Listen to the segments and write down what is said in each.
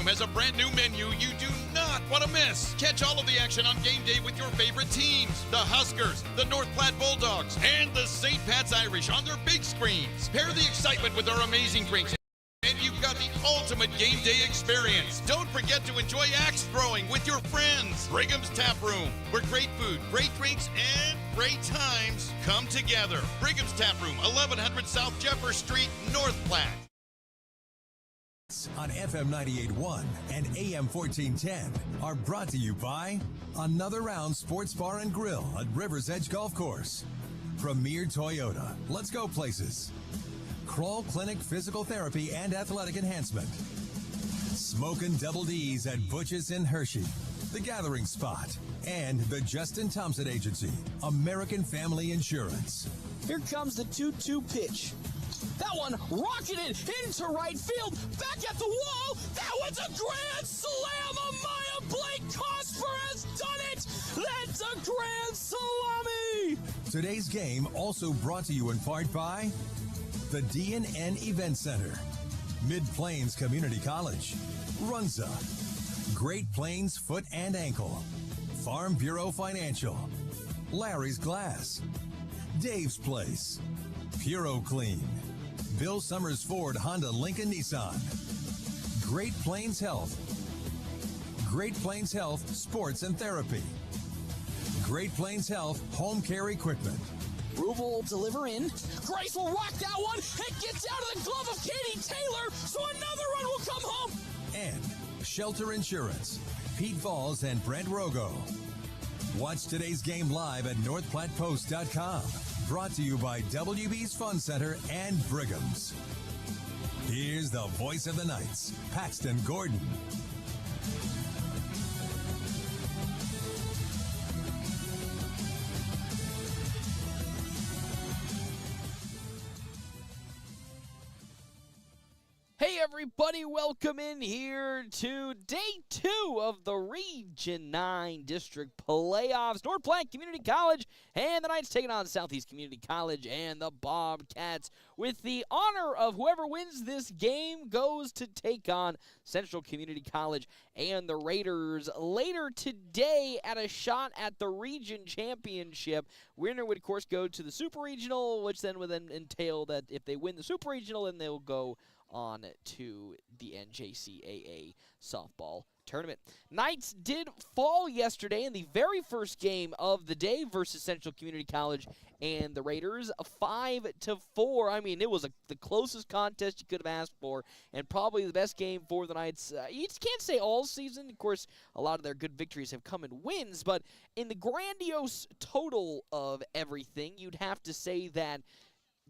has a brand new menu you do not want to miss. Catch all of the action on game day with your favorite teams. The Huskers, the North Platte Bulldogs, and the St. Pat's Irish on their big screens. Pair the excitement with our amazing drinks, and you've got the ultimate game day experience. Don't forget to enjoy axe throwing with your friends. Brigham's Tap Room, where great food, great drinks, and great times come together. Brigham's Tap Room, 1100 South Jeffers Street, North Platte. On FM 98.1 and AM 1410 are brought to you by Another Round Sports Bar and Grill at River's Edge Golf Course. Premier Toyota, let's go places. Kroll Clinic Physical Therapy and Athletic Enhancement. Smokin' Double D's at Butch's in Hershey. The Gathering Spot. And the Justin Thompson Agency. American Family Insurance. Here comes the 2-2 pitch. That one rocketed into right field. Back at the wall. That one's a grand slam. Amaya Blake Cosper has done it. That's a grand salami. Today's game also brought to you in part by the D&N Event Center, Mid-Plains Community College, Runza, Great Plains Foot and Ankle, Farm Bureau Financial, Larry's Glass, Dave's Place, Puro Clean, Bill Summers Ford Honda Lincoln Nissan, Great Plains Health Sports and Therapy, Great Plains Health Home Care Equipment. Ruble will deliver in. Grace will rock that one. It gets out of the glove of Katie Taylor, so another run will come home. And Shelter Insurance, Pete Valls and Brent Rogo. Watch today's game live at NorthPlattePost.com. Brought to you by WB's Fun Center and Brigham's. Here's the voice of the Knights, Paxton Gordon. Hey everybody, welcome in here to day 2 of the Region 9 District Playoffs. North Platte Community College and the Knights taking on Southeast Community College and the Bobcats. With the honor of whoever wins this game goes to take on Central Community College and the Raiders later today at a shot at the Region Championship. Winner would, of course, go to the Super Regional, which then would entail that if they win the Super Regional, then they'll go on to the NJCAA softball tournament. Knights did fall yesterday in the very first game of the day versus Central Community College and the Raiders, 5-4. I mean, it was the closest contest you could have asked for, and probably the best game for the Knights. You just can't say all season. Of course, a lot of their good victories have come in wins, but in the grandiose total of everything, you'd have to say that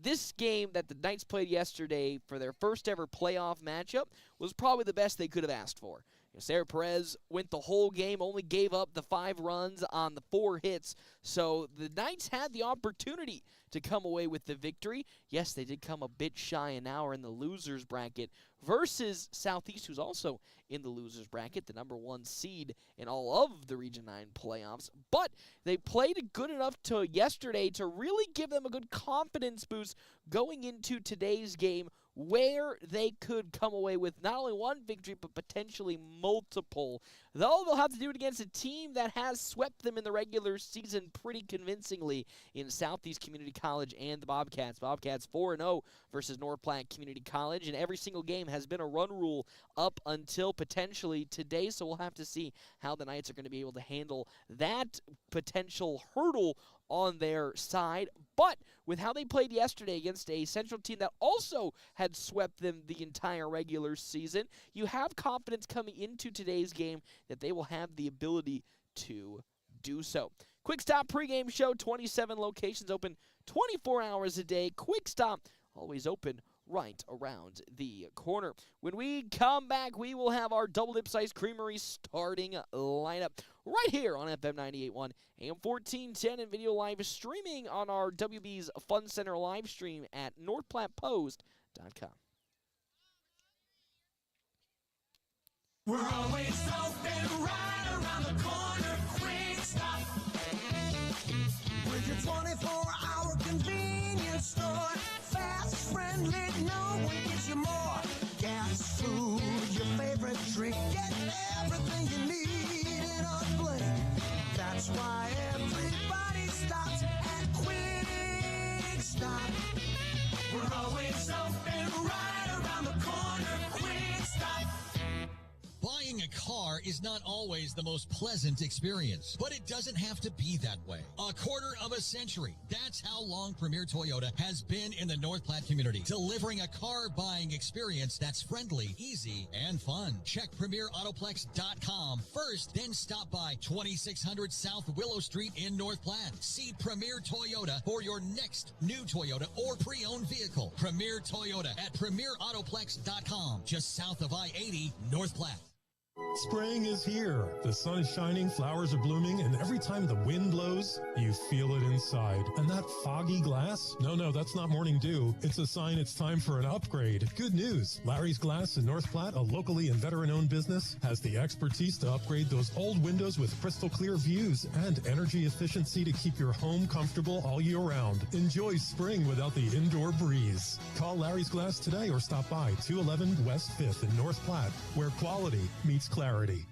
this game that the Knights played yesterday for their first ever playoff matchup was probably the best they could have asked for. Sarah Perez went the whole game, only gave up the 5 runs on the 4 hits. So the Knights had the opportunity to come away with the victory. Yes, they did come a bit shy an hour in the losers bracket versus Southeast, who's also in the losers bracket, the number 1 seed in all of the Region 9 playoffs. But they played good enough to yesterday to really give them a good confidence boost going into today's game, where they could come away with not only one victory, but potentially multiple. Though they'll have to do it against a team that has swept them in the regular season pretty convincingly in Southeast Community College and the Bobcats. Bobcats 4-0 versus North Platte Community College, and every single game has been a run rule up until potentially today, so we'll have to see how the Knights are going to be able to handle that potential hurdle on their side. But with how they played yesterday against a Central team that also had swept them the entire regular season, you have confidence coming into today's game that they will have the ability to do so. Quick Stop pregame show, 27 locations open 24 hours a day. Quick Stop, always open right around the corner. When we come back, we will have our Double Dips Ice Creamery starting lineup right here on FM 98.1, AM 1410, and video live streaming on our WB's Fun Center live stream at NorthPlattePost.com. We're always open right around the corner. Quick Stop. With your 24-hour convenience store. Fast, friendly, no one gives you more. gas, food, your favorite drink. Get everything you need in a blink. That's why everybody stops at Quick Stop. We're always open right around the corner. Quick Stop. Buying a car is not always the most pleasant experience, but it doesn't have to be that way. A quarter of a century. That's how long Premier Toyota has been in the North Platte community, delivering a car buying experience that's friendly, easy, and fun. Check PremierAutoplex.com first, then stop by 2600 South Willow Street in North Platte. See Premier Toyota for your next new Toyota or pre-owned vehicle. Premier Toyota at PremierAutoplex.com, just south of I-80, North Platte. Spring is here. The sun is shining, flowers are blooming, and every time the wind blows, you feel it inside. And that foggy glass? No, that's not morning dew. It's a sign it's time for an upgrade. Good news. Larry's Glass in North Platte, a locally and veteran-owned business, has the expertise to upgrade those old windows with crystal clear views and energy efficiency to keep your home comfortable all year round. Enjoy spring without the indoor breeze. Call Larry's Glass today or stop by 211 West 5th in North Platte, where quality meets clarity.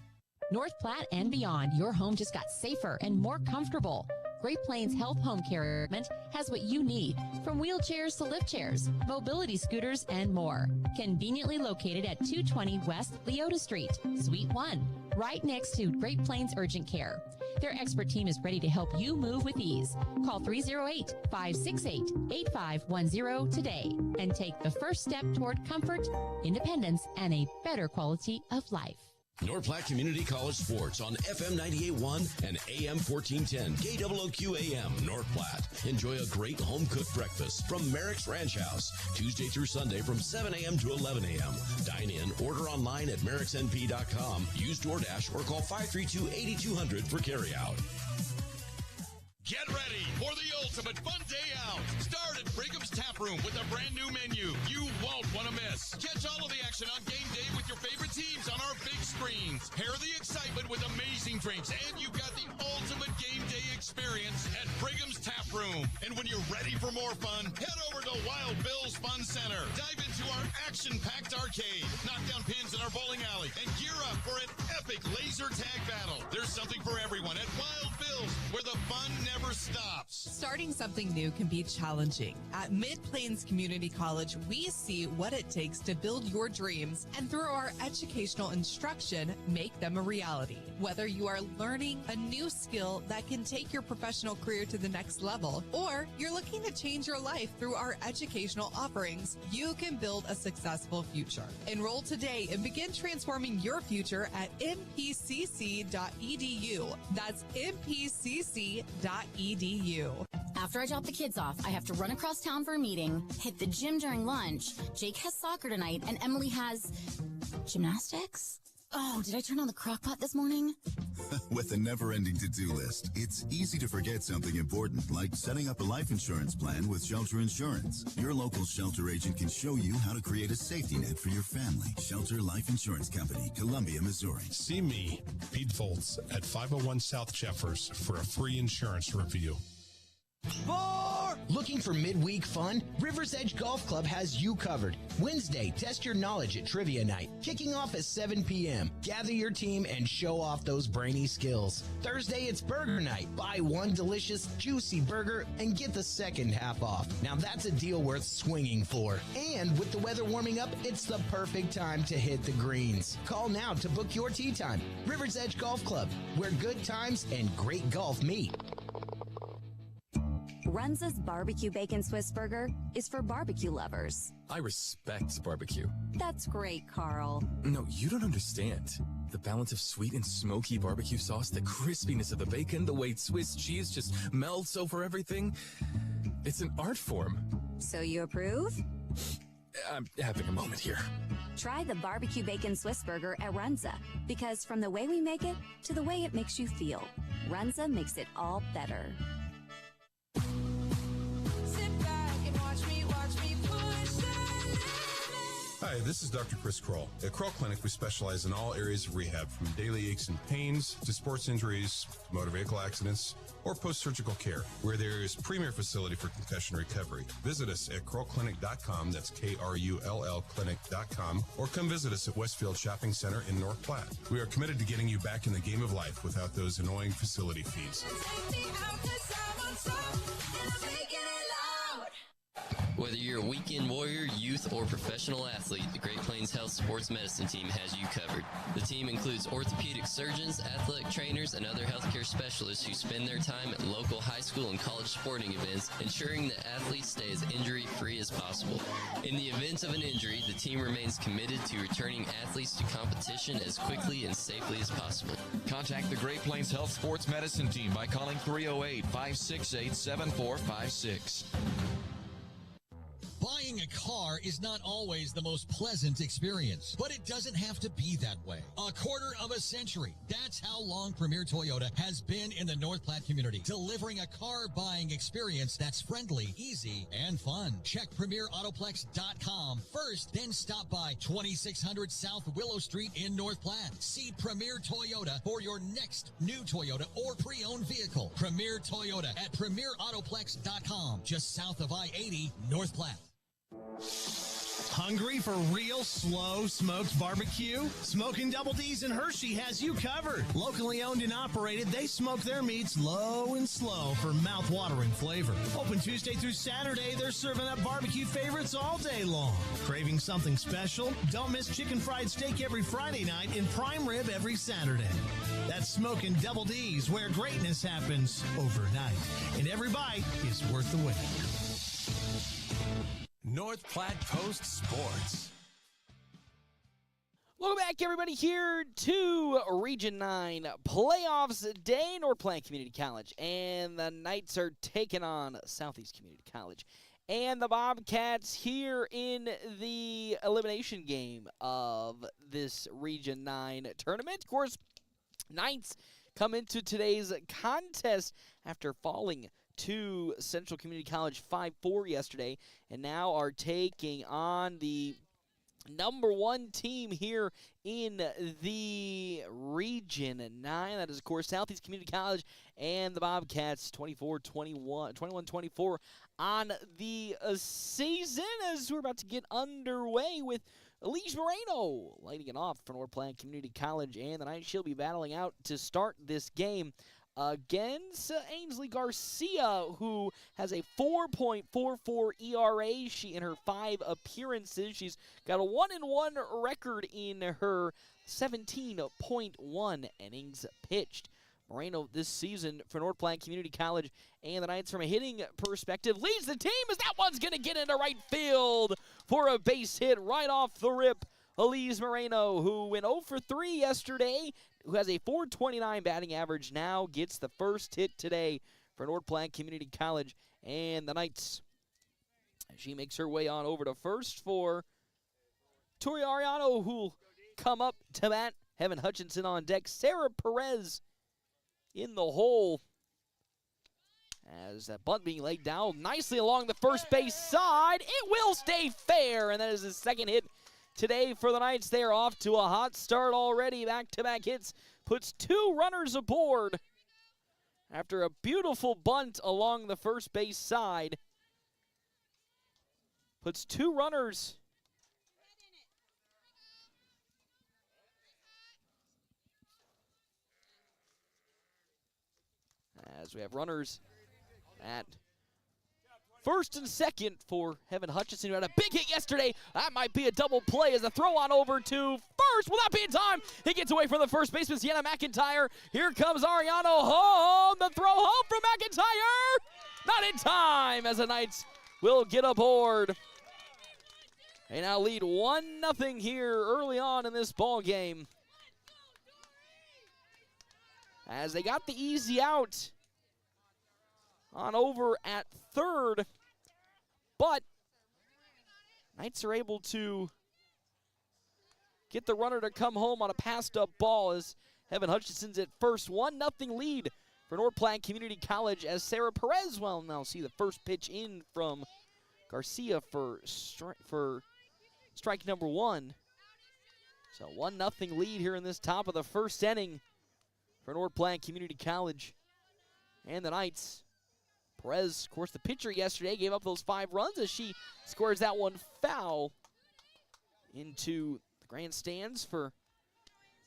North Platte and beyond, your home just got safer and more comfortable. Great Plains Health Home Care has what you need, from wheelchairs to lift chairs, mobility scooters, and more. Conveniently located at 220 West Leota Street, Suite 1, right next to Great Plains Urgent Care. Their expert team is ready to help you move with ease. Call 308-568-8510 today and take the first step toward comfort, independence, and a better quality of life. North Platte Community College Sports on FM 98.1 and AM 1410 KOOQ AM North Platte. Enjoy a great home-cooked breakfast from Merrick's Ranch House, Tuesday through Sunday from 7 a.m. to 11 a.m. Dine in, order online at merricksnp.com, use DoorDash, or call 532-8200 for carryout. Get ready for the ultimate fun day out. Start at Brigham's Tap Room with a brand new menu you won't want to miss. Catch all of the action on game day with your favorite teams on our big screens. Pair the excitement with amazing drinks, and you've got the ultimate game day experience at Brigham's Tap Room. And when you're ready for more fun, head over to Wild Bill's Fun Center. Dive into our action-packed arcade, knock down pins in our bowling alley, and gear up for an epic laser tag battle. There's something for everyone at Wild Bill's, where the fun never stops. Starting something new can be challenging. At Mid-Plains Community College, we see what it takes to build your dreams, and through our educational instruction, make them a reality. Whether you are learning a new skill that can take your professional career to the next level, or you're looking to change your life through our educational offerings, you can build a successful future. Enroll today and begin transforming your future at npcc.edu. That's npcc.edu. After I drop the kids off, I have to run across town for a meeting, hit the gym during lunch. Jake has soccer tonight, and Emily has gymnastics. Oh, did I turn on the crock pot this morning? With a never-ending to-do list, it's easy to forget something important, like setting up a life insurance plan with Shelter Insurance. Your local Shelter agent can show you how to create a safety net for your family. Shelter Life Insurance Company, Columbia, Missouri. See me, Pete Foltz, at 501 South Jeffers for a free insurance review. Looking for midweek fun? River's Edge Golf Club has you covered. Wednesday, test your knowledge at Trivia Night, kicking off at 7 p.m. Gather your team and show off those brainy skills. Thursday, it's Burger Night. Buy one delicious, juicy burger and get the second half off. Now that's a deal worth swinging for. And with the weather warming up, it's the perfect time to hit the greens. Call now to book your tee time. River's Edge Golf Club, where good times and great golf meet. Runza's Barbecue Bacon Swiss Burger is for barbecue lovers. I respect barbecue. That's great, Carl. No, you don't understand. The balance of sweet and smoky barbecue sauce, the crispiness of the bacon, the way Swiss cheese just melts over everything. It's an art form. So you approve? I'm having a moment here. Try the Barbecue Bacon Swiss Burger at Runza, because from the way we make it to the way it makes you feel, Runza makes it all better. Sit back and watch me push it. Hi, Hi, this is Dr. Chris Kroll. At Kroll Clinic, we specialize in all areas of rehab, from daily aches and pains to sports injuries, motor vehicle accidents, or post-surgical care. We're the area's premier facility for concussion recovery. Visit us at KrullClinic.com, that's K-R-U-L-L Clinic.com, or come visit us at Westfield Shopping Center in North Platte. We are committed to getting you back in the game of life without those annoying facility fees. Whether you're a weekend warrior, youth, or professional athlete, the Great Plains Health Sports Medicine Team has you covered. The team includes orthopedic surgeons, athletic trainers, and other healthcare specialists who spend their time at local high school and college sporting events, ensuring that athletes stay as injury-free as possible. In the event of an injury, the team remains committed to returning athletes to competition as quickly and safely as possible. Contact the Great Plains Health Sports Medicine Team by calling 308-568-7456. Buying a car is not always the most pleasant experience, but it doesn't have to be that way. A quarter of a century. That's how long Premier Toyota has been in the North Platte community, delivering a car buying experience that's friendly, easy, and fun. Check PremierAutoplex.com first, then stop by 2600 South Willow Street in North Platte. See Premier Toyota for your next new Toyota or pre-owned vehicle. Premier Toyota at PremierAutoplex.com, just south of I-80, North Platte. Hungry for real slow smoked barbecue? Smoking Double D's in Hershey has you covered. Locally owned and operated, they smoke their meats low and slow for mouth-watering flavor. Open Tuesday through Saturday, they're serving up barbecue favorites all day long. Craving something special? Don't miss chicken fried steak every Friday night and prime rib every Saturday. That's Smoking Double D's, where greatness happens overnight. And every bite is worth the wait. North Platte Post Sports. Welcome back, everybody, here to Region 9 Playoffs Day, North Platte Community College. And the Knights are taking on Southeast Community College. And the Bobcats here in the elimination game of this Region 9 tournament. Of course, Knights come into today's contest after falling to Central Community College 5-4 yesterday, and now are taking on the number one team here in the Region 9. That is, of course, Southeast Community College, and the Bobcats 21-24 on the season, as we're about to get underway with Elise Moreno lighting it off for North Platte Community College, and the Knights she'll be battling out to start this game against Ainsley Garcia, who has a 4.44 ERA. In her 5 appearances, she's got a 1-1 record in her 17.1 innings pitched. Moreno this season for North Platte Community College and the Knights, from a hitting perspective, leads the team as that one's going to get into right field for a base hit right off the rip. Elise Moreno, who went 0 for 3 yesterday, who has a .429 batting average, now gets the first hit today for North Platte Community College and the Knights. She makes her way on over to first for Tori Ariano, who'll come up to bat. Heaven Hutchinson on deck. Sarah Perez in the hole, as that bunt being laid down nicely along the first base side. It will stay fair, and that is his second hit today for the Knights. They are off to a hot start already. Back-to-back hits puts 2 runners aboard after a beautiful bunt along the first base side. Puts 2 runners as we have runners at first and second for Heaven Hutchinson, who had a big hit yesterday. That might be a double play as a throw on over to first. Will that be in time? He gets away from the first baseman, Sienna McIntyre. Here comes Ariano home. The throw home from McIntyre. Not in time, as the Knights will get aboard. They now lead 1-0 here early on in this ball game, as they got the easy out on over at third, but Knights are able to get the runner to come home on a passed-up ball as Heaven Hutchinson's at first. 1-0 lead for North Platte Community College, as Sarah Perez will now see the first pitch in from Garcia for strike number one. So 1-0 lead here in this top of the first inning for North Platte Community College and the Knights. Perez, of course, the pitcher yesterday, gave up those 5 runs as she scores that one foul into the grandstands for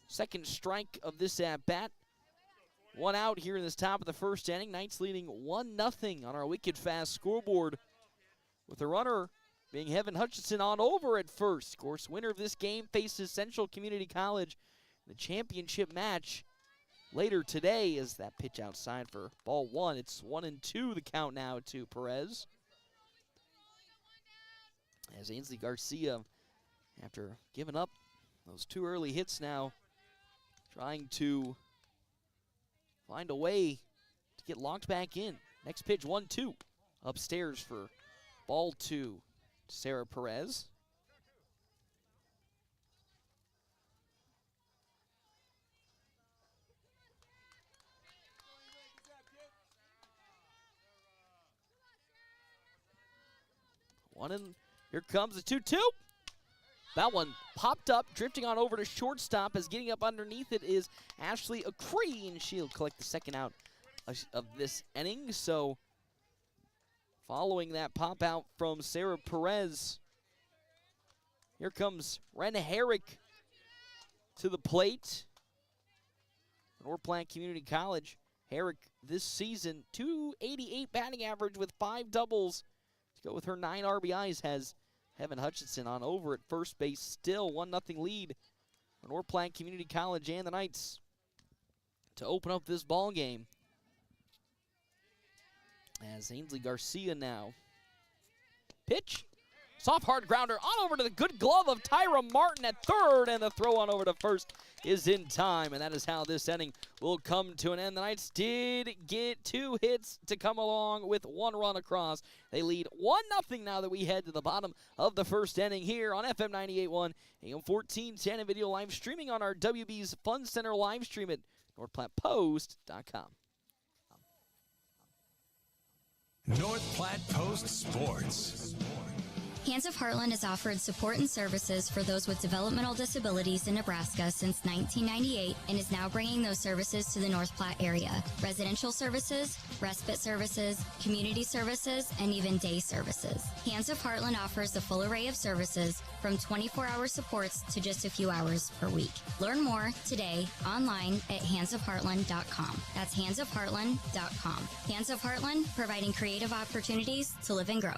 second strike of this at-bat. 1 out here in this top of the first inning. Knights leading 1-0 on our wicked fast scoreboard, with the runner being Heaven Hutchinson on over at first. Of course, winner of this game faces Central Community College in the championship match later today. As that pitch outside for ball 1. It's 1-2 the count now to Perez. As Ainsley Garcia, after giving up those 2 early hits now, trying to find a way to get locked back in. Next pitch, 1-2. Upstairs for ball 2 to Sarah Perez. Here comes the 2-2. That one popped up, drifting on over to shortstop, as getting up underneath it is Ashley Acree, and she'll collect the second out of this inning. So following that pop out from Sarah Perez, here comes Ren Herrick to the plate. North Platte Community College. Herrick this season, .288 batting average with 5 doubles. To go with her 9 RBIs, has Heaven Hutchinson on over at first base. Still 1-0 lead for North Platte Community College and the Knights to open up this ball game. As Ainsley Garcia now. Pitch. Soft hard grounder on over to the good glove of Tyra Martin at third, and the throw on over to first is in time, and that is how this inning will come to an end. The Knights did get 2 hits to come along with 1 run across. They lead 1-0 now that we head to the bottom of the first inning here on FM 98.1, AM 1410, and video live streaming on our WB's Fun Center live stream at NorthPlattePost.com. North Platte Post Sports. Hands of Heartland has offered support and services for those with developmental disabilities in Nebraska since 1998 and is now bringing those services to the North Platte area. Residential services, respite services, community services, and even day services. Hands of Heartland offers a full array of services from 24-hour supports to just a few hours per week. Learn more today online at handsofheartland.com. That's handsofheartland.com. Hands of Heartland, providing creative opportunities to live and grow.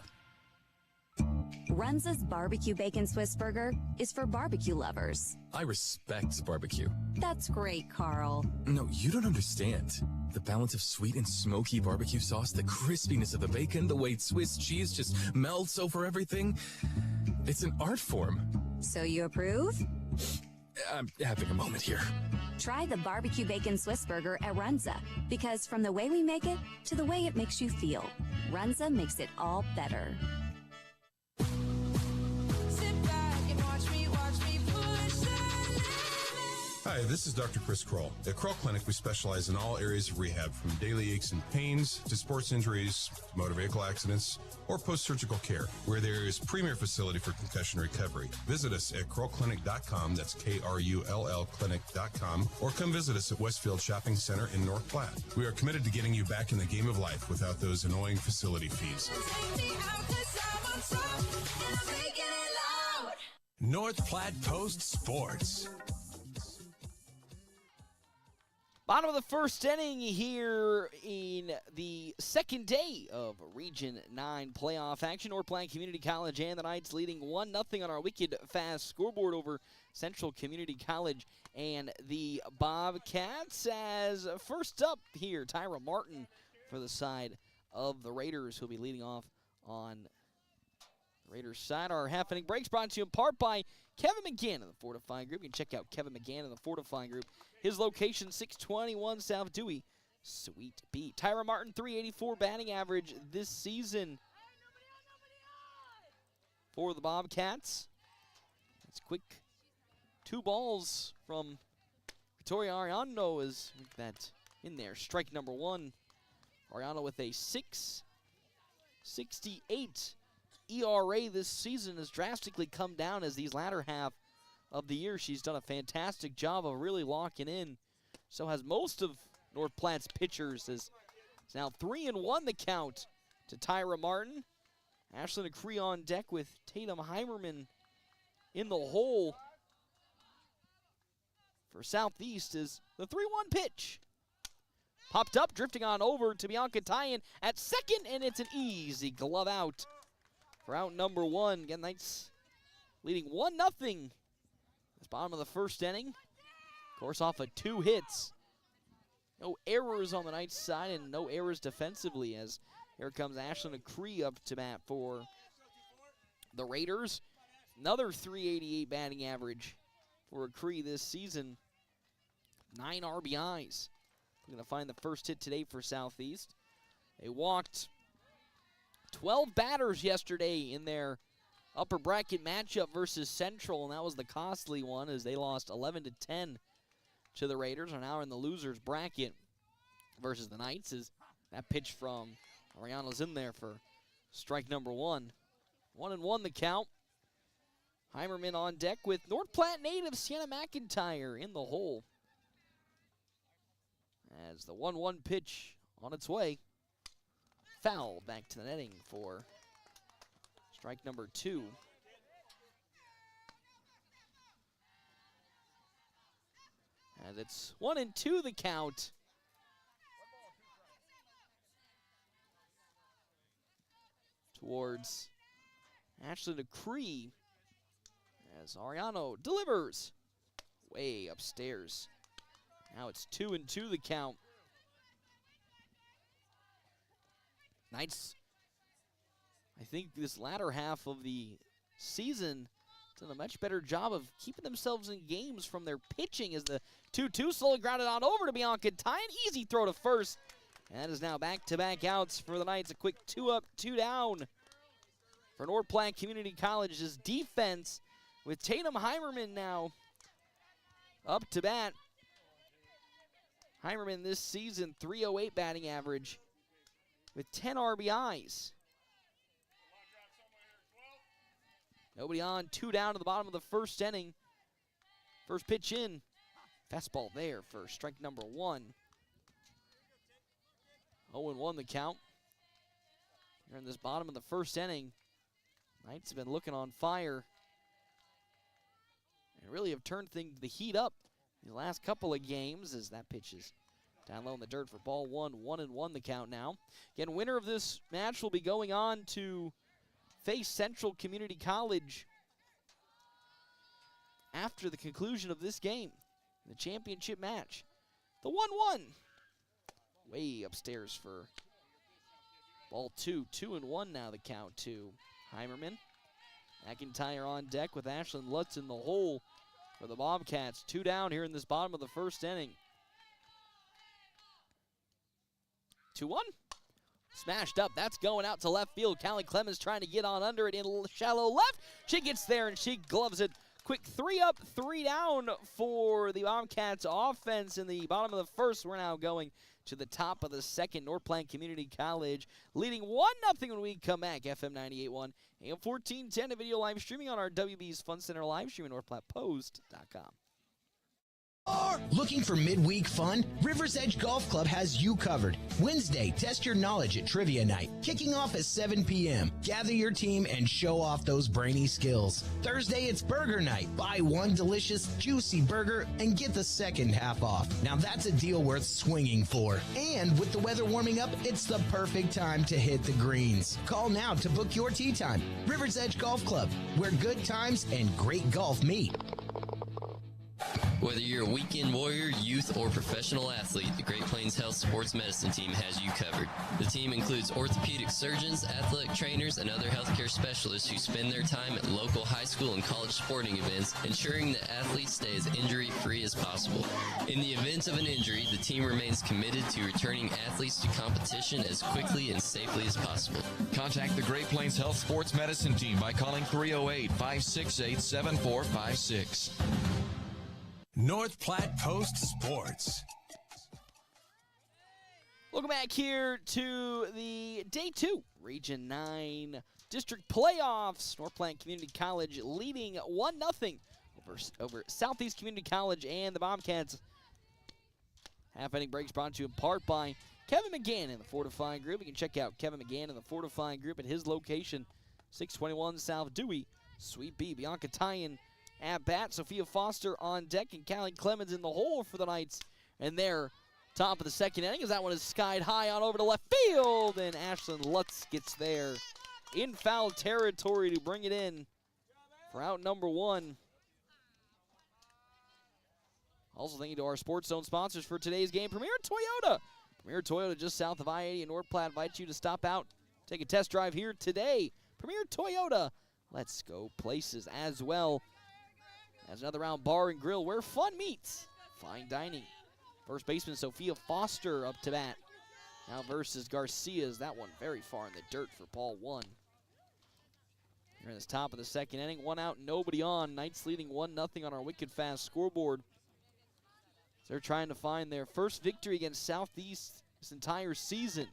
Runza's Barbecue Bacon Swiss Burger is for barbecue lovers. I respect barbecue. That's great, Carl. No, you don't understand. The balance of sweet and smoky barbecue sauce, the crispiness of the bacon, the way Swiss cheese just melts over everything. It's an art form. So you approve? I'm having a moment here. Try the Barbecue Bacon Swiss Burger at Runza, because from the way we make it to the way it makes you feel, Runza makes it all better. Hi, this is Dr. Chris Kroll. At Kroll Clinic, we specialize in all areas of rehab, from daily aches and pains to sports injuries, motor vehicle accidents, or post-surgical care, where there is premier facility for concussion recovery. Visit us at KrollClinic.com, that's KRULL Clinic.com, or come visit us at Westfield Shopping Center in North Platte. We are committed to getting you back in the game of life without those annoying facility fees. North Platte Post Sports. Bottom of the first inning here in the second day of Region 9 playoff action. North Platte Community College and the Knights leading 1-0 on our wicked fast scoreboard over Central Community College and the Bobcats. As first up here, Tyra Martin for the side of the Raiders, who'll be leading off on the Raiders side. Our half inning breaks brought to you in part by Kevin McGann of the Fortifying Group. You can check out Kevin McGann of the Fortifying Group. His location, 621 South Dewey, Sweet Pea. Tyra Martin, .384 batting average this season for the Bobcats. It's quick. 2 balls from Victoria Ariano is with that in there. Strike number 1. Ariano with a .668 ERA this season has drastically come down as these latter half of the year. She's done a fantastic job of really locking in. So has most of North Platte's pitchers. As it's now 3-1 the count to Tyra Martin. Ashlyn Acree on deck with Tatum Heimerman in the hole. For Southeast is the 3-1 pitch. Popped up, drifting on over to Bianca Tyen at second, and it's an easy glove out for out number one. Again, Knights leading 1-0. It's bottom of the first inning. Of course, off of 2 hits. No errors on the Knights side and no errors defensively, as here comes Ashlyn Acree up to bat for the Raiders. Another .388 batting average for Acree this season. 9 RBIs. We're going to find the first hit today for Southeast. They walked 12 batters yesterday in their upper bracket matchup versus Central, and that was the costly one as they lost 11-10 to the Raiders. Are now in the losers bracket versus the Knights. As that pitch from Ariano's in there for strike number 1. 1-1 the count. Heimerman on deck with North Platte native Sienna McIntyre in the hole. As the 1-1 pitch on its way. Foul back to the netting for strike number 2. As it's 1-2 the count. Towards Ashlyn Acree. As Ariano delivers way upstairs. Now it's 2-2 the count. Knights, I think this latter half of the season, done a much better job of keeping themselves in games from their pitching as the 2-2 slowly grounded on over to Bianca Tyen. Easy throw to first. And that is now back-to-back outs for the Knights. A quick 2 up, 2 down for North Platte Community College's defense with Tatum Heimerman now up to bat. Heimerman this season, .308 batting average with 10 RBIs. Nobody on, 2 down to the bottom of the first inning. First pitch in. Fastball there for strike number 1. 0-1 the count. Here in this bottom of the first inning, Knights have been looking on fire and really have turned the heat up the last couple of games as that pitch is down low in the dirt for ball 1. 1-1 the count now. Again, winner of this match will be going on to face Central Community College after the conclusion of this game, the championship match. The 1-1. Way upstairs for ball 2. 2-1 now the count to Heimerman. McIntyre on deck with Ashlyn Lutz in the hole for the Bobcats. 2 down here in this bottom of the first inning. 2-1. Smashed up. That's going out to left field. Callie Clemens trying to get on under it in shallow left. She gets there and she gloves it. Quick 3 up, 3 down for the Bobcats offense in the bottom of the first. We're now going to the top of the second. North Platte Community College leading 1-0 when we come back. FM 98.1, AM 1410, a video live streaming on our WB's Fun Center live stream at NorthPlattePost.com. Looking for midweek fun? River's Edge Golf Club has you covered. Wednesday, test your knowledge at Trivia Night, kicking off at 7 p.m. Gather your team and show off those brainy skills. Thursday, it's Burger Night. Buy one delicious, juicy burger and get the second half off. Now that's a deal worth swinging for. And with the weather warming up, it's the perfect time to hit the greens. Call now to book your tee time. River's Edge Golf Club, where good times and great golf meet. Whether you're a weekend warrior, youth, or professional athlete, the Great Plains Health Sports Medicine Team has you covered. The team includes orthopedic surgeons, athletic trainers, and other healthcare specialists who spend their time at local high school and college sporting events, ensuring that athletes stay as injury-free as possible. In the event of an injury, the team remains committed to returning athletes to competition as quickly and safely as possible. Contact the Great Plains Health Sports Medicine Team by calling 308-568-7456. North Platte Post Sports. Welcome back here to the Day 2 Region 9 District playoffs. North Platte Community College leading 1-0 over Southeast Community College and the Bobcats. Half-inning breaks brought to you in part by Kevin McGann in the Fortifying Group. You can check out Kevin McGann in the Fortifying Group at his location, 621 South Dewey, Suite B. Bianca Tyen at bat, Sophia Foster on deck, and Callie Clemens in the hole for the Knights. And they're top of the second inning as that one is skied high on over to left field, and Ashlyn Lutz gets there in foul territory to bring it in for out number one. Also, thank you to our Sports Zone sponsors for today's game, Premier Toyota. Premier Toyota just south of I-80 in North Platte invites you to stop out, take a test drive here today. Premier Toyota, let's go places as well as another round bar and grill where fun meets fine dining. First baseman Sophia Foster up to bat. Now versus Garcia's. That one very far in the dirt for ball one. Here in this top of the second inning. One out, nobody on. Knights leading 1-0 on our wicked fast scoreboard. They're trying to find their first victory against Southeast this entire season.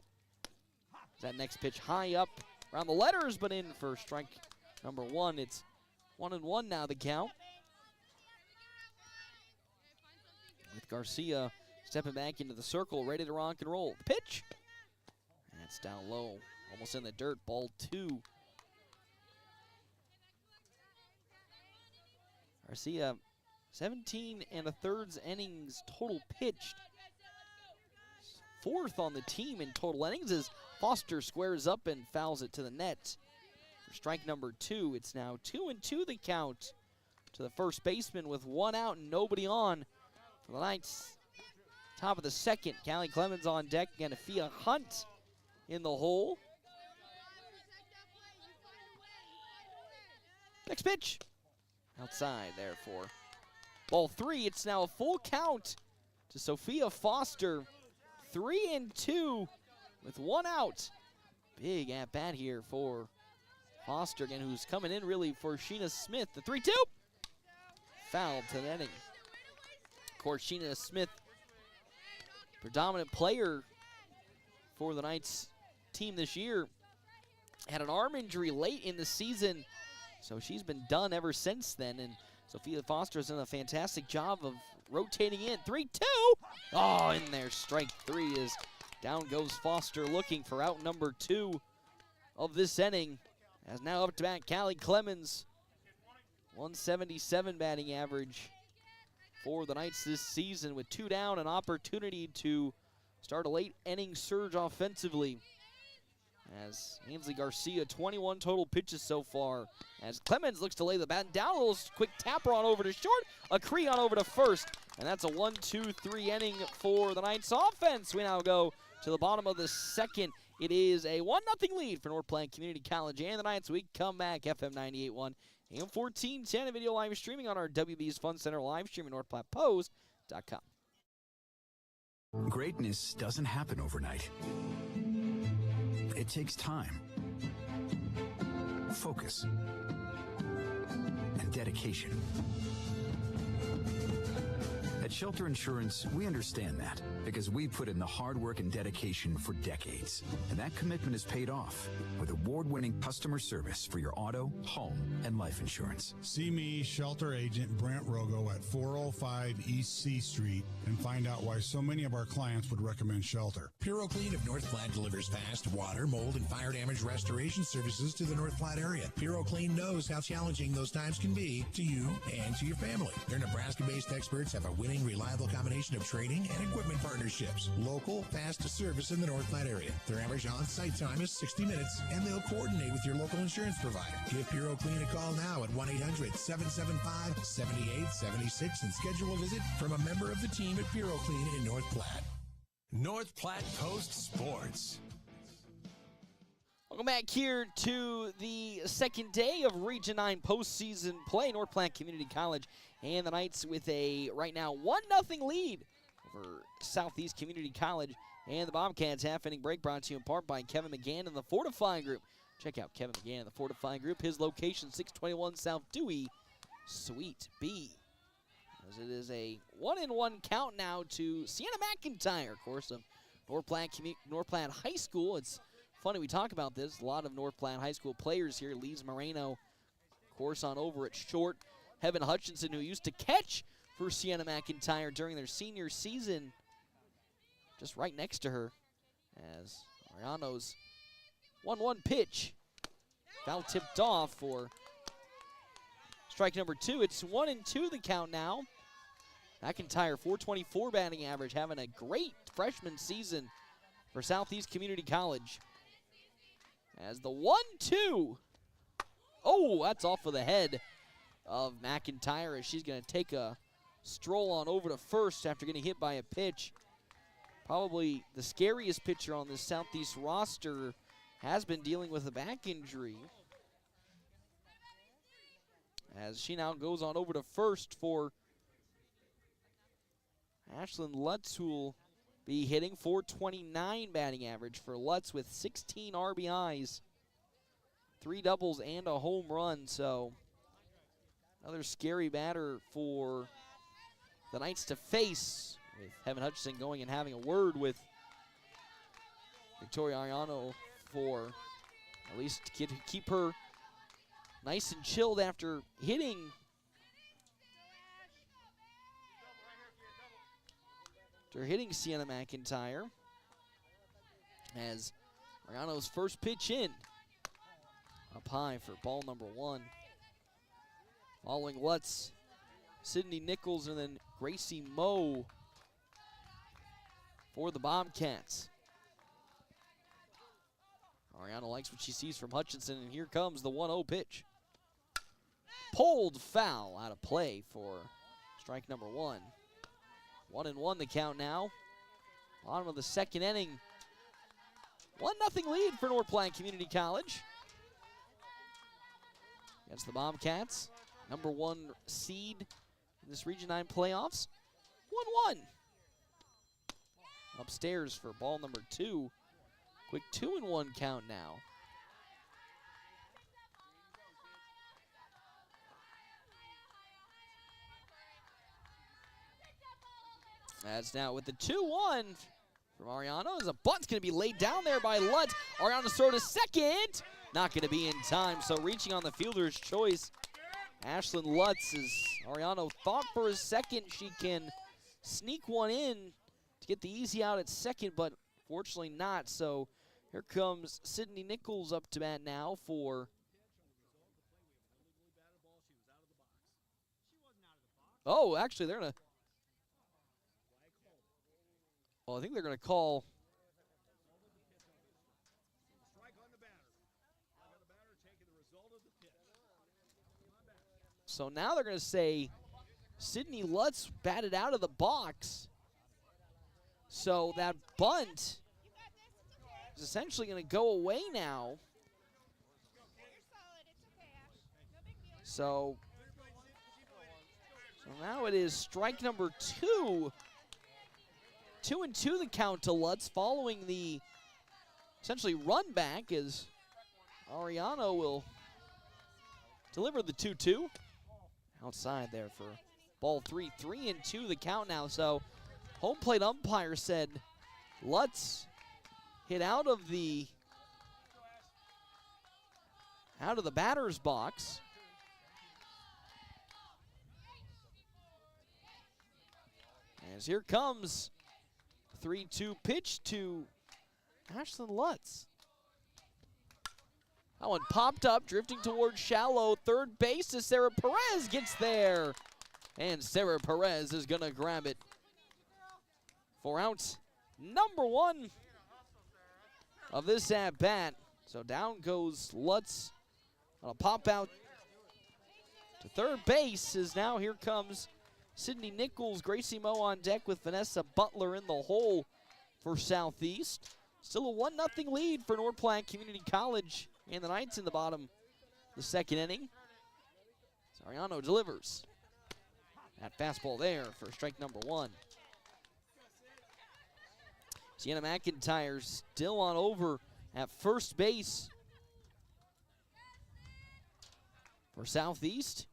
That next pitch high up around the letters, but in for strike number one. It's 1-1 now, the count. With Garcia stepping back into the circle, ready to rock and roll. The pitch. That's down low, almost in the dirt. Ball two. Garcia, 17 1/3 innings total pitched. Fourth on the team in total innings as Foster squares up and fouls it to the net. For strike number two, it's now 2-2 the count to the first baseman with one out and nobody on for the Knights. Top of the second, Callie Clemens on deck and Afia Hunt in the hole. Next pitch. Outside there for ball three. It's now a full count to Sophia Foster. 3-2 with one out. Big at bat here for Foster again, who's coming in really for Sheena Smith. The 3-2. Foul to the netting. Of course, Sheena Smith, predominant player for the Knights team this year, had an arm injury late in the season, so she's been done ever since then. And Sophia Foster has done a fantastic job of rotating in. 3-2. Oh, in there. Strike three is down goes Foster looking for out number two of this inning. As now up to bat, Callie Clemens. 177 batting average for the Knights this season with two down, an opportunity to start a late inning surge offensively. As Ainsley Garcia, 21 total pitches so far. As Clemens looks to lay the bat down, a little quick tapper on over to short, a Cree on over to first. And that's a 1-2-3 inning for the Knights offense. We now go to the bottom of the second. It is a 1-0 lead for North Platte Community College and the Knights. We come back, FM 98.1, AM 1410, and video live streaming on our WB's Fun Center live stream at NorthPlattePost.com. Greatness doesn't happen overnight. It takes time, focus, and dedication. At Shelter Insurance, we understand that because we put in the hard work and dedication for decades. And that commitment is paid off with award-winning customer service for your auto, home, and life insurance. See me, Shelter Agent Brent Rogo at 405 East C Street and find out why so many of our clients would recommend Shelter. PuroClean of North Platte delivers fast water, mold, and fire damage restoration services to the North Platte area. PuroClean knows how challenging those times can be to you and to your family. Their Nebraska-based experts have a winning, reliable combination of training and equipment partnerships. Local, fast service in the North Platte area. Their average on-site time is 60 minutes, and they'll coordinate with your local insurance provider. Give PuroClean a call now at 1-800-775-7876 and schedule a visit from a member of the team at PuroClean in North Platte. North Platte Post Sports. Welcome back here to the second day of Region 9 postseason play. North Platte Community College and the Knights with a, right now, 1-0 lead over Southeast Community College. And the Bobcats half-inning break brought to you in part by Kevin McGann and the Fortifying Group. Check out Kevin McGann and the Fortifying Group. His location, 621 South Dewey, Suite B. As it is a 1-1 count now to Sienna McIntyre, of course, of North Platte High School. It's Funny we talk about this. A lot of North Platte High School players here. Lees Moreno, of course, on over at short. Heaven Hutchinson, who used to catch for Sienna McIntyre during their senior season, just right next to her. As Ariano's 1-1 pitch. Foul tipped off for strike number 2. It's 1-2 the count now. McIntyre, 424 batting average, having a great freshman season for Southeast Community College. As the 1-2. Oh, that's off of the head of McIntyre as she's going to take a stroll on over to first after getting hit by a pitch. Probably the scariest pitcher on this Southeast roster has been dealing with a back injury. As she now goes on over to first for Ashlyn Lutz, who will be hitting. 429 batting average for Lutz with 16 RBIs, 3 doubles, and a home run. So another scary batter for the Knights to face, with Heaven Hutchinson going and having a word with Victoria Ariano for at least keep her nice and chilled after hitting Sienna McIntyre. As Ariano's first pitch in, up high for ball number 1. Following Lutz, Sydney Nichols, and then Gracie Moe for the Bobcats. Ariano likes what she sees from Hutchinson, and here comes the 1-0 pitch. Pulled foul out of play for strike number 1. 1-1 the count now. Bottom of the second inning. 1-0 lead for North Platte Community College against the Bobcats. Number 1 seed in this Region 9 playoffs. 1-1. Upstairs for ball number 2. Quick 2-1 count now. That's now with the 2-1 from Ariano. As a bunt's going to be laid down there by Lutz. Ariano's throw to second. Not going to be in time, so reaching on the fielder's choice. Ashlyn Lutz, as Ariano thought for a second she can sneak one in to get the easy out at second, but fortunately not. So here comes Sydney Nichols up to bat now for actually they're going to I think they're going to call so now they're going to say Sydney Lutz batted out of the box. So that bunt is essentially going to go away now. So now it is strike number 2. 2-2 the count to Lutz following the essentially run back as Ariano will deliver the 2-2. Outside there for ball 3. 3-2 the count now. So home plate umpire said Lutz hit out of the batter's box. As here comes 3-2 pitch to Ashlyn Lutz. That one popped up, drifting towards shallow third base to Sarah Perez, gets there. And Sarah Perez is going to grab it for out number 1 of this at-bat. So down goes Lutz on a pop out to third base, as now here comes Sydney Nichols, Gracie Moe on deck with Vanessa Butler in the hole for Southeast. Still a 1-0 lead for North Platte Community College, and the Knights in the bottom of the second inning. Ariano delivers. That fastball there for strike number 1. Sienna McIntyre still on over at first base for Southeast.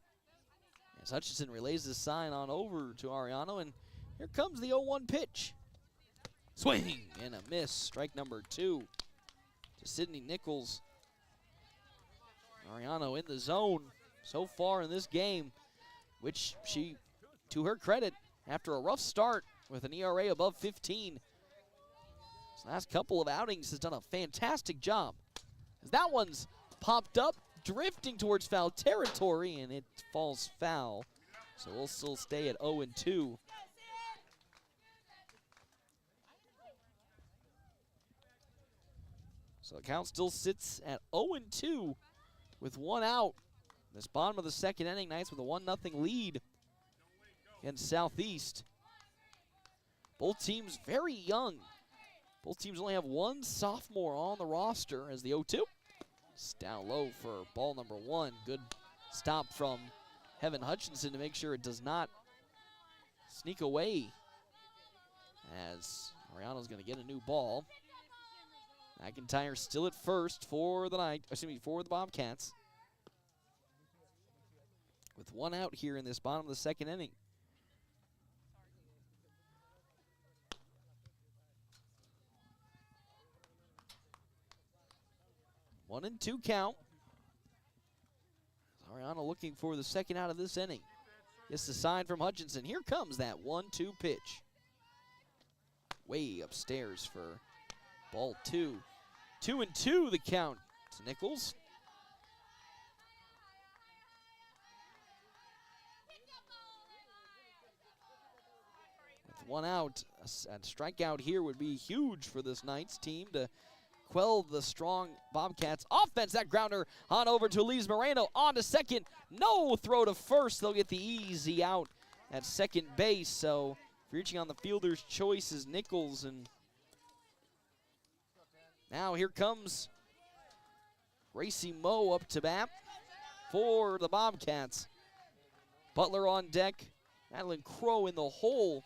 As Hutchinson relays the sign on over to Ariano, and here comes the 0-1 pitch. Swing and a miss. Strike number 2 to Sydney Nichols. Mariano in the zone so far in this game, which she, to her credit, after a rough start with an ERA above 15, this last couple of outings has done a fantastic job. As that one's popped up, drifting towards foul territory, and it falls foul. So we'll still stay at 0-2. So the count still sits at 0-2 with one out. This bottom of the second inning, Knights with a 1-0 lead against Southeast. Both teams very young. Both teams only have one sophomore on the roster as the 0-2. It's down low for ball number 1. Good stop from Heaven Hutchinson to make sure it does not sneak away, as Mariano's going to get a new ball. McIntyre still at first for the for the Bobcats, with one out here in this bottom of the second inning. One and two count. Mariano looking for the second out of this inning. Gets the sign from Hutchinson. Here comes that 1-2 pitch. Way upstairs for ball 2. 2-2 the count to Nichols. With one out, a strikeout here would be huge for this Knights team to quell the strong Bobcats offense. That grounder on over to Elise Moreno, on to second. No throw to first. They'll get the easy out at second base. So reaching on the fielder's choice is Nichols. And now here comes Gracie Moe up to bat for the Bobcats. Butler on deck. Madeline Crow in the hole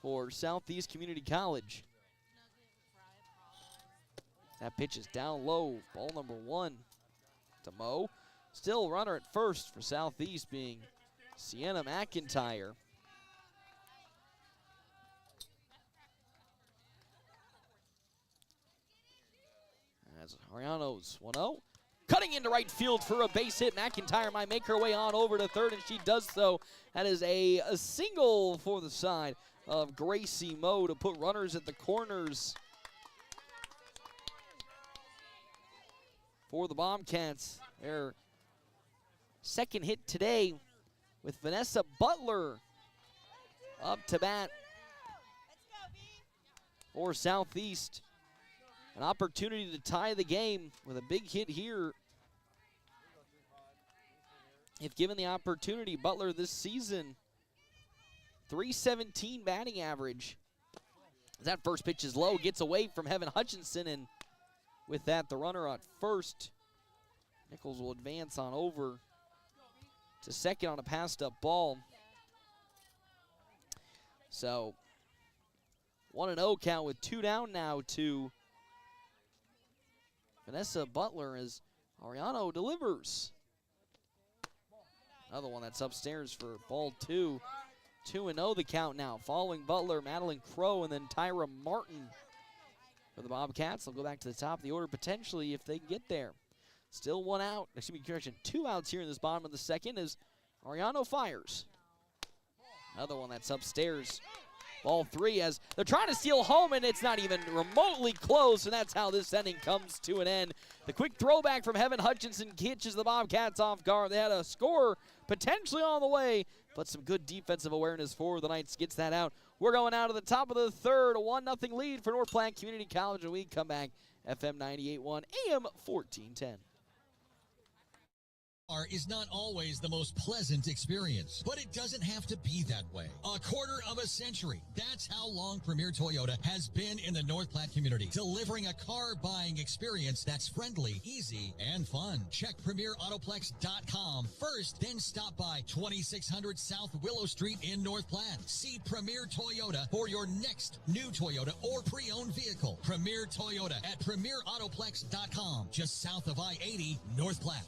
for Southeast Community College. That pitch is down low. Ball number 1 to Moe. Still runner at first for Southeast being Sienna McIntyre. As Ariano's 1-0. Cutting into right field for a base hit. McIntyre might make her way on over to third, and she does so. That is a single for the side of Gracie Moe to put runners at the corners for the Bobcats. Their second hit today with Vanessa Butler up to bat for Southeast. An opportunity to tie the game with a big hit here. If given the opportunity, Butler this season, .317 batting average. That first pitch is low, gets away from Heaven Hutchinson, and with that, the runner at first. Nichols will advance on over to second on a passed-up ball. So, 1-0 count with 2 down now to Vanessa Butler as Ariano delivers. Another one that's upstairs for ball 2. 2-0 the count now. Following Butler, Madeline Crow, and then Tyra Martin for the Bobcats. They'll go back to the top of the order potentially if they can get there. Still 1 out. Excuse me, correction. 2 outs here in this bottom of the second as Ariano fires. Another one that's upstairs. Ball 3 as they're trying to steal home, and it's not even remotely close, and that's how this inning comes to an end. The quick throwback from Heaven Hutchinson catches the Bobcats off guard. They had a score potentially on the way, but some good defensive awareness for the Knights gets that out. We're going out to the top of the third, a 1-0 lead for North Platte Community College, and we come back FM 98.1, AM 1410. Is not always the most pleasant experience, but it doesn't have to be that way. A quarter of a century. That's how long Premier Toyota has been in the North Platte community, delivering a car buying experience that's friendly, easy, and fun. Check PremierAutoplex.com first, then stop by 2600 South Willow Street in North Platte. See Premier Toyota for your next new Toyota or pre-owned vehicle. Premier Toyota at PremierAutoplex.com, just south of I-80, North Platte.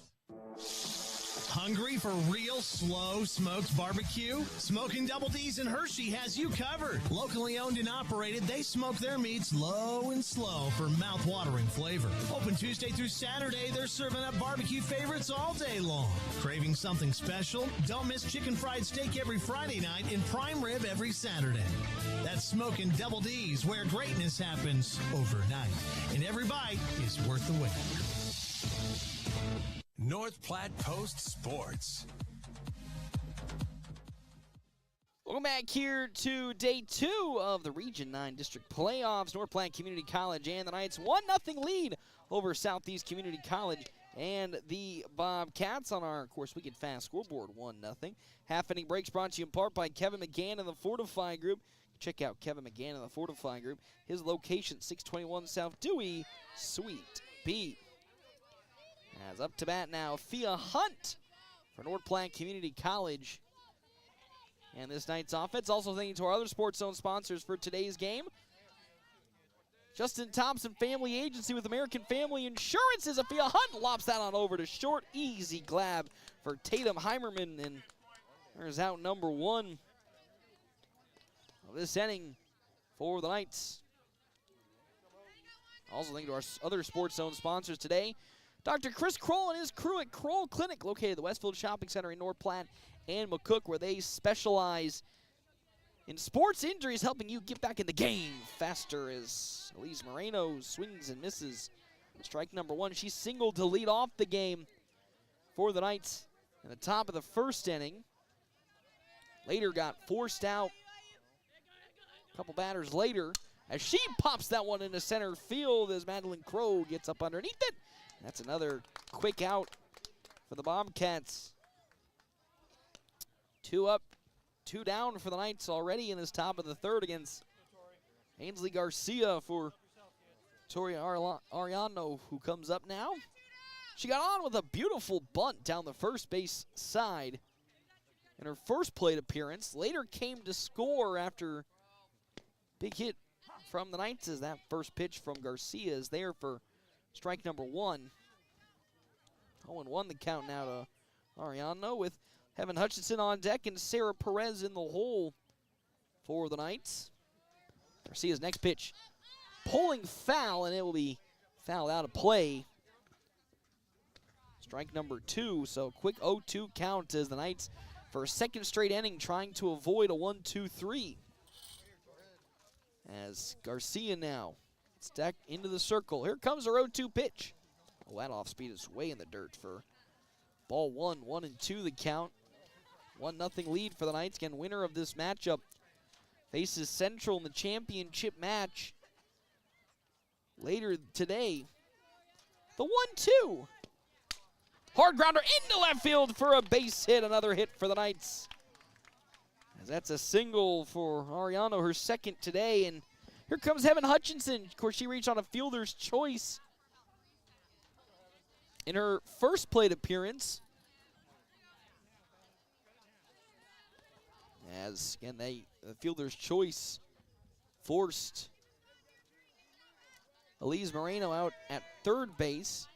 Hungry for real slow smoked barbecue? Smoking Double D's in Hershey has you covered. Locally owned and operated, they smoke their meats low and slow for mouth-watering flavor. Open Tuesday through Saturday, they're serving up barbecue favorites all day long. Craving something special? Don't miss chicken fried steak every Friday night and prime rib every Saturday. That's Smoking Double D's, where greatness happens overnight. And every bite is worth the wait. North Platte Post Sports. Welcome back here to day 2 of the Region 9 District Playoffs. North Platte Community College and the Knights 1-0 lead over Southeast Community College and the Bobcats on our, of course, Wicked Fast scoreboard, 1-0. Half-inning breaks brought to you in part by Kevin McGann and the Fortify Group. Check out Kevin McGann and the Fortify Group. His location, 621 South Dewey, Suite B. As up to bat now, Thea Hunt for North Platte Community College. And this night's offense, also thanking to our other Sports Zone sponsors for today's game. Justin Thompson Family Agency with American Family Insurance as Thea Hunt lops that on over to short. Easy grab for Tatum Heimerman, and there's out number 1 of this inning for the Knights. Also thanking to our other Sports Zone sponsors today. Dr. Chris Kroll and his crew at Kroll Clinic, located at the Westfield Shopping Center in North Platte and McCook, where they specialize in sports injuries, helping you get back in the game faster as Elise Moreno swings and misses. Strike number 1, she singled to lead off the game for the Knights in the top of the first inning. Later got forced out a couple batters later as she pops that one into center field as Madeline Crow gets up underneath it. That's another quick out for the Bobcats. 2 up, 2 down for the Knights already in this top of the third against Ainsley Garcia for Victoria Ariano, who comes up now. She got on with a beautiful bunt down the first base side in her first plate appearance. Later came to score after big hit from the Knights as that first pitch from Garcia is there for strike number 1. 0-1 the count now to Ariano with Heaven Hutchinson on deck and Sarah Perez in the hole for the Knights. Garcia's next pitch pulling foul, and it will be fouled out of play. Strike number 2, so quick 0-2 count as the Knights for a second straight inning trying to avoid a 1-2-3. As Garcia now stacked into the circle. Here comes her 0-2 pitch. Oh, that off speed is way in the dirt for ball 1. 1-2 the count. 1-0 lead for the Knights. Again, winner of this matchup faces Central in the championship match later today. The 1-2. Hard grounder into left field for a base hit. Another hit for the Knights. As that's a single for Ariano, her second today. And here comes Heaven Hutchinson. Of course, she reached on a fielder's choice in her first plate appearance. As, again, the fielder's choice forced Elise Moreno out at third base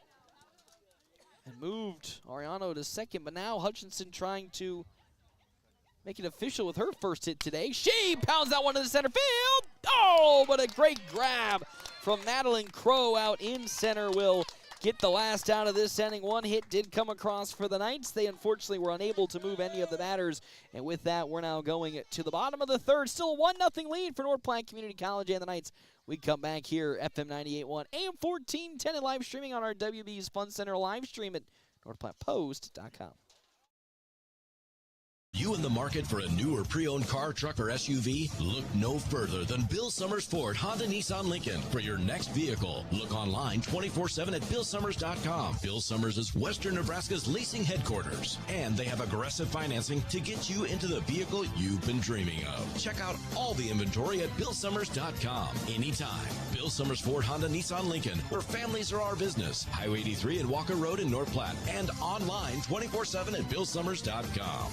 and moved Ariano to second. But now Hutchinson trying to make it official with her first hit today. She pounds that one to the center field. Oh, but a great grab from Madeline Crow out in center will get the last out of this inning. One hit did come across for the Knights. They unfortunately were unable to move any of the batters. And with that, we're now going to the bottom of the third. Still a 1-0 lead for North Platte Community College and the Knights. We come back here, FM 98.1, AM 1410, and live streaming on our WB's Fun Center live stream at northplattepost.com. You in the market for a new or pre-owned car, truck, or SUV? Look no further than Bill Summers Ford, Honda, Nissan, Lincoln for your next vehicle. Look online 24/7 at BillSummers.com. Bill Summers is Western Nebraska's leasing headquarters, and they have aggressive financing to get you into the vehicle you've been dreaming of. Check out all the inventory at BillSummers.com anytime. Bill Summers Ford, Honda, Nissan, Lincoln, where families are our business. Highway 83 and Walker Road in North Platte, and online 24/7 at BillSummers.com.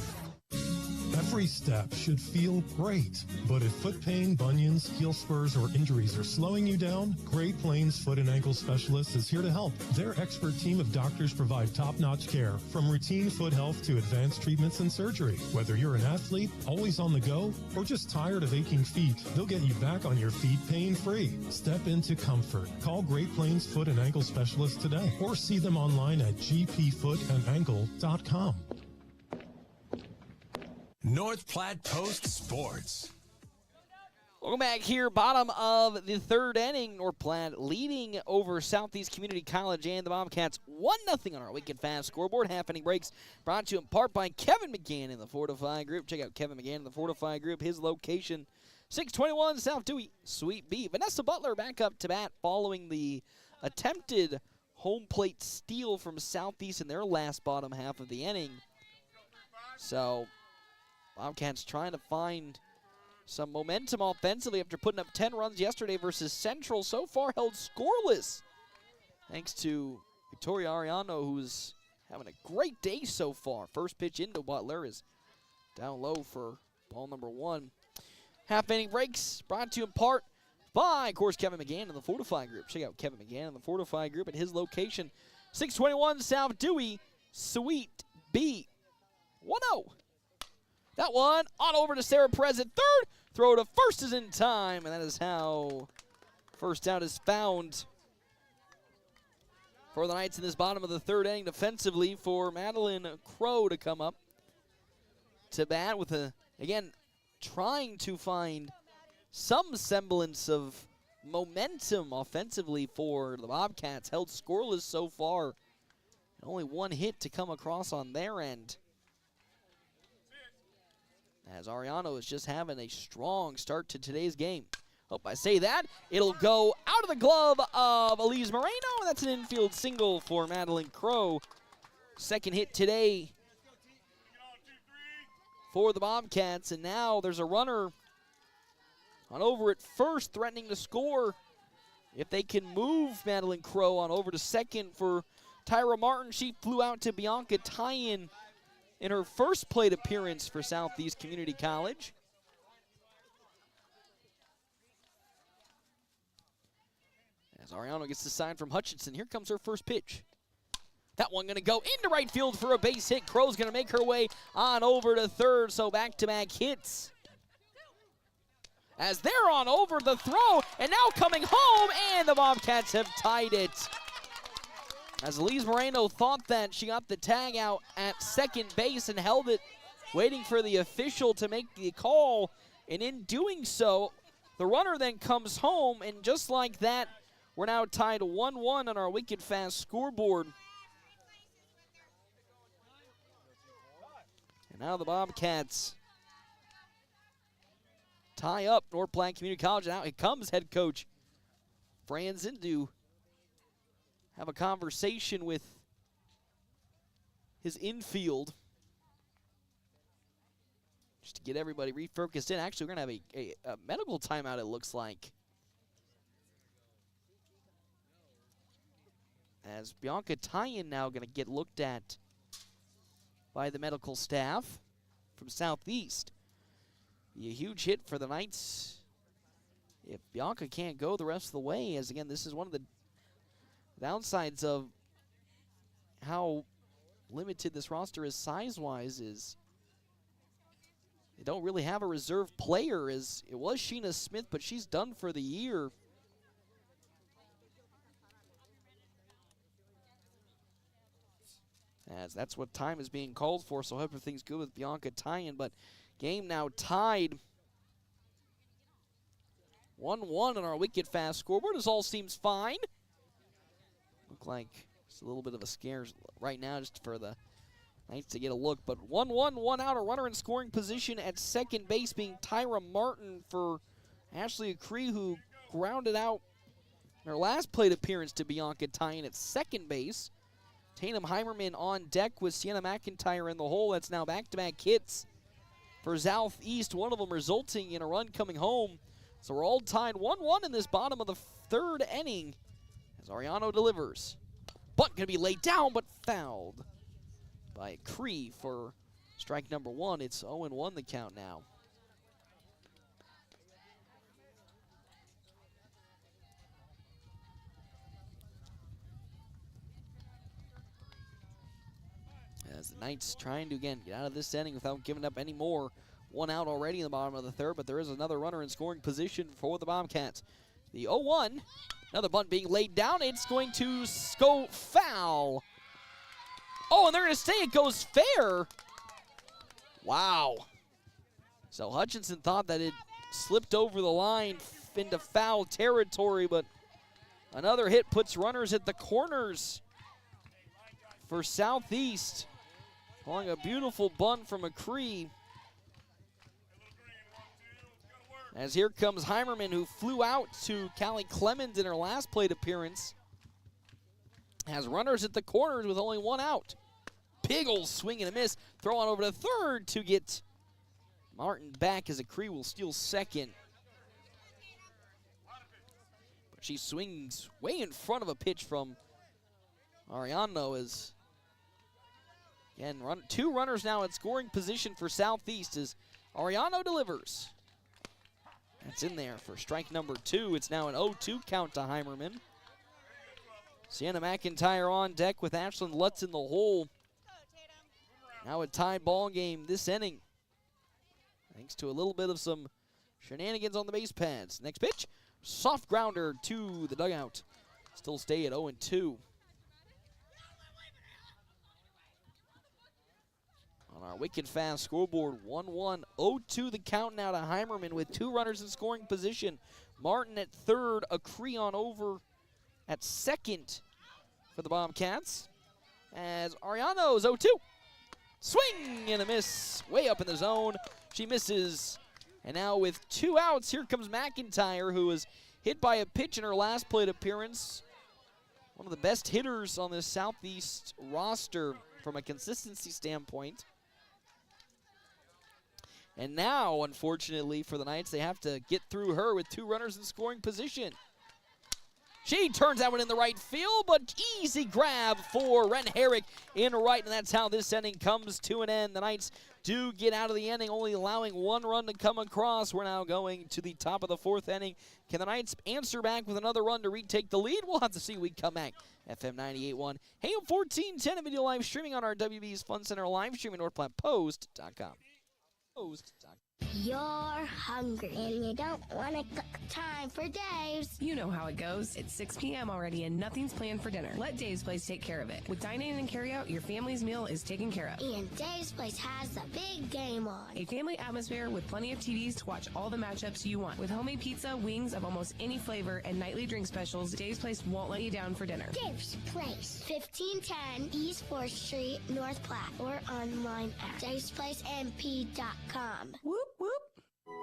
Every step should feel great. But if foot pain, bunions, heel spurs, or injuries are slowing you down, Great Plains Foot and Ankle Specialists is here to help. Their expert team of doctors provide top-notch care, from routine foot health to advanced treatments and surgery. Whether you're an athlete, always on the go, or just tired of aching feet, they'll get you back on your feet pain-free. Step into comfort. Call Great Plains Foot and Ankle Specialists today, or see them online at gpfootandankle.com. North Platte Post Sports. Welcome back here, bottom of the third inning. North Platte leading over Southeast Community College and the Bobcats 1-0 on our Weekend Fast scoreboard. Half-inning breaks brought to you in part by Kevin McGann in the Fortify Group. Check out Kevin McGann in the Fortify Group. His location, 621 South Dewey, Suite B. Vanessa Butler back up to bat following the attempted home plate steal from Southeast in their last bottom half of the inning. So Bobcats trying to find some momentum offensively after putting up 10 runs yesterday versus Central. So far held scoreless thanks to Victoria Ariano, who's having a great day so far. First pitch into Butler is down low for ball number 1. Half-inning breaks brought to you in part by, of course, Kevin McGann in the Fortify Group. Check out Kevin McGann in the Fortify Group at his location, 621 South Dewey, Suite B. 1-0. That one on over to Sarah Perez at third. Throw to first is in time, and that is how first out is found for the Knights in this bottom of the third inning. Defensively for Madeline Crow to come up to bat with again, trying to find some semblance of momentum offensively for the Bobcats. Held scoreless so far. Only one hit to come across on their end, as Ariano is just having a strong start to today's game. Hope I say that. It'll go out of the glove of Elise Moreno, and that's an infield single for Madeline Crow. Second hit today for the Bobcats, and now there's a runner on over at first threatening to score if they can move Madeline Crow on over to second for Tyra Martin. She flew out to Bianca Tyen in her first plate appearance for Southeast Community College. As Ariano gets the sign from Hutchinson, here comes her first pitch. That one going to go into right field for a base hit. Crow's going to make her way on over to third, so back-to-back hits. As they're on over the throw, and now coming home, and the Bobcats have tied it. As Elise Moreno thought that she got the tag out at second base and held it, waiting for the official to make the call, and in doing so, the runner then comes home, and just like that, we're now tied 1-1 on our Wicked Fast scoreboard. And now the Bobcats tie up North Platte Community College. Now here comes head coach Franzen to have a conversation with his infield just to get everybody refocused in. Actually, we're going to have a medical timeout, it looks like, as Bianca Tyen now going to get looked at by the medical staff from Southeast. Be a huge hit for the Knights if Bianca can't go the rest of the way, as again, this is one of the downsides of how limited this roster is size-wise, is they don't really have a reserve player. As it was Sheena Smith, but she's done for the year. As that's what time is being called for, so hope everything's good with Bianca Tyen, but game now tied 1-1 on our Wicked Fast scoreboard, as all seems fine. Look like it's a little bit of a scare right now just for the Knights to get a look. But 1-1, 1 out, a runner in scoring position at second base being Tyra Martin for Ashley Acree, who grounded out in her last plate appearance to Bianca Tyen at second base. Tatum Heimerman on deck with Sienna McIntyre in the hole. That's now back-to-back hits for Southeast, one of them resulting in a run coming home. So we're all tied 1-1 in this bottom of the third inning as Ariano delivers. Bunt going to be laid down, but fouled by Cree for Strike number 1. It's 0-1 the count now. As the Knights trying to, again, get out of this inning without giving up any more. 1 out already in the bottom of the 3rd, but there is another runner in scoring position for the Bobcats. The 0-1, another bunt being laid down. It's going to go foul. Oh, and they're going to say it goes fair. Wow. So Hutchinson thought that it slipped over the line into foul territory, but another hit puts runners at the corners for Southeast. Pulling a beautiful bunt from McCree. As here comes Heimerman, who flew out to Callie Clemens in her last plate appearance. Has runners at the corners with only 1 out. Big old swing and a miss. Throw on over to 3rd to get Martin back as McCree will steal 2nd. But she swings way in front of a pitch from Ariano as, again, 2 runners now at scoring position for Southeast as Ariano delivers. That's in there for strike number 2. It's now an 0-2 count to Heimerman. Sienna McIntyre on deck with Ashlyn Lutz in the hole. Now a tied ball game this inning, thanks to a little bit of some shenanigans on the base pads. Next pitch, soft grounder to the dugout. Still stay at 0-2. On our wicked fast scoreboard, 1-1, 0-2 the count now to Heimerman with 2 runners in scoring position. Martin at 3rd, McCree on over at 2nd for the Bobcats. As Ariano's 0-2. Swing and a miss, way up in the zone. She misses. And now with 2 outs, here comes McIntyre, who was hit by a pitch in her last plate appearance. One of the best hitters on this Southeast roster from a consistency standpoint. And now, unfortunately for the Knights, they have to get through her with 2 runners in scoring position. She turns that one in the right field, but easy grab for Ren Herrick in right, and that's how this inning comes to an end. The Knights do get out of the inning, only allowing 1 run to come across. We're now going to the top of the 4th inning. Can the Knights answer back with another run to retake the lead? We'll have to see when we come back. FM 98.1, AM 1410, video live streaming on our WB's Fun Center live stream at NorthPlattePost.com. You're hungry and you don't want to cook. Time for Dave's. You know how it goes. It's 6 p.m. already and nothing's planned for dinner. Let Dave's Place take care of it. With dine-in and carry-out, your family's meal is taken care of. And Dave's Place has the big game on. A family atmosphere with plenty of TVs to watch all the matchups you want. With homemade pizza, wings of almost any flavor, and nightly drink specials, Dave's Place won't let you down for dinner. Dave's Place, 1510 East 4th Street, North Platte, or online at davesplacemp.com. Whoop, whoop.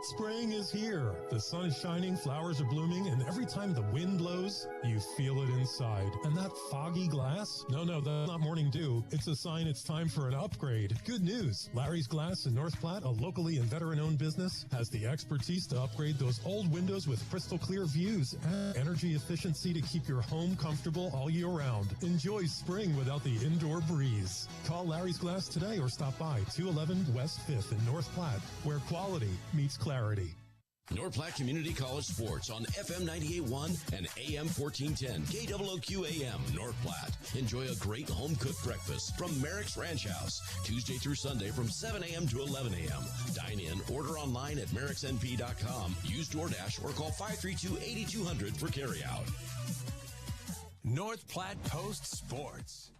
Spring is here. The sun is shining, flowers are blooming, and every time the wind blows, you feel it inside. And that foggy glass? No, that's not morning dew. It's a sign it's time for an upgrade. Good news. Larry's Glass in North Platte, a locally and veteran-owned business, has the expertise to upgrade those old windows with crystal clear views and energy efficiency to keep your home comfortable all year round. Enjoy spring without the indoor breeze. Call Larry's Glass today or stop by 211 West 5th in North Platte, where quality meets clarity. North Platte Community College Sports on FM 98.1 and AM 1410 KOOQ AM North Platte. Enjoy a great home-cooked breakfast from Merrick's Ranch House, Tuesday through Sunday from 7 a.m. to 11 a.m. Dine in, order online at merricksnp.com. Use DoorDash or call 532-8200 for carryout. North Platte Post Sports.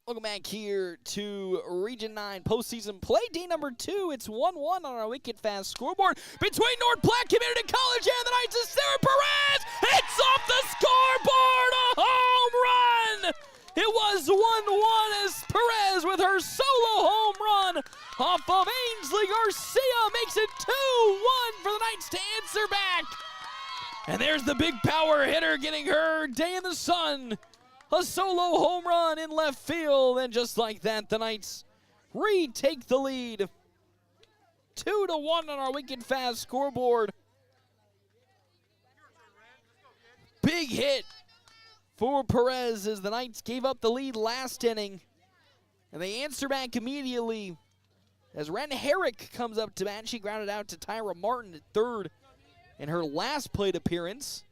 Welcome back here to Region 9 postseason play. Day number 2. It's 1-1 on our wicked fast scoreboard between North Platte Community College and the Knights. It's Sarah Perez. It's off the scoreboard. A home run. It was 1-1 as Perez with her solo home run off of Ainsley Garcia makes it 2-1 for the Knights to answer back. And there's the big power hitter getting her day in the sun. A solo home run in left field, and just like that, the Knights retake the lead. 2-1 on our wicked fast scoreboard. Big hit for Perez as the Knights gave up the lead last inning. And they answer back immediately as Ren Herrick comes up to bat. She grounded out to Tyra Martin at third in her last plate appearance.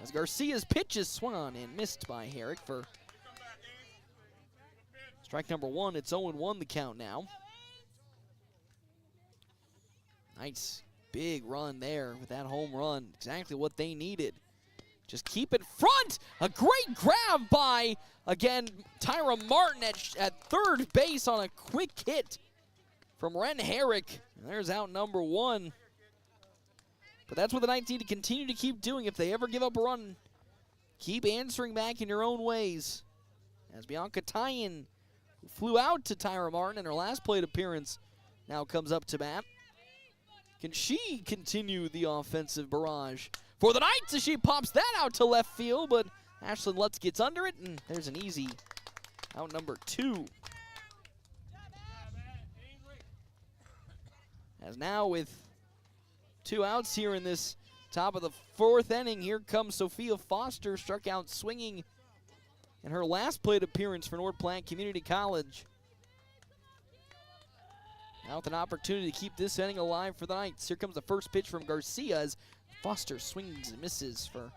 As Garcia's pitch is swung on and missed by Herrick for strike number one. It's 0-1 the count now. Nice big run there with that home run. Exactly what they needed. Just keep it front. A great grab by, again, Tyra Martin at third base on a quick hit from Ren Herrick. And there's out number one. But that's what the Knights need to continue to keep doing. If they ever give up a run, keep answering back in your own ways. As Bianca Tyen, who flew out to Tyra Martin in her last plate appearance, now comes up to bat. Can she continue the offensive barrage for the Knights as she pops that out to left field, but Ashlyn Lutz gets under it, and there's an easy out number two. As now with 2 outs here in this top of the fourth inning, here comes Sophia Foster, struck out swinging in her last plate appearance for North Platte Community College. Now with an opportunity to keep this inning alive for the Knights. Here comes the first pitch from Garcia as Foster swings and misses for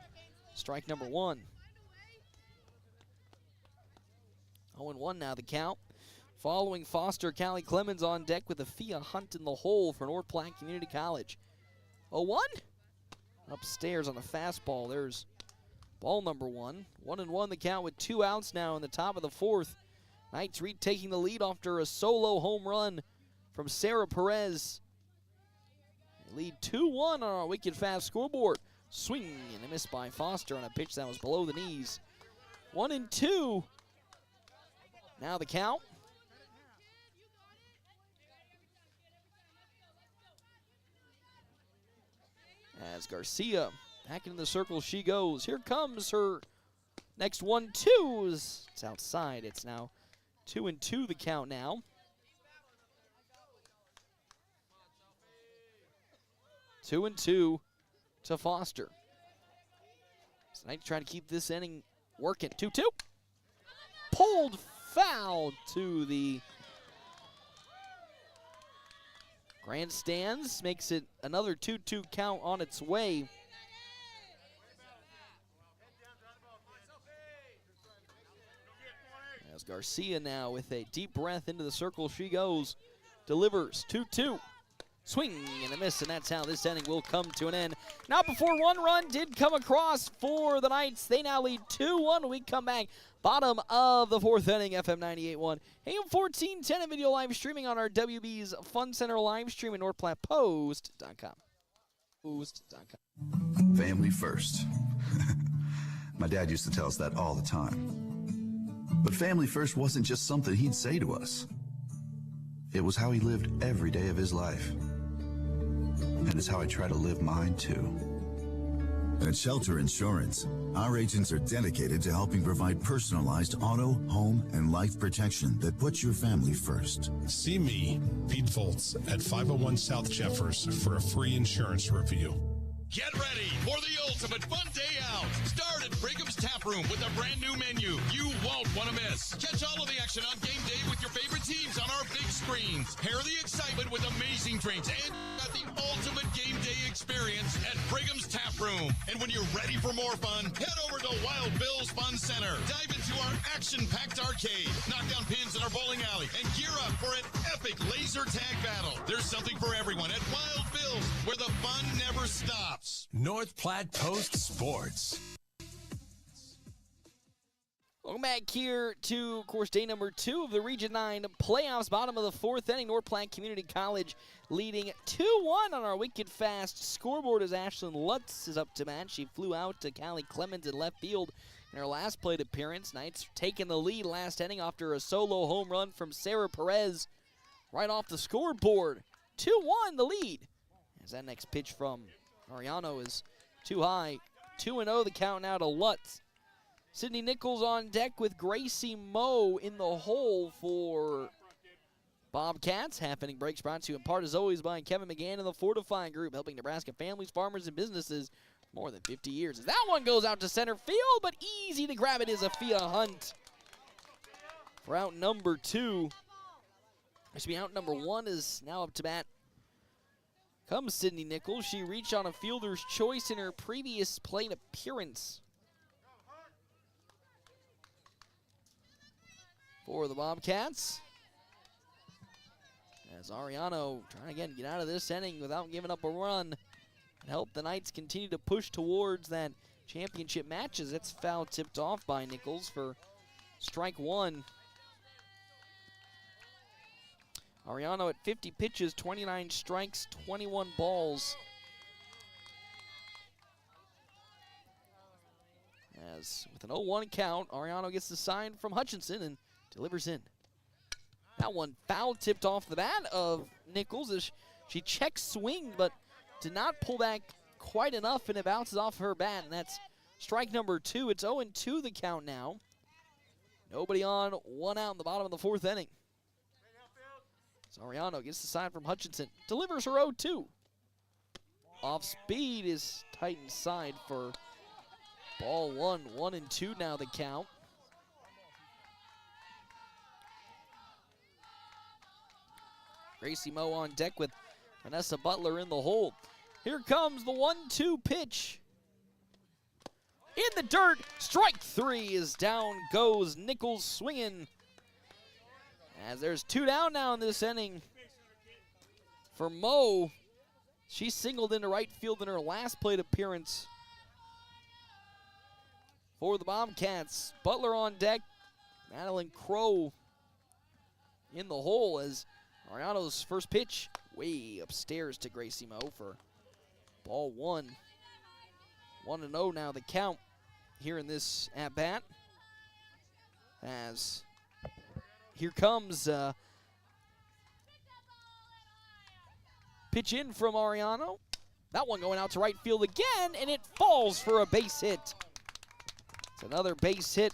strike number one. 0-1 now the count. Following Foster, Callie Clemens on deck with a Fia Hunt in the hole for North Platte Community College. 0-1. Upstairs on a fastball. There's ball number one. 1-1 the count with 2 outs now in the top of the fourth. Knights retaking the lead after a solo home run from Sarah Perez. They lead 2-1 on our Wicked Fast scoreboard. Swing and a miss by Foster on a pitch that was below the knees. 1-2. Now the count. As Garcia back into the circle she goes. Here comes her next 1-2. It's outside. It's now 2-2 the count now. 2-2 to Foster. So Knights trying to keep this inning working. 2-2. Pulled foul to the grandstands. Makes it another 2-2 count on its way. As Garcia now with a deep breath into the circle she goes. Delivers 2-2. Swing and a miss, and that's how this inning will come to an end. Not before one run did come across for the Knights. They now lead 2-1. We come back, bottom of the fourth inning, FM 98.1. AM 1410 and video live streaming on our WB's Fun Center live stream at NorthPlattePost.com. Family first. My dad used to tell us that all the time. But family first wasn't just something he'd say to us. It was how he lived every day of his life. And it's how I try to live mine, too. At Shelter Insurance, our agents are dedicated to helping provide personalized auto, home, and life protection that puts your family first. See me, Pete Volz, at 501 South Jeffers for a free insurance review. Get ready for the ultimate fun day out. Start at Brigham's Tap Room with a brand new menu you won't want to miss. Catch all of the action on game day with your favorite teams on our big screens. Pair the excitement with amazing drinks and got the ultimate game day experience at Brigham's Tap Room. And when you're ready for more fun, head over to Wild Bill's Fun Center. Dive into our action-packed arcade, knock down pins in our bowling alley, and gear up for an epic laser tag battle. There's something for everyone at Wild Bill's, where the fun never stops. North Platte Post Sports. Welcome back here to, of course, day number 2 of the Region 9 playoffs. Bottom of the fourth inning, North Platte Community College leading 2-1 on our Wicked Fast scoreboard as Ashlyn Lutz is up to bat. She flew out to Callie Clemens in left field in her last plate appearance. Knights taking the lead last inning after a solo home run from Sarah Perez right off the scoreboard. 2-1 the lead. As that next pitch from Ariano is too high. 2-0 the count now to Lutz. Sydney Nichols on deck with Gracie Moe in the hole for Bobcats. Half inning breaks brought to you in part as always by Kevin McGann and the Fortifying Group, helping Nebraska families, farmers, and businesses for more than 50 years. As that one goes out to center field, but easy to grab it is a Fia Hunt. for out number 2. Out number 1 is now up to bat. Comes Sydney Nichols. She reached on a fielder's choice in her previous plate appearance. For the Bobcats. As Ariano trying again to get out of this inning without giving up a run and help the Knights continue to push towards that championship matches. It's foul tipped off by Nichols for strike 1. Ariano at 50 pitches, 29 strikes, 21 balls. As with an 0-1 count, Ariano gets the sign from Hutchinson and delivers in. That one foul tipped off the bat of Nichols as she check swinged but did not pull back quite enough, and it bounces off her bat, and that's strike number 2. It's 0-2 the count now. Nobody on, 1 out in the bottom of the 4th inning. So Ariano gets the sign from Hutchinson, delivers her 0-2. Off speed is tight inside for ball 1. 1-2 now the count. Gracie Moe on deck with Vanessa Butler in the hole. Here comes the 1-2 pitch. In the dirt, strike 3 is down goes Nichols swinging. As there's 2 down now in this inning for Moe. She singled into right field in her last plate appearance for the Bobcats. Butler on deck, Madeline Crow in the hole as Ariano's first pitch way upstairs to Gracie Moe for ball 1. 1-0 now the count here in this at-bat. As here comes pitch in from Ariano. That one going out to right field again, and it falls for a base hit. It's another base hit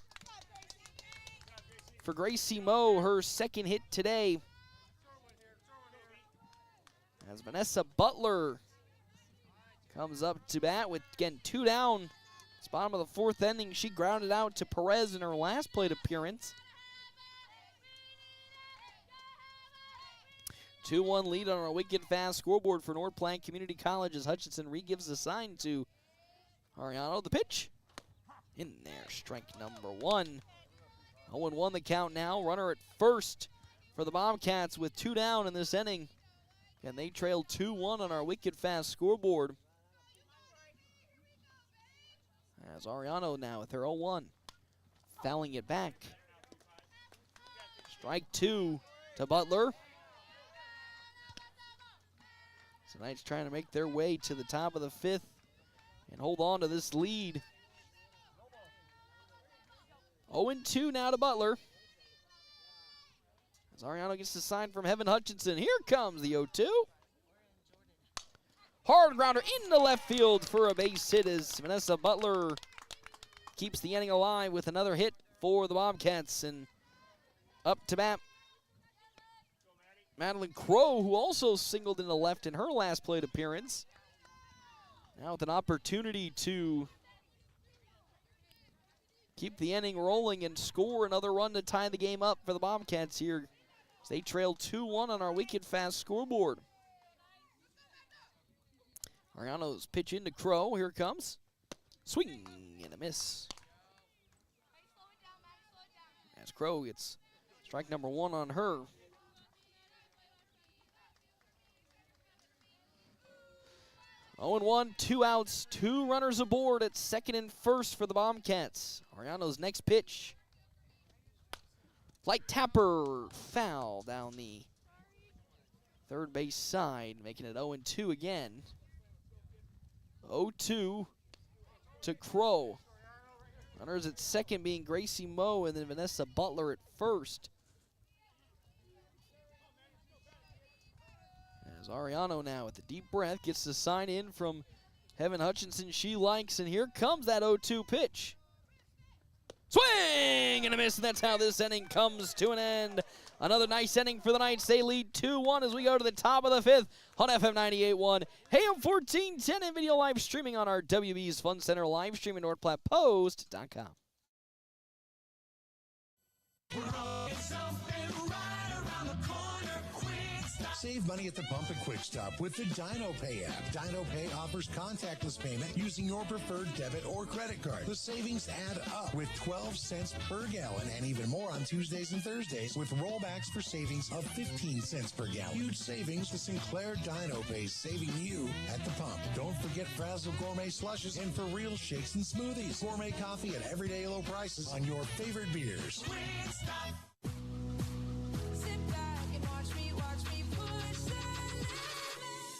for Gracie Moe, her second hit today. As Vanessa Butler comes up to bat with, again, 2 down. It's bottom of the 4th inning. She grounded out to Perez in her last plate appearance. 2-1 lead on our wicked fast scoreboard for North Platte Community College as Hutchinson re-gives the sign to Ariano. The pitch in there, strike number 1. 0-1 the count now. Runner at first for the Bobcats with 2 down in this inning. And they trail 2-1 on our wicked fast scoreboard. As Ariano now with her 0-1, fouling it back. Strike 2 to Butler. So Knights trying to make their way to the top of the 5th and hold on to this lead. 0-2 now to Butler. As Ariano gets the sign from Heaven Hutchinson. Here comes the 0-2. Hard grounder into left field for a base hit as Vanessa Butler keeps the inning alive with another hit for the Bobcats. And up to bat, Madeline Crow, who also singled into left in her last plate appearance. Now with an opportunity to keep the inning rolling and score another run to tie the game up for the Bobcats here. They trail 2-1 on our wicked fast scoreboard. Ariano's pitch into Crow. Here it comes. Swing and a miss. As Crow gets strike number 1 on her. 0-1, 2 outs, 2 runners aboard at second and first for the Bobcats. Ariano's next pitch. Light tapper, foul down the third base side, making it 0-2 again. 0-2 to Crow. Runners at second being Gracie Moe and then Vanessa Butler at first. As Ariano now with a deep breath gets the sign in from Heaven Hutchinson she likes, and here comes that 0-2 pitch. Swing and a miss, and that's how this inning comes to an end. Another nice inning for the Knights. They lead 2-1 as we go to the top of the 5th on FM 98.1, AM 1410, and video live streaming on our WB's Fun Center live stream at NorthPlattePost.com. Save money at the pump and quick stop with the Dino Pay app. Dino Pay offers contactless payment using your preferred debit or credit card. The savings add up with 12 cents per gallon and even more on Tuesdays and Thursdays with rollbacks for savings of 15 cents per gallon. Huge savings. The Sinclair Dino Pay saving you at the pump. Don't forget Frazzle Gourmet slushes and for real shakes and smoothies. Gourmet coffee at everyday low prices on your favorite beers.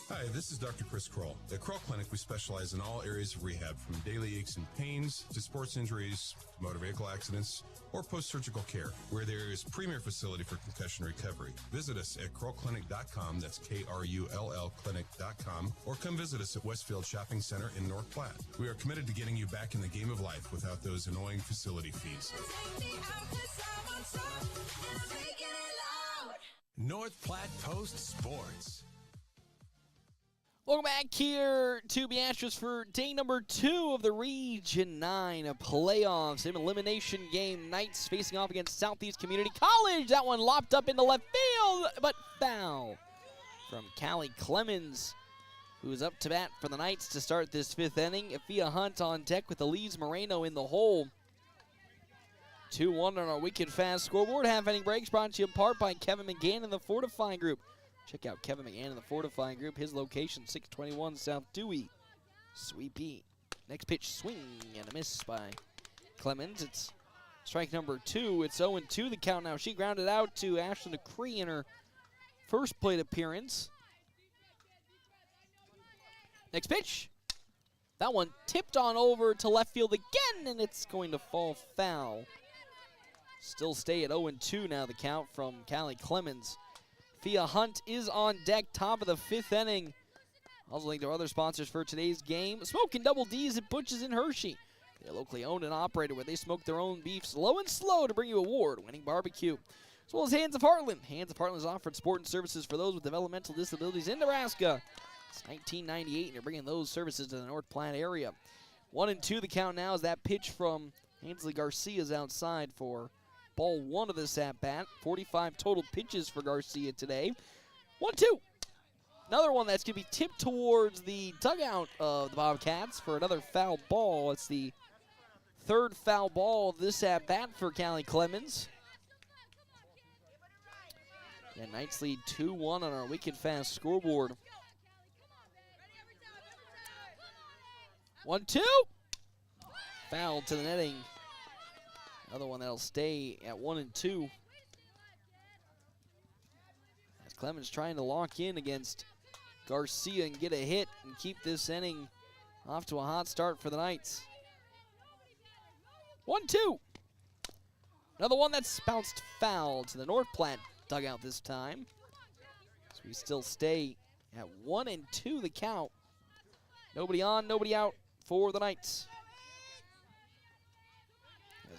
Hi, this is Dr. Chris Kroll. At Kroll Clinic, we specialize in all areas of rehab, from daily aches and pains to sports injuries, to motor vehicle accidents, or post-surgical care. We're the area's premier facility for concussion recovery. Visit us at KrollClinic.com, that's KRULL Clinic.com, or come visit us at Westfield Shopping Center in North Platte. We are committed to getting you back in the game of life without those annoying facility fees. North Platte Post Sports. Welcome back here to Beatrice for day number 2 of the Region 9 playoffs. An elimination game. Knights facing off against Southeast Community College. That one lopped up into left field, but foul from Callie Clemens, who's up to bat for the Knights to start this 5th inning. Afia Hunt on deck with Elise Moreno in the hole. 2-1 on our Wicked Fast scoreboard. Half-inning breaks brought to you in part by Kevin McGann and the Fortifying Group. Check out Kevin McGann and the Fortifying Group. His location, 621 South Dewey. Sweepy. Next pitch, swing and a miss by Clemens. It's strike number 2. It's 0-2 the count now. She grounded out to Ashlyn DeCree in her first plate appearance. Next pitch. That one tipped on over to left field again, and it's going to fall foul. Still stay at 0-2 now the count from Callie Clemens. Fia Hunt is on deck, top of the 5th inning. Also link to our other sponsors for today's game. Smoking Double D's at Butch's in Hershey. They're locally owned and operated where they smoke their own beef slow and slow to bring you award-winning barbecue. As well as Hands of Heartland. Hands of Heartland has offered support and services for those with developmental disabilities in Nebraska. It's 1998, and they're bringing those services to the North Platte area. 1-2 the count now as that pitch from Ainsley Garcia is outside for ball 1 of this at-bat. 45 total pitches for Garcia today. 1-2. Another one that's going to be tipped towards the dugout of the Bobcats for another foul ball. It's the 3rd foul ball of this at-bat for Callie Clemens. And Knights lead 2-1 on our Wicked Fast scoreboard. 1-2. Foul to the netting. Another one that'll stay at 1-2. As Clemens trying to lock in against Garcia and get a hit and keep this inning off to a hot start for the Knights. 1-2. Another one that's bounced foul to the North Platte dugout this time. So we still stay at 1-2 the count. Nobody on, nobody out for the Knights.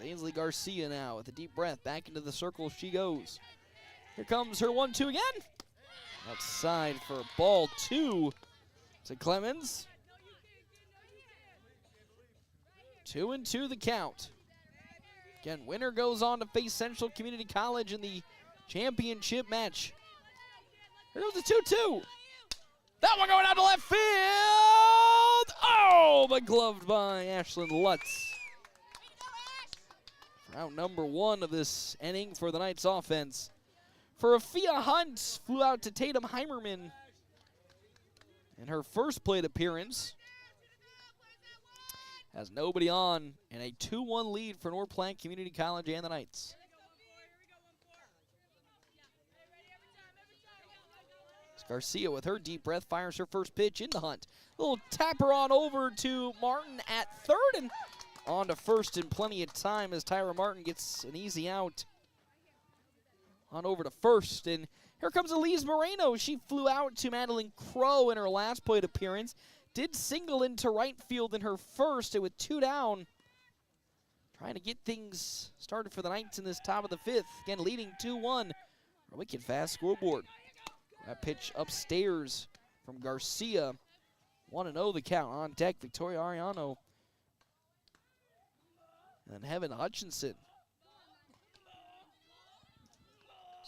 Ainsley Garcia now with a deep breath. Back into the circle she goes. Here comes her 1-2 again. Outside for ball 2 to Clemens. 2-2 the count. Again, winner goes on to face Central Community College in the championship match. Here goes the 2-2. That one going out to left field. Oh, but gloved by Ashlyn Lutz. Out number 1 of this inning for the Knights offense. For Afia Hunt, flew out to Tatum Heimerman in her first plate appearance. Has nobody on, and a 2-1 lead for North Platte Community College and the Knights. Garcia with her deep breath fires her first pitch into Hunt. A little tapper on over to Martin at 3rd, and on to 1st in plenty of time as Tyra Martin gets an easy out. On over to 1st, and here comes Elise Moreno. She flew out to Madeline Crow in her last plate appearance. Did single into right field in her first, and with 2 down, trying to get things started for the Knights in this top of the 5th. Again, leading 2-1. A Wicked Fast scoreboard. That pitch upstairs from Garcia. 1-0 the count. On deck, Victoria Ariano. And Heaven Hutchinson.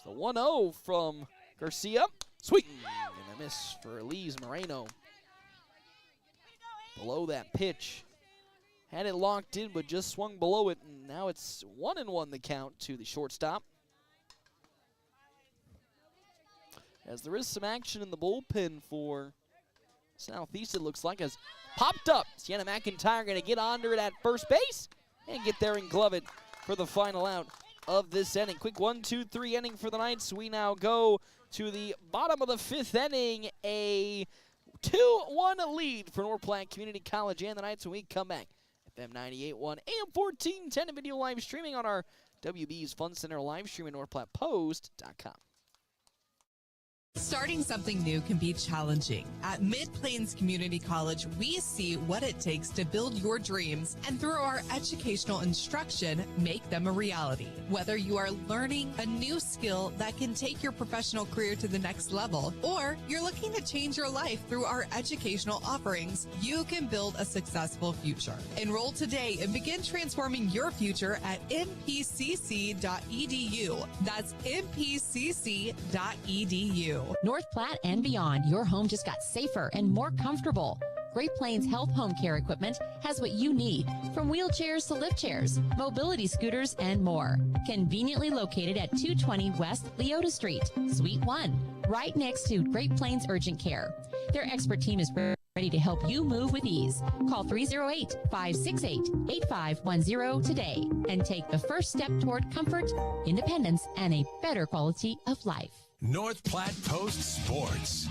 The 1-0 from Garcia. Sweet. And a miss for Elise Moreno. Below that pitch. Had it locked in, but just swung below it. And now it's 1-1 the count to the shortstop. As there is some action in the bullpen for Southeast, it looks like, has popped up. Sienna McIntyre going to get under it at first base and get there and glove it for the final out of this inning. Quick 1-2-3 inning for the Knights. We now go to the bottom of the 5th inning. A 2-1 lead for North Platte Community College and the Knights when we come back. FM 98.1, AM 1410, and video live streaming on our WB's Fun Center live stream at NorthPlattePost.com. Starting something new can be challenging. At Mid-Plains Community College, we see what it takes to build your dreams and through our educational instruction, make them a reality. Whether you are learning a new skill that can take your professional career to the next level, or you're looking to change your life through our educational offerings, you can build a successful future. Enroll today and begin transforming your future at npcc.edu. That's npcc.edu. North Platte and beyond, your home just got safer and more comfortable. Great Plains Health Home Care Equipment has what you need, from wheelchairs to lift chairs, mobility scooters, and more. Conveniently located at 220 West Leota Street, Suite 1, right next to Great Plains Urgent Care. Their expert team is ready to help you move with ease. Call 308-568-8510 today and take the first step toward comfort, independence, and a better quality of life. North Platte Post Sports.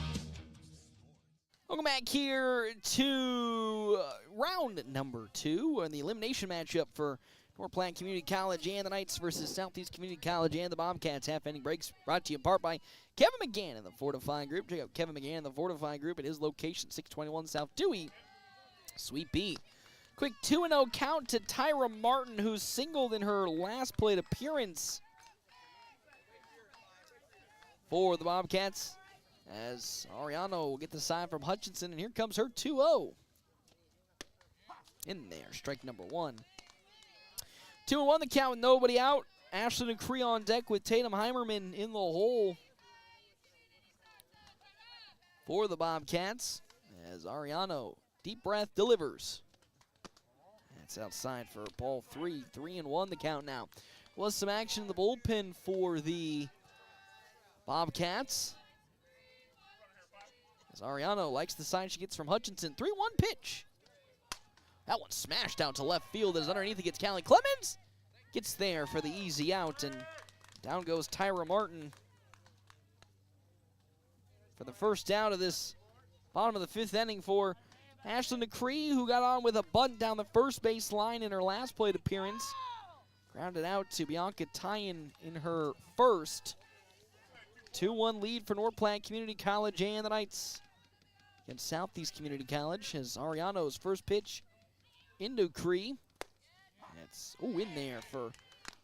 Welcome back here to round number 2 and the elimination matchup for North Platte Community College and the Knights versus Southeast Community College and the Bobcats. Half-inning breaks brought to you in part by Kevin McGann and the Fortify Group. Check out Kevin McGann and the Fortify Group at his location, 621 South Dewey, Suite B. Quick 2-0 count to Tyra Martin, who singled in her last plate appearance for the Bobcats, as Ariano will get the sign from Hutchinson, and here comes her 2-0. In there, strike number 1. 2-1 the count with nobody out. Ashlyn McCree on deck with Tatum Heimerman in the hole for the Bobcats, as Ariano, deep breath, delivers. That's outside for ball 3. 3-1 the count now. Was some action in the bullpen for the Bobcats, as Ariano likes the sign she gets from Hutchinson. 3-1 pitch. That one smashed out to left field as underneath it gets Callie Clemens. Gets there for the easy out, and down goes Tyra Martin for the first out of this bottom of the 5th inning for Ashlyn McCree, who got on with a bunt down the first base line in her last plate appearance. Grounded out to Bianca Tyen in her first. 2-1 lead for North Platte Community College and the Knights against Southeast Community College, as Ariano's first pitch into Cree. It's in there for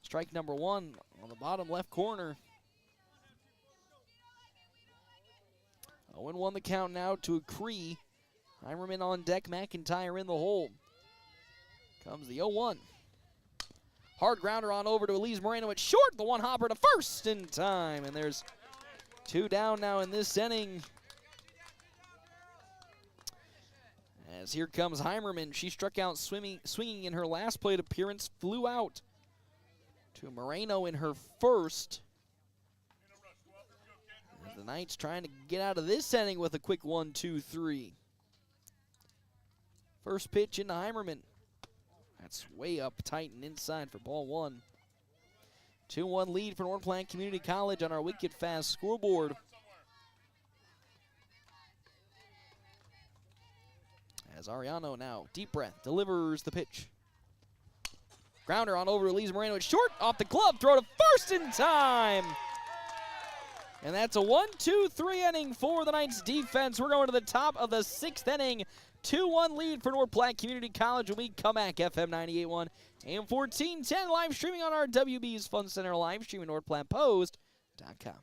strike number 1 on the bottom left corner. 0-1 the count now to Cree. Heimerman on deck, McIntyre in the hole. Comes the 0-1. Hard grounder on over to Elise Moreno at short. The one hopper to first in time, and there's 2 down now in this inning. As here comes Heimerman. She struck out swinging in her last plate appearance, flew out to Moreno in her first. As the Knights trying to get out of this inning with a quick 1-2-3. First pitch into Heimerman. That's way up tight and inside for ball 1. 2-1 lead for North Platte Community College on our Wicked Fast scoreboard. As Ariano now, deep breath, delivers the pitch. Grounder on over to Elise Moreno. It's short, off the glove, throw to first in time. And that's a 1-2-3 inning for the Knights defense. We're going to the top of the 6th inning. 2-1 lead for North Platte Community College when we come back. FM 98.1, AM 1410, live streaming on our WB's Fun Center live stream at NorthPlattePost.com.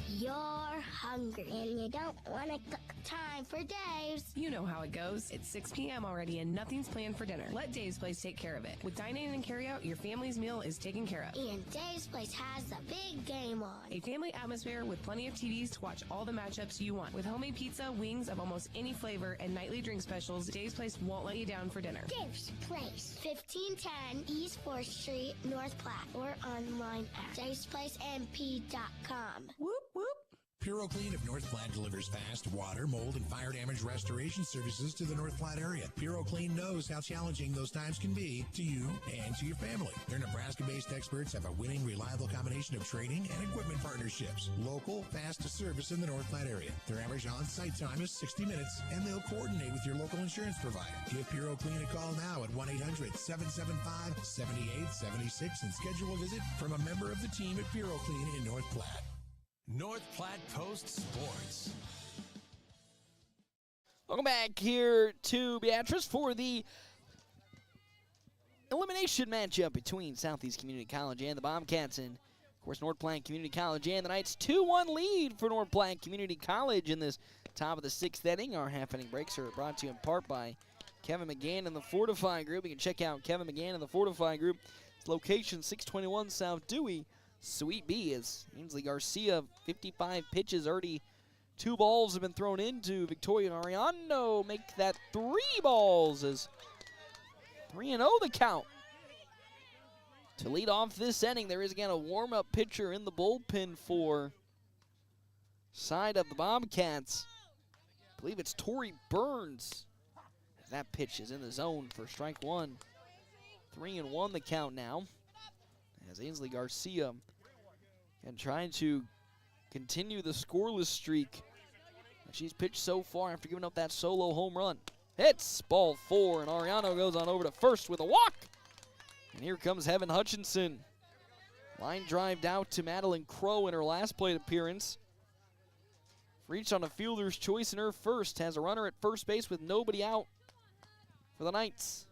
You're hungry and you don't want to cook. Time for Dave's. You know how it goes. It's 6 p.m. already and nothing's planned for dinner. Let Dave's Place take care of it. With dine-in and carry-out, your family's meal is taken care of. And Dave's Place has the big game on. A family atmosphere with plenty of TVs to watch all the matchups you want. With homemade pizza, wings of almost any flavor, and nightly drink specials, Dave's Place won't let you down for dinner. Dave's Place, 1510 East 4th Street, North Platte, or online at davesplacemp.com. Whoop, whoop. Puro Clean of North Platte delivers fast water, mold, and fire damage restoration services to the North Platte area. Puro Clean knows how challenging those times can be to you and to your family. Their Nebraska-based experts have a winning, reliable combination of training and equipment partnerships. Local, fast service in the North Platte area. Their average on-site time is 60 minutes, and they'll coordinate with your local insurance provider. Give Puro Clean a call now at 1-800-775-7876 and schedule a visit from a member of the team at Puro Clean in North Platte. North Platte Post Sports. Welcome back here to Beatrice for the elimination matchup between Southeast Community College and the Bobcats. And, of course, North Platte Community College and the Knights. 2-1 lead for North Platte Community College in this top of the 6th inning. Our half-inning breaks are brought to you in part by Kevin McGann and the Fortify Group. You can check out Kevin McGann and the Fortify Group. Its location, 621 South Dewey. Suite B is Ainsley Garcia, 55 pitches, already 2 balls have been thrown into Victoria Ariano. Make that 3 balls as 3-0 the count. To lead off this inning, there is again a warm-up pitcher in the bullpen for side of the Bobcats. I believe it's Torrey Burns. That pitch is in the zone for strike 1. 3-1 the count now. As Ainsley Garcia and trying to continue the scoreless streak that she's pitched so far after giving up that solo home run. Hits ball 4, and Ariano goes on over to first with a walk. And here comes Heaven Hutchinson. Line drive out to Madeline Crow in her last plate appearance. Reached on a fielder's choice in her first. Has a runner at first base with nobody out for the Knights.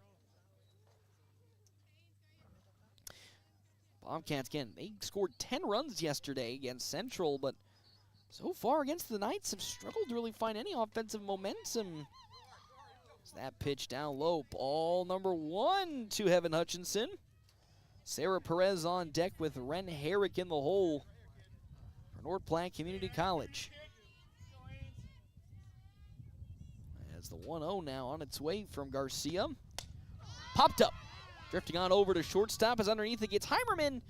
Bobcats, again, they scored 10 runs yesterday against Central, but so far against the Knights have struggled to really find any offensive momentum. As that pitch down low, ball number 1 to Heaven Hutchinson. Sarah Perez on deck with Ren Herrick in the hole for North Platte Community College. As the 1-0 now on its way from Garcia. Popped up. Drifting on over to shortstop as underneath it gets Heimerman.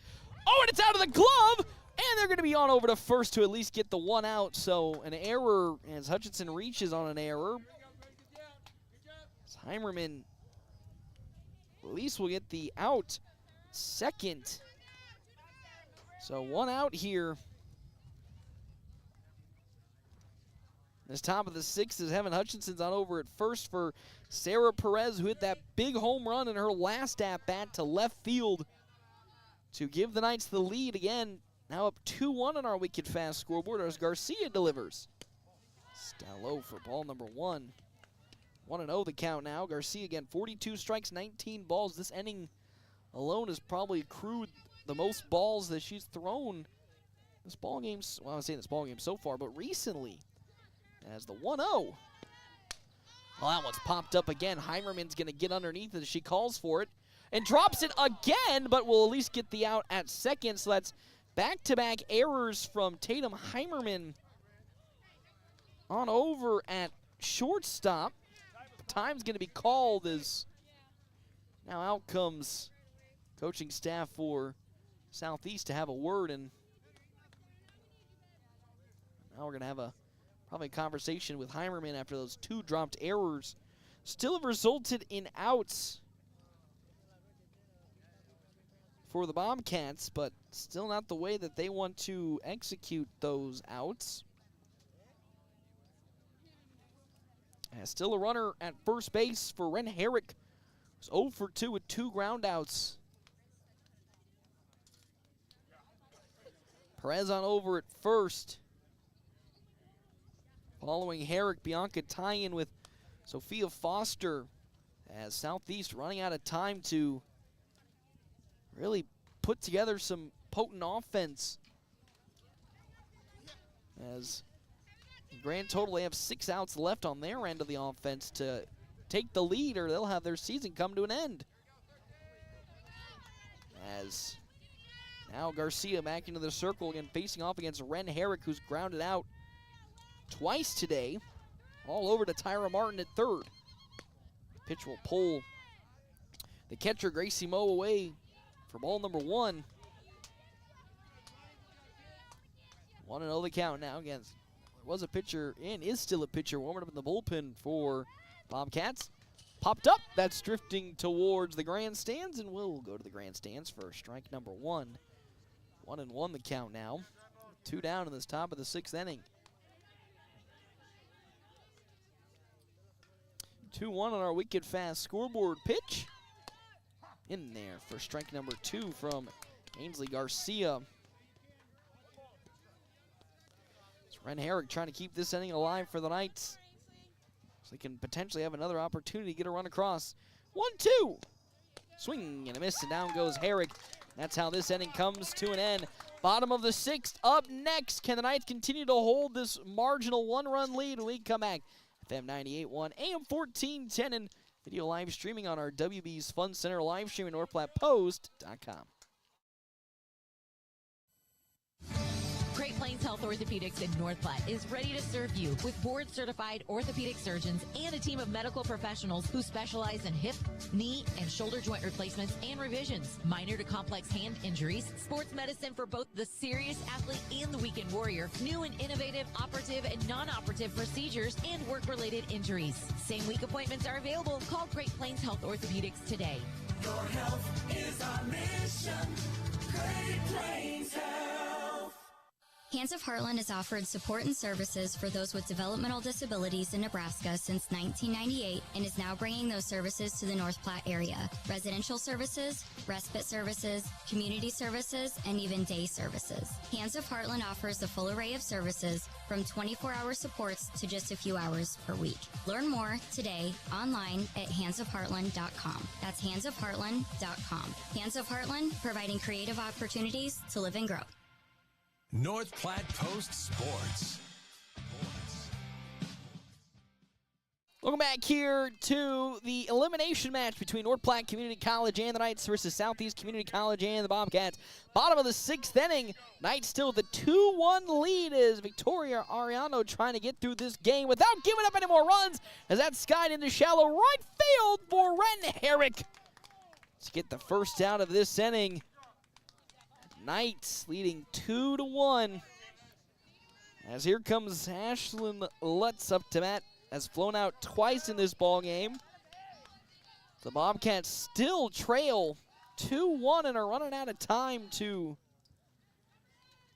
Oh, and it's out of the glove! And they're going to be on over to first to at least get the 1 out. So an error as Hutchinson reaches on an error. As Heimerman at least will get the out second. So 1 out here. This top of the 6th is Heaven Hutchinson's on over at first for Sarah Perez, who hit that big home run in her last at-bat to left field to give the Knights the lead again. Now up 2-1 on our Wicked Fast scoreboard as Garcia delivers. It's down low for ball number 1. 1-0 the count now. Garcia again, 42 strikes, 19 balls. This inning alone has probably accrued the most balls that she's thrown this ball game. Well, I was saying this ball game so far, but recently. As the 1-0. Well, that one's popped up again. Heimerman's going to get underneath it as she calls for it. And drops it again, but will at least get the out at second. So that's back-to-back errors from Tatum Heimerman on over at shortstop. Time's going to be called as now out comes coaching staff for Southeast to have a word. And now we're going to have probably a conversation with Heimerman after those 2 dropped errors. Still have resulted in outs for the Bobcats, but still not the way that they want to execute those outs. Still a runner at first base for Ren Herrick, who's 0 for 2 with 2 groundouts. Perez on over at first. Following Herrick, Bianca tie-in with Sophia Foster as Southeast running out of time to really put together some potent offense. As grand total, they have 6 outs left on their end of the offense to take the lead, or they'll have their season come to an end. As now Garcia back into the circle again, facing off against Ren Herrick, who's grounded out twice today. All over to Tyra Martin at third. Pitch will pull the catcher Gracie Moe away for ball number 1. 1-0 the count now. Again, there was a pitcher and is still a pitcher warming up in the bullpen for Bobcats. Popped up, that's drifting towards the grandstands, and we'll go to the grandstands for strike number 1. 1-1 the count now. 2 down in this top of the 6th inning. 2-1 on our wicked fast scoreboard pitch. In there for strike number 2 from Ainsley Garcia. It's Ren Herrick trying to keep this inning alive for the Knights, so they can potentially have another opportunity to get a run across. 1-2. Swing and a miss, and down goes Herrick. That's how this inning comes to an end. Bottom of the 6th. Up next, can the Knights continue to hold this marginal 1-run lead when we come back? FM 98.1, AM 1410, and video live streaming on our WB's Fun Center live stream at NorthPlattePost.com. Great Plains Health Orthopedics in North Platte is ready to serve you with board-certified orthopedic surgeons and a team of medical professionals who specialize in hip, knee, and shoulder joint replacements and revisions, minor to complex hand injuries, sports medicine for both the serious athlete and the weekend warrior, new and innovative operative and non-operative procedures, and work-related injuries. Same-week appointments are available. Call Great Plains Health Orthopedics today. Your health is our mission. Great Plains Health. Hands of Heartland has offered support and services for those with developmental disabilities in Nebraska since 1998 and is now bringing those services to the North Platte area. Residential services, respite services, community services, and even day services. Hands of Heartland offers a full array of services from 24-hour supports to just a few hours per week. Learn more today online at handsofheartland.com. That's handsofheartland.com. Hands of Heartland, providing creative opportunities to live and grow. North Platte Post Sports. Welcome back here to the elimination match between North Platte Community College and the Knights versus Southeast Community College and the Bobcats. Bottom of the 6th inning, Knights still with the 2-1 lead as Victoria Ariano trying to get through this game without giving up any more runs as that skied into shallow right field for Ren Herrick to get the first out of this inning. Knights leading 2-1. As here comes Ashlyn Lutz up to bat. Has flown out twice in this ball game. The Bobcats still trail 2-1 and are running out of time to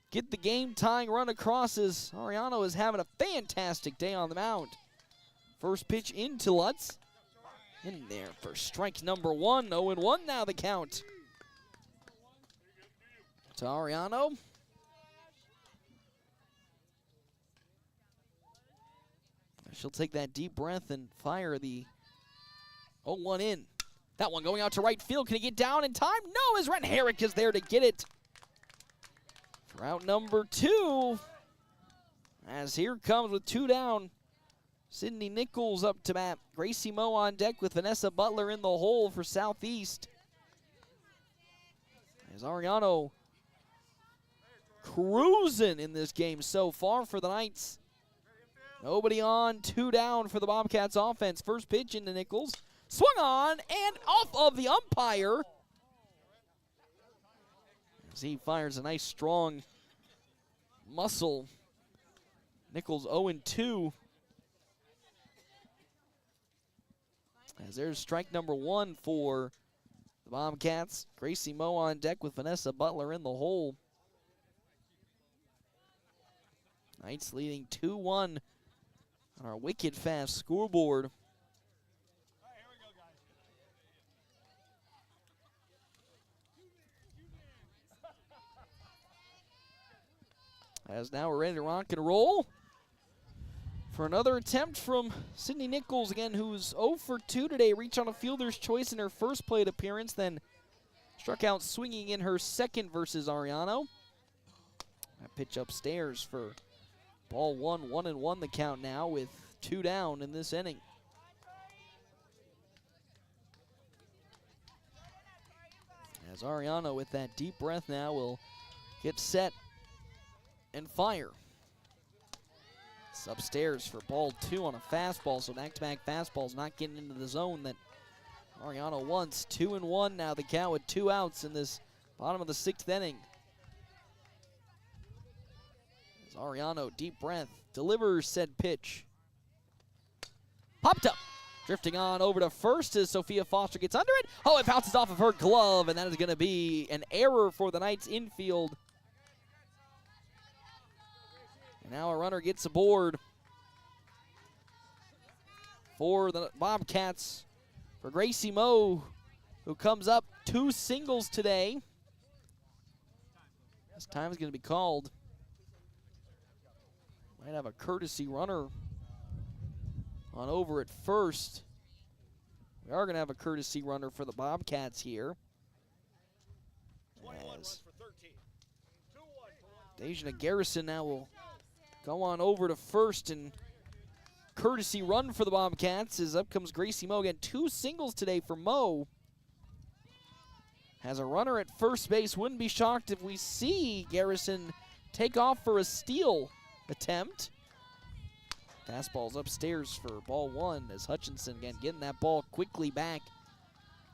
get the game-tying run across as Ariano is having a fantastic day on the mound. First pitch into Lutz. In there for strike number 1. 0-1 now the count. To Ariano. She'll take that deep breath and fire the 0-1 in. That one going out to right field. Can he get down in time? No, as Ren Herrick is there to get it. For out number 2. As here comes with 2 down, Sydney Nichols up to bat. Gracie Moe on deck with Vanessa Butler in the hole for Southeast. As Ariano cruising in this game so far for the Knights. Nobody on, 2 down for the Bobcats offense. First pitch into Nichols. Swung on and off of the umpire. As he fires a nice strong muscle. Nichols 0-2. As there's strike number 1 for the Bobcats. Gracie Moe on deck with Vanessa Butler in the hole. Knights leading 2-1 on our wicked fast scoreboard. As now we're ready to rock and roll for another attempt from Sydney Nichols, again, who's 0 for 2 today. Reached on a fielder's choice in her first plate appearance, then struck out swinging in her second versus Ariano. That pitch upstairs for Ball 1-1 the count now with 2 down in this inning. As Ariano with that deep breath now will get set and fire. It's upstairs for ball 2 on a fastball, so back-to-back fastballs not getting into the zone that Ariano wants. 2-1 now the count with 2 outs in this bottom of the 6th inning. As Ariano, deep breath, delivers said pitch. Popped up. Drifting on over to first as Sophia Foster gets under it. Oh, it bounces off of her glove, and that is going to be an error for the Knights infield. And now a runner gets aboard for the Bobcats. For Gracie Moe, who comes up 2 singles today. This time is going to be called. Might have a courtesy runner on over at first. We are going to have a courtesy runner for the Bobcats here. As Dejana Garrison now will go on over to first and courtesy run for the Bobcats as up comes Gracie Moe. Again, 2 singles today for Moe. Has a runner at first base. Wouldn't be shocked if we see Garrison take off for a steal attempt. Fastball's upstairs for ball 1 as Hutchinson again getting that ball quickly back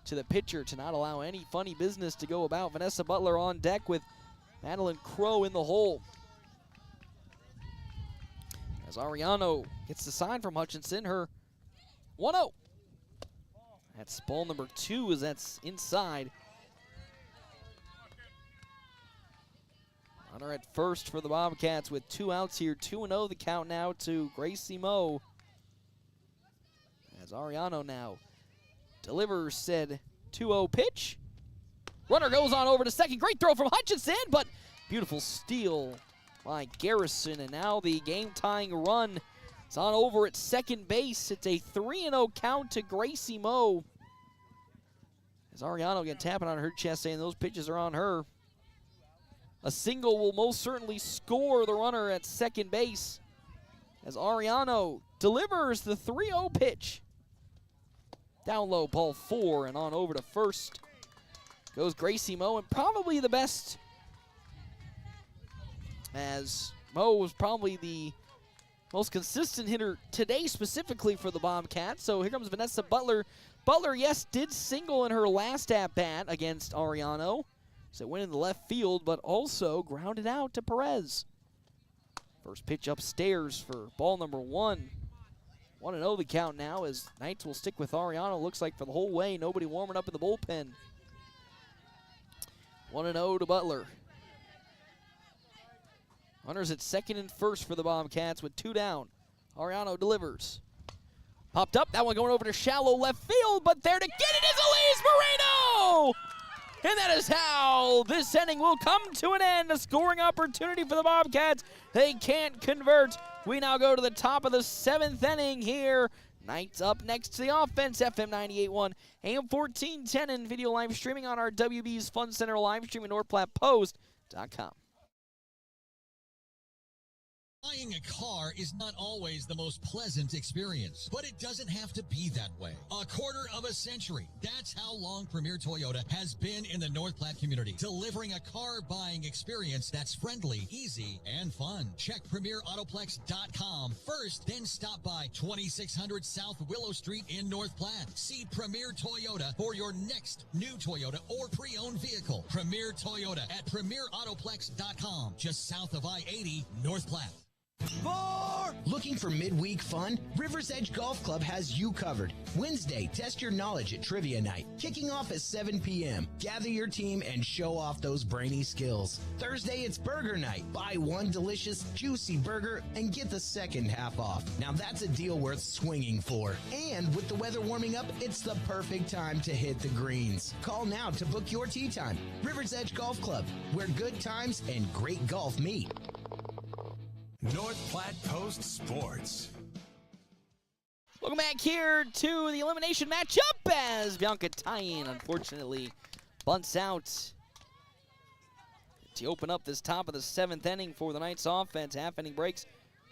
to the pitcher to not allow any funny business to go about. Vanessa Butler on deck with Madeline Crow in the hole. As Ariano gets the sign from Hutchinson, her 1-0. That's ball number 2 as that's inside. Runner at first for the Bobcats with 2 outs here. 2-0 the count now to Gracie Moe. As Ariano now delivers said 2-0 pitch. Runner goes on over to second. Great throw from Hutchinson, but beautiful steal by Garrison. And now the game-tying run is on over at second base. It's a 3-0 count to Gracie Moe. As Ariano again tapping on her chest saying those pitches are on her. A single will most certainly score the runner at second base as Ariano delivers the 3-0 pitch. Down low, ball 4, and on over to first goes Gracie Moe, and probably the best, as Moe was probably the most consistent hitter today specifically for the Bobcats. So here comes Vanessa Butler. Butler, yes, did single in her last at-bat against Ariano. So it went in the left field, but also grounded out to Perez. First pitch upstairs for ball number 1. 1-0 the count now as Knights will stick with Ariano. Looks like for the whole way, nobody warming up in the bullpen. 1-0 to Butler. Runners at second and first for the Bobcats with 2 down. Ariano delivers. Popped up, that one going over to shallow left field, but there to get it is Elise Moreno! And that is how this inning will come to an end. A scoring opportunity for the Bobcats. They can't convert. We now go to the top of the 7th inning here. Knights up next to the offense. FM 98.1, AM 1410, and video live streaming on our WB's Fun Center live stream at NorthPlattePost.com. Buying a car is not always the most pleasant experience, but it doesn't have to be that way. A quarter of a century. That's how long Premier Toyota has been in the North Platte community, delivering a car buying experience that's friendly, easy, and fun. Check PremierAutoplex.com first, then stop by 2600 South Willow Street in North Platte. See Premier Toyota for your next new Toyota or pre-owned vehicle. Premier Toyota at PremierAutoplex.com, just south of I-80, North Platte. Looking for midweek fun? River's Edge Golf Club has you covered. Wednesday, test your knowledge at Trivia Night, kicking off at 7 p.m. Gather your team and show off those brainy skills. Thursday, it's Burger Night. Buy one delicious, juicy burger and get the second half off. Now that's a deal worth swinging for. And with the weather warming up, it's the perfect time to hit the greens. Call now to book your tee time. River's Edge Golf Club, where good times and great golf meet. North Platte Post Sports. Welcome back here to the elimination matchup as Bianca Tyen unfortunately bunts out to open up this top of the 7th inning for the Knights offense. Half inning breaks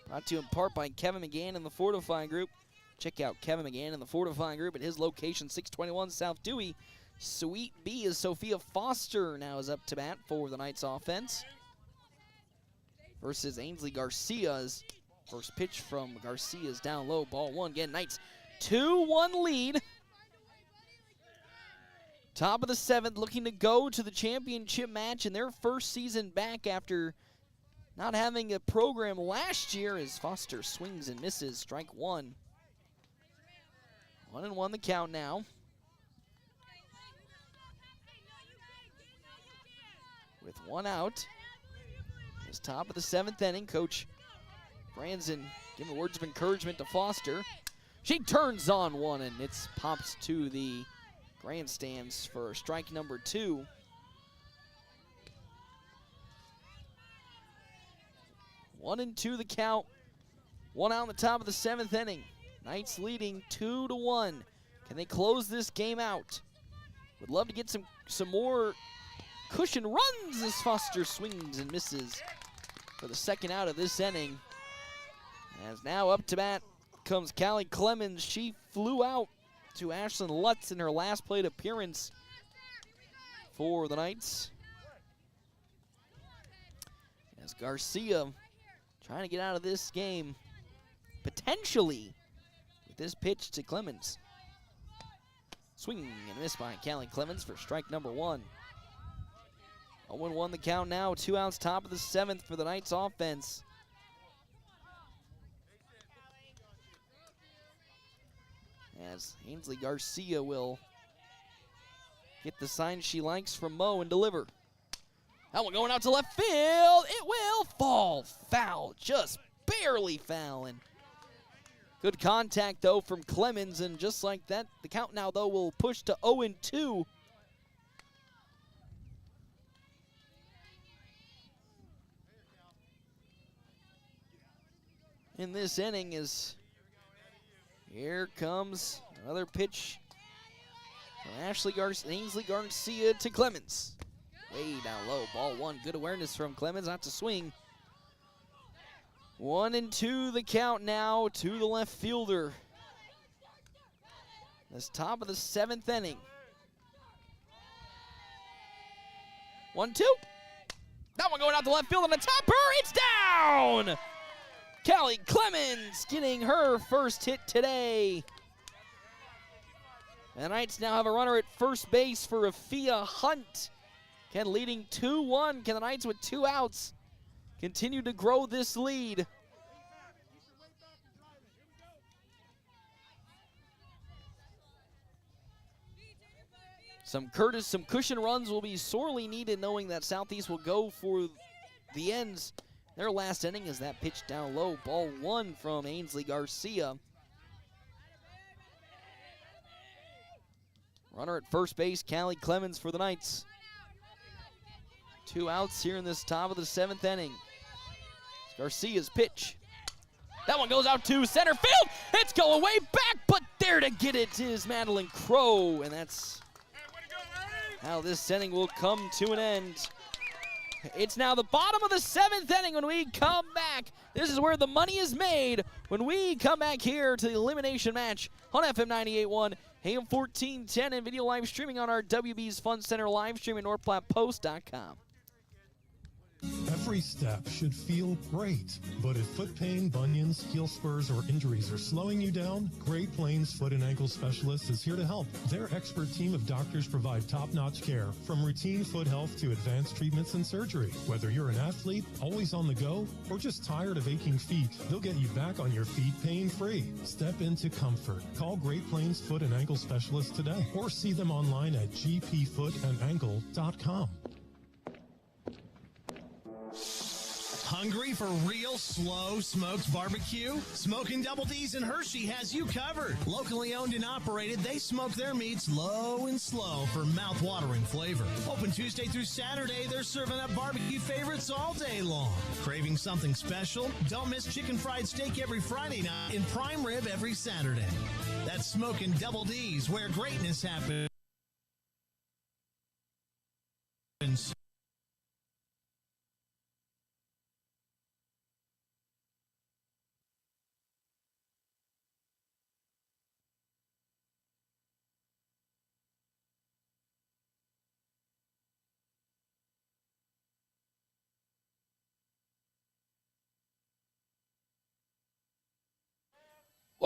Brought to you in part by Kevin McGann and the Fortifying Group. Check out Kevin McGann and the Fortifying Group at his location, 621 South Dewey. Suite B is Sophia Foster now is up to bat for the Knights offense. Versus Ainsley Garcia's first pitch from Garcia's down low. Ball one. Again, Knights 2-1 lead. Top of the 7th, looking to go to the championship match in their first season back after not having a program last year as Foster swings and misses. Strike one. 1-1 the count now. With one out. It's top of the 7th inning. Coach Branson giving words of encouragement to Foster. She turns on one and it's pops to the grandstands for strike number 2. One and two the count. One out in the top of the 7th inning. Knights leading 2-1. Can they close this game out? Would love to get some more cushion runs as Foster swings and misses for the second out of this inning. As now up to bat comes Callie Clemens. She flew out to Ashlyn Lutz in her last plate appearance for the Knights. As Garcia trying to get out of this game, potentially, with this pitch to Clemens. Swing and miss by Callie Clemens for strike number 1. 0-1 the count now, 2 outs, top of the 7th for the Knights offense. As Ainsley Garcia will get the sign she likes from Mo and deliver. That one going out to left field. It will fall foul, just barely foul. And good contact, though, from Clemens. And just like that, the count now, though, will push to 0-2. In this inning is, here comes another pitch from Ainsley Garcia to Clemens. Way down low, ball one. Good awareness from Clemens, not to swing. 1-2 the count now to the left fielder. This top of the 7th inning. 1-2. That one going out to left field on the topper. It's down. Callie Clemens getting her first hit today. And the Knights now have a runner at first base for Afia Hunt. Again, leading 2-1. Can the Knights with 2 outs continue to grow this lead? Some cushion runs will be sorely needed, knowing that Southeast will go for the ends. Their last inning is that pitch down low. Ball one from Ainsley Garcia. Runner at first base, Callie Clemens for the Knights. 2 outs here in this top of the 7th inning. Garcia's pitch. That one goes out to center field. It's going way back, but there to get it is Madeline Crow, and that's how this inning will come to an end. It's now the bottom of the 7th inning when we come back. This is where the money is made when we come back here to the elimination match on FM 98.1, AM 1410, and video live streaming on our WB's Fun Center live stream at NorthPlattePost.com. Every step should feel great, but if foot pain, bunions, heel spurs, or injuries are slowing you down, Great Plains Foot and Ankle Specialists is here to help. Their expert team of doctors provide top-notch care, from routine foot health to advanced treatments and surgery. Whether you're an athlete, always on the go, or just tired of aching feet, they'll get you back on your feet pain-free. Step into comfort. Call Great Plains Foot and Ankle Specialists today, or see them online at gpfootandankle.com. Hungry for real slow smoked barbecue? Smoking Double D's in Hershey has you covered. Locally owned and operated, they smoke their meats low and slow for mouth-watering flavor. Open Tuesday through Saturday, they're serving up barbecue favorites all day long. Craving something special? Don't miss chicken fried steak every Friday night and prime rib every Saturday. That's Smoking Double D's, where greatness happens.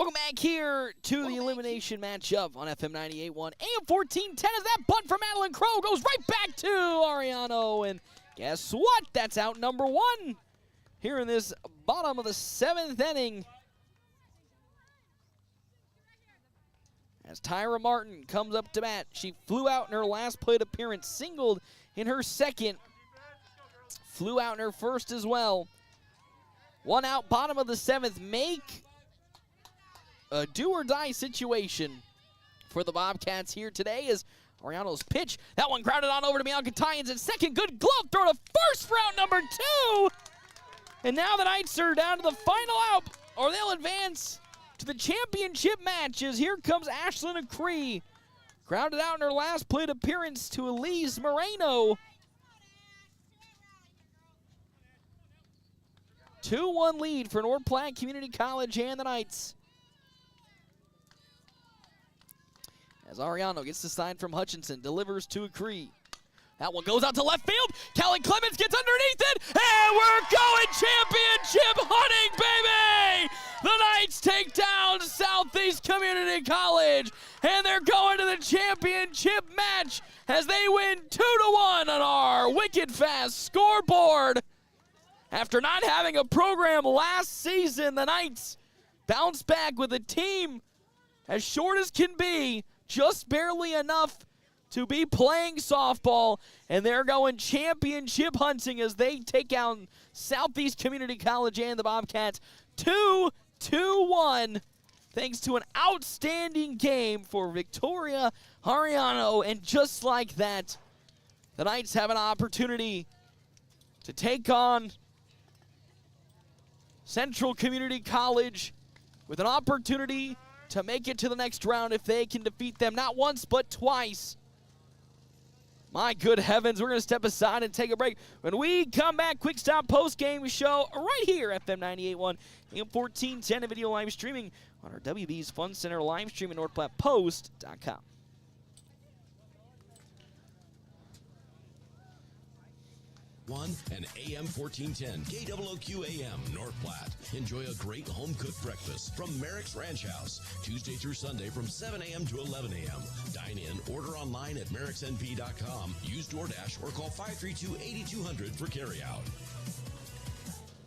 Welcome back here to the elimination matchup on FM 98.1 AM 1410 as that bunt from Madeline Crow goes right back to Ariano. And guess what? That's out number one here in this bottom of the 7th inning. As Tyra Martin comes up to bat, she flew out in her last plate appearance, singled in her second, flew out in her first as well. One out, bottom of the 7th, make a do-or-die situation for the Bobcats here today as Ariano's pitch. That one grounded on over to Bianca Tynes at second. Good glove throw to first for out number 2. And now the Knights are down to the final out, or they'll advance to the championship matches. Here comes Ashlyn Acree. Grounded out in her last plate appearance to Elise Moreno. 2-1 lead for North Platte Community College and the Knights. As Ariano gets the sign from Hutchinson, delivers to Acree. That one goes out to left field. Kelly Clemens gets underneath it, and we're going championship hunting, baby! The Knights take down Southeast Community College, and they're going to the championship match as they win 2-1 on our Wicked Fast scoreboard. After not having a program last season, the Knights bounce back with a team as short as can be, just barely enough to be playing softball, and they're going championship hunting as they take down Southeast Community College and the Bobcats 2-1, thanks to an outstanding game for Victoria Ariano. And just like that, the Knights have an opportunity to take on Central Community College with an opportunity to make it to the next round if they can defeat them not once but twice. My good heavens, we're going to step aside and take a break. When we come back, quick stop post-game show right here at FM 98.1 AM 1410, and video live streaming on our WB's Fun Center live stream at NorthPlattePost.com. And AM 1410, KOOQ AM, North Platte. Enjoy a great home-cooked breakfast from Merrick's Ranch House, Tuesday through Sunday from 7 a.m. to 11 a.m. Dine in, order online at merricksnp.com, use DoorDash, or call 532-8200 for carryout.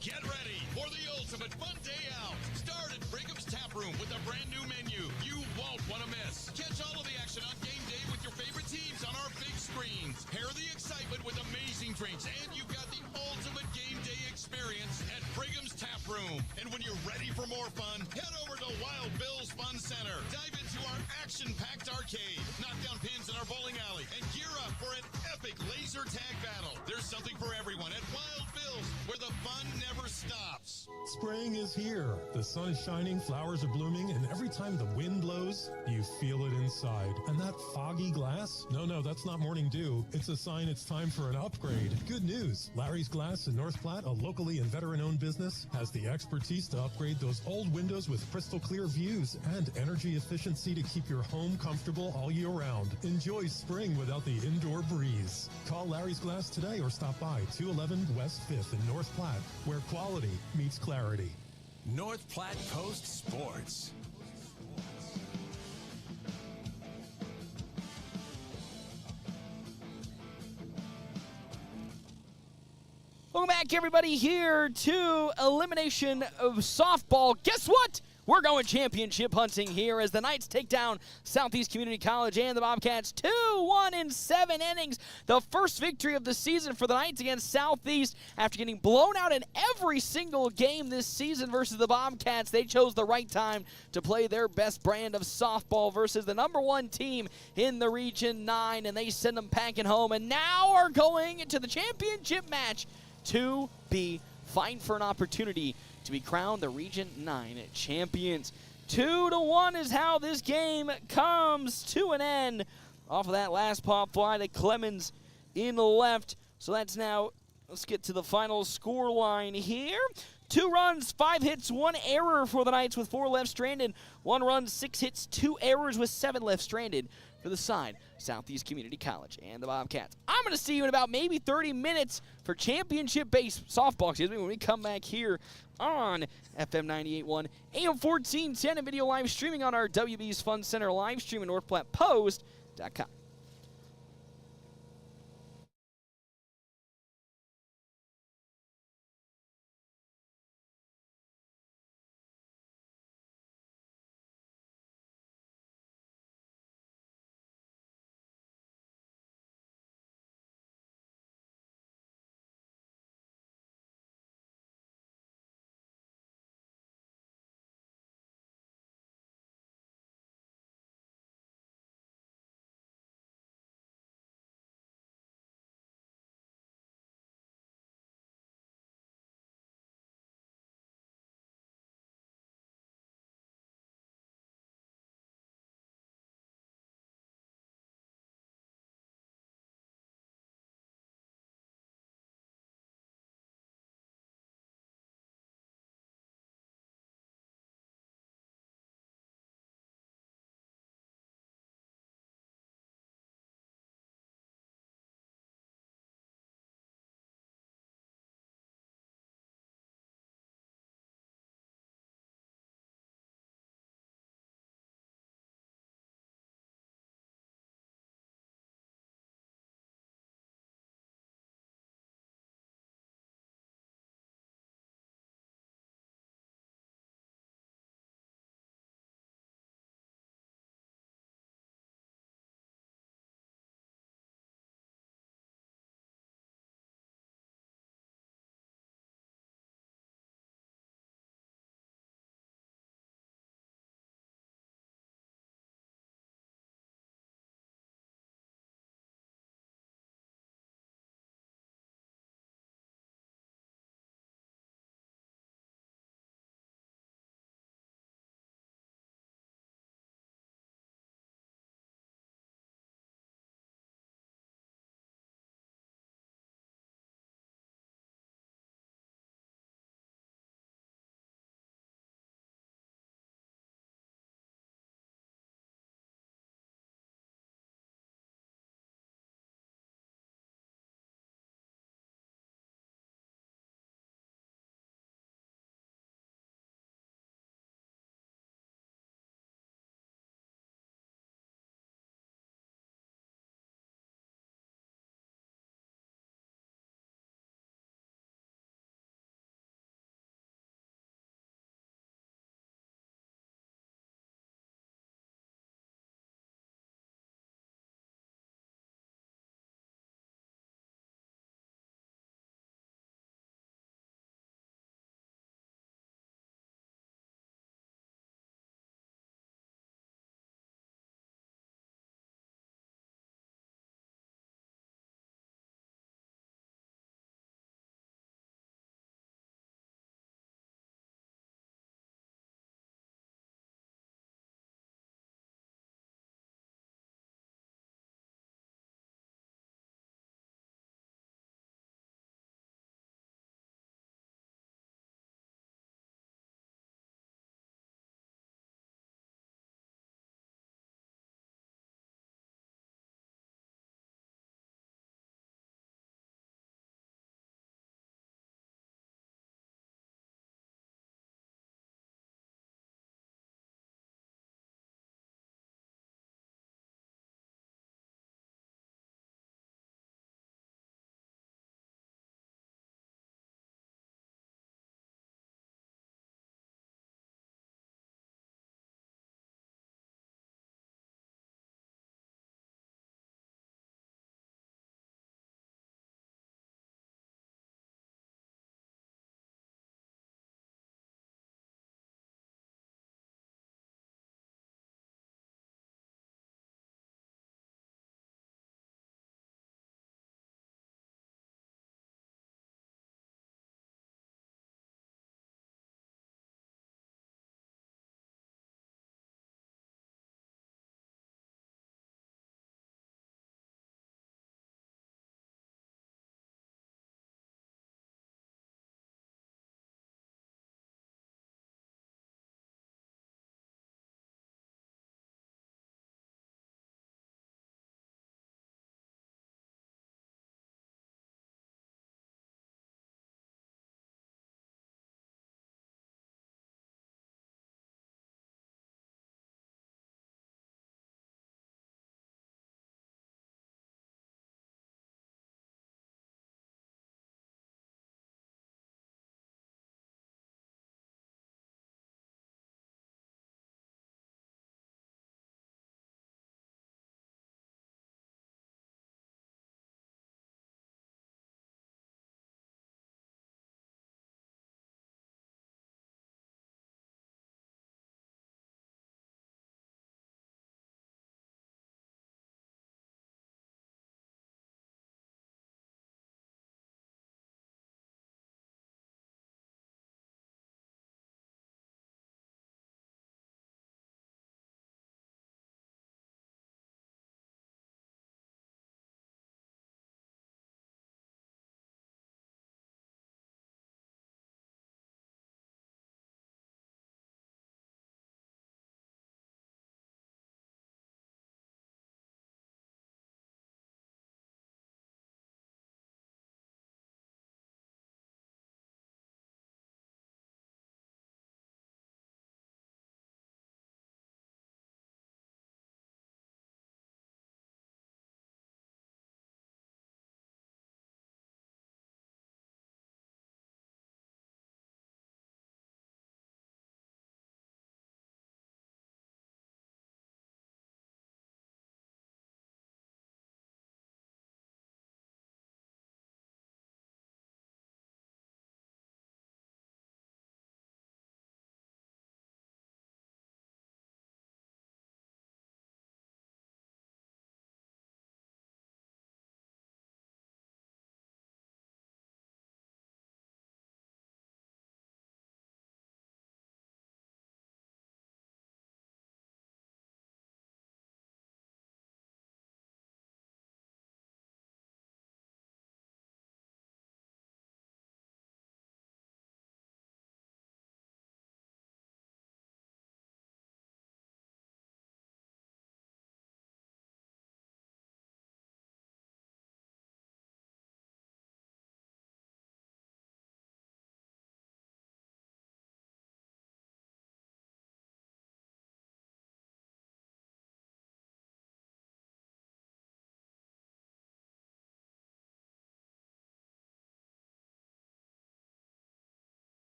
Get ready for the ultimate fun day out. Start at Brigham's Tap Room with a brand new menu you won't want to miss. Catch all of the action on game day with your favorite teams on our big screens. Pair the excitement with amazing drinks, and you've got the ultimate game day experience at Brigham's Tap Room. And when you're ready for more fun, head over to Wild Bill's Fun Center. Dive into our action-packed arcade, knock down pins in our bowling alley, and gear up for an epic laser tag battle. There's something for everyone at Wild Bill's, where the fun never stops. Spring is here. The sun is shining, flowers are blooming, and every time the wind blows, you feel it inside. And that foggy glass? No, that's not morning dew. It's a sign it's time for an upgrade. Good news. Larry's Glass in North Platte, a locally and veteran-owned business, has the expertise to upgrade those old windows with crystal clear views and energy efficiency to keep your home comfortable all year round. Enjoy spring without the indoor breeze. Call Larry's Glass today or stop by 211 West 5th in North Platte, where quality meets clarity. North Platte Post Sports. Welcome back, everybody, here to elimination of softball. Guess what? We're going championship hunting here as the Knights take down Southeast Community College and the Bobcats 2-1 in 7 innings. The first victory of the season for the Knights against Southeast after getting blown out in every single game this season versus the Bobcats. They chose the right time to play their best brand of softball versus the #1 team in the Region 9, and they send them packing home and now are going to the championship match to be fighting for an opportunity to be crowned the Region 9 champions. 2-1 is how this game comes to an end off of that last pop fly to Clemens in the left. So that's now, let's get to the final score line here. 2 runs, 5 hits, 1 error for the Knights with 4 left stranded. 1 run, 6 hits, 2 errors with 7 left stranded for the side, Southeast Community College and the Bobcats. I'm going to see you in about maybe 30 minutes for championship base softball, when we come back here on FM 98.1, AM 1410, and video live streaming on our WB's Fun Center live stream at NorthPlattePost.com.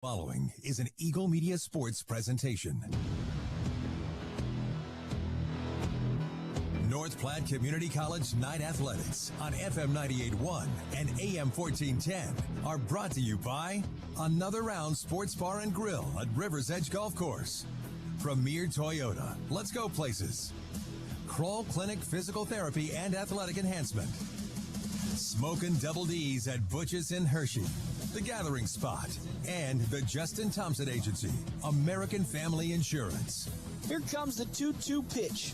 Following is an Eagle Media Sports presentation. North Platte Community College Night Athletics on FM 98.1 and AM 1410 are brought to you by Another Round Sports Bar and Grill at River's Edge Golf Course. Premier Toyota, let's go places. Kroll Clinic Physical Therapy and Athletic Enhancement. Smokin' Double D's at Butch's in Hershey. The Gathering Spot, and the Justin Thompson Agency, American Family Insurance. Here comes the 2-2 pitch.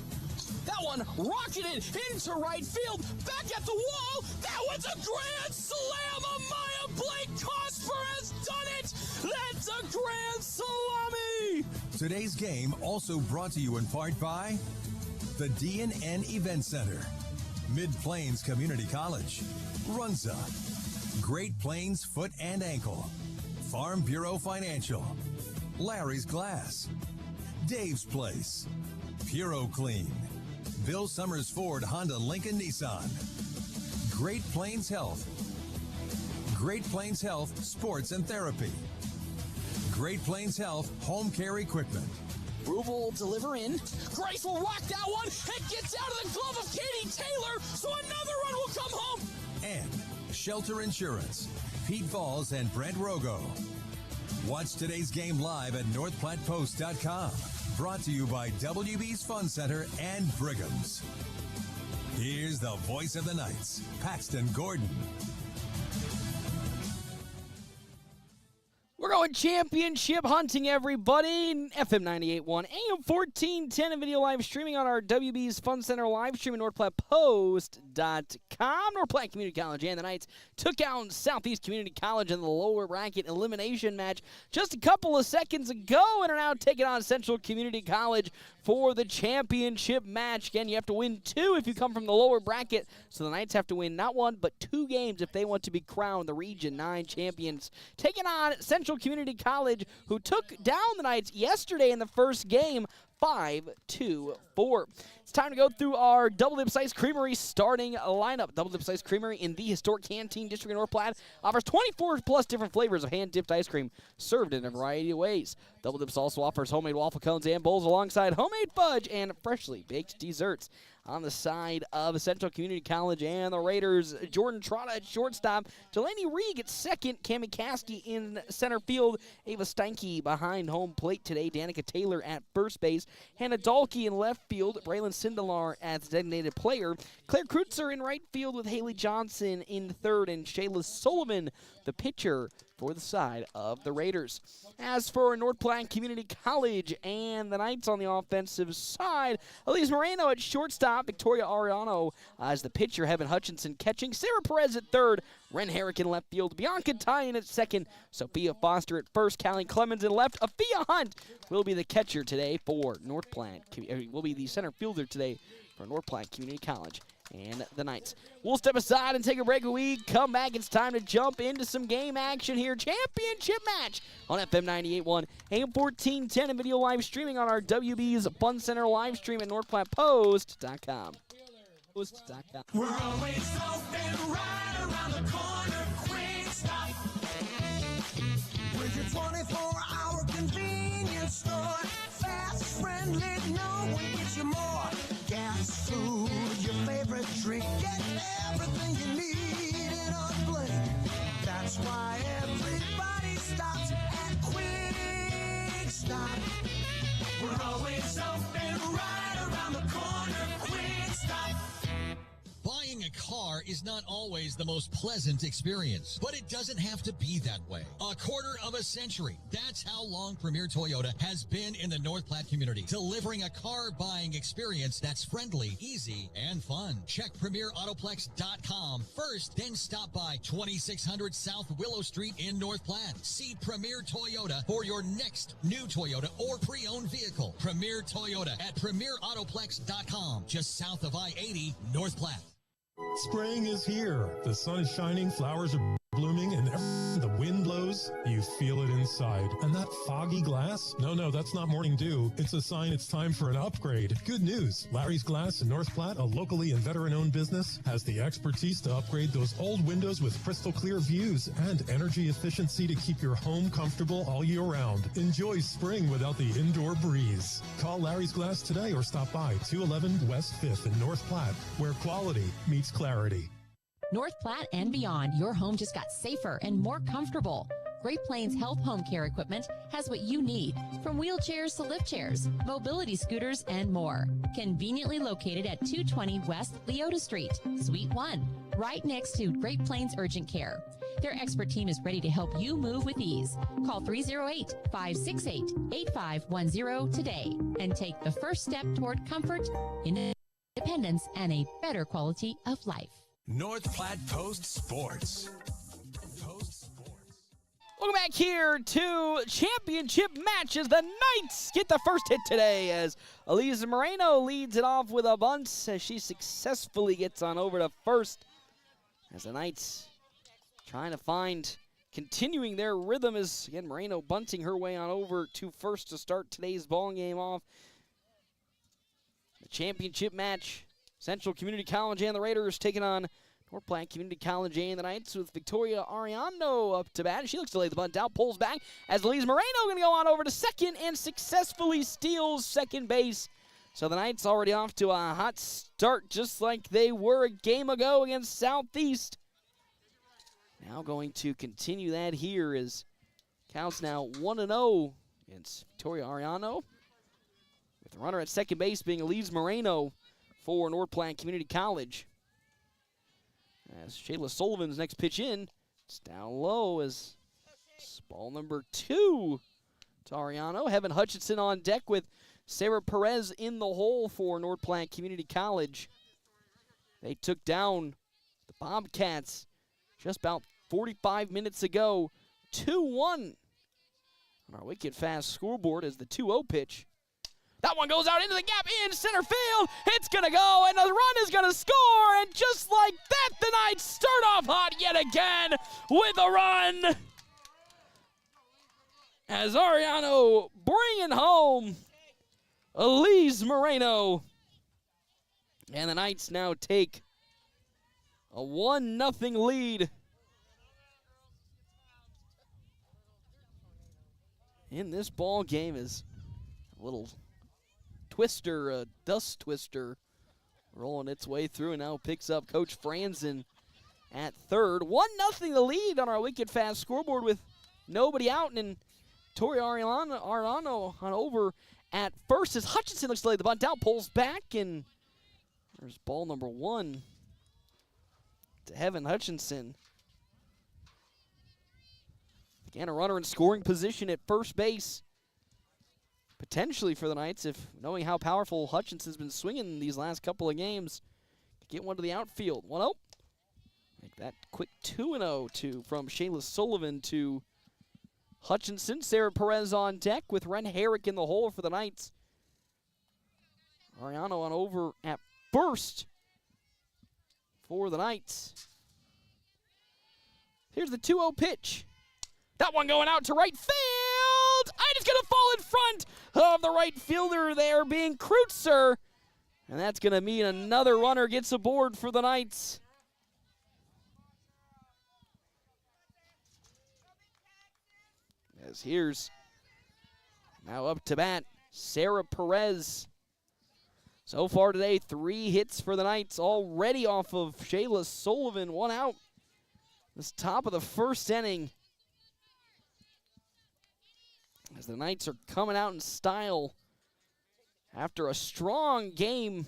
That one rocketed into right field, back at the wall. That one's a grand slam. Amaya Blake Cosper has done it. That's a grand salami. Today's game also brought to you in part by the D&N Event Center, Mid-Plains Community College, Runza, Great Plains Foot and Ankle, Farm Bureau Financial, Larry's Glass, Dave's Place, Puro Clean, Bill Summers Ford Honda Lincoln Nissan, Great Plains Health, Great Plains Health Sports and Therapy, Great Plains Health Home Care Equipment. Ruble will deliver in. Grace will rock that one. It gets out of the glove of Katie Taylor, so another run will come home. And Shelter Insurance, Pete Falls and Brent Rogo. Watch today's game live at NorthPlattePost.com. Brought to you by WB's Fun Center and Brigham's. Here's the voice of the Knights, Paxton Gordon. We're going championship hunting, everybody. FM 98.1, AM 1410, and video live streaming on our WB's Fun Center live stream at NorthPlattePost.com. North Platte Community College and the Knights took out Southeast Community College in the lower bracket elimination match just a couple of seconds ago, and are now taking on Central Community College for the championship match. Again, you have to win 2 if you come from the lower bracket, so the Knights have to win not 1 but 2 games if they want to be crowned the Region 9 champions. Taking on Central Community College, who took down the Knights yesterday in the first game, 5-4. It's time to go through our Double Dip Ice Creamery starting lineup. Double Dip Ice Creamery in the historic Canteen District of North Platte offers 24 plus different flavors of hand-dipped ice cream served in a variety of ways. Double Dips also offers homemade waffle cones and bowls alongside homemade fudge and freshly baked desserts. On the side of Central Community College and the Raiders, Jordan Trotta at shortstop, Delaney Reed at second, Cammie Caskey in center field, Ava Steinke behind home plate today, Danica Taylor at first base, Hannah Dahlke in left field, Braylon Sindelar as designated player, Claire Kreutzer in right field with Haley Johnson in third, and Shayla Sullivan, the pitcher, for the side of the Raiders. As for North Platte Community College and the Knights on the offensive side, Elise Moreno at shortstop, Victoria Ariano as the pitcher, Heaven Hutchinson catching, Sarah Perez at third, Ren Herrick in left field, Bianca Tyan at second, Sophia Foster at first, Callie Clemens in left. Afia Hunt will be the catcher today for North Platte, will be the center fielder today for North Platte Community College and the Knights. We'll step aside and take a break. When we come back, it's time to jump into some game action here. Championship match on FM 98.1, AM 1410, and video live streaming on our WB's Fun Center live stream at NorthPlattePost.com. We're always open right around the corner. Quick stop. With your 24-hour convenience store. Fast, friendly, no one gets you more. Gas, food, your favorite drink. Get everything you need in a blink. That's why everybody stops at Quick Stop. We're always open right around the corner. Quick Stop. Buying a car is not always the most pleasant experience, but it doesn't have to be that way. A quarter of a century. That's how long Premier Toyota has been in the North Platte community, delivering a car buying experience that's friendly, easy, and fun. Check PremierAutoplex.com first, then stop by 2600 South Willow Street in North Platte. See Premier Toyota for your next new Toyota or pre-owned vehicle. Premier Toyota at PremierAutoplex.com, just south of I-80, North Platte. Spring is here. The sun is shining, flowers are blooming and the wind blows, you feel it inside. And that foggy glass? No, that's not morning dew. It's a sign it's time for an upgrade. Good news. Larry's Glass in North Platte, a locally and veteran-owned business, has the expertise to upgrade those old windows with crystal clear views and energy efficiency to keep your home comfortable all year round. Enjoy spring without the indoor breeze. Call Larry's Glass today or stop by 211 West 5th in North Platte, where quality meets clarity. North Platte and beyond, your home just got safer and more comfortable. Great Plains Health Home Care Equipment has what you need, from wheelchairs to lift chairs, mobility scooters, and more. Conveniently located at 220 West Leota Street, Suite 1, right next to Great Plains Urgent Care. Their expert team is ready to help you move with ease. Call 308-568-8510 today and take the first step toward comfort, independence, and a better quality of life. North Platte Post Sports. Welcome back here to championship matches. The Knights get the first hit today as Elisa Moreno leads it off with a bunt as she successfully gets on over to first. As the Knights trying to find, continuing their rhythm as, again, Moreno bunting her way on over to first to start today's ball game off. The championship match, Central Community College and the Raiders taking on North Platte Community College and the Knights with Victoria Ariano up to bat. She looks to lay the bunt out, pulls back as Elise Moreno going to go on over to second and successfully steals second base. So the Knights already off to a hot start just like they were a game ago against Southeast. Now going to continue that here as counts now 1-0 against Victoria Ariano. With the runner at second base being Elise Moreno for North Platte Community College. As Shayla Sullivan's next pitch in, it's down low as it's ball number 2 to Ariano. Heaven Hutchinson on deck with Sarah Perez in the hole for North Platte Community College. They took down the Bobcats just about 45 minutes ago, 2-1 on our wicked fast scoreboard as the 2-0 pitch. That one goes out into the gap in center field. It's going to go, and the run is going to score. And just like that, the Knights start off hot yet again with a run. As Ariano bringing home Elise Moreno. And the Knights now take a 1-0 lead in this ball game. Is a little twister, a dust twister, rolling its way through and now picks up Coach Franzen at third. 1-0 the lead on our wicked fast scoreboard with nobody out, and Tori Arano on over at first as Hutchinson looks to lay the bunt out, pulls back, and there's ball number 1 to Heaven Hutchinson. Again, a runner in scoring position at first base. Potentially for the Knights, if knowing how powerful Hutchinson's been swinging these last couple of games, get one to the outfield. 1-0. Make that quick 2-0 from Shayla Sullivan to Hutchinson. Sarah Perez on deck with Ren Herrick in the hole for the Knights. Ariano on over at first for the Knights. Here's the 2-0 pitch. That one going out to right field. And it's going to fall in front of the right fielder there being Kreutzer. And that's going to mean another runner gets aboard for the Knights. As here's now up to bat, Sarah Perez. So far today, 3 hits for the Knights already off of Shayla Sullivan. 1 out. This top of the first inning. As the Knights are coming out in style after a strong game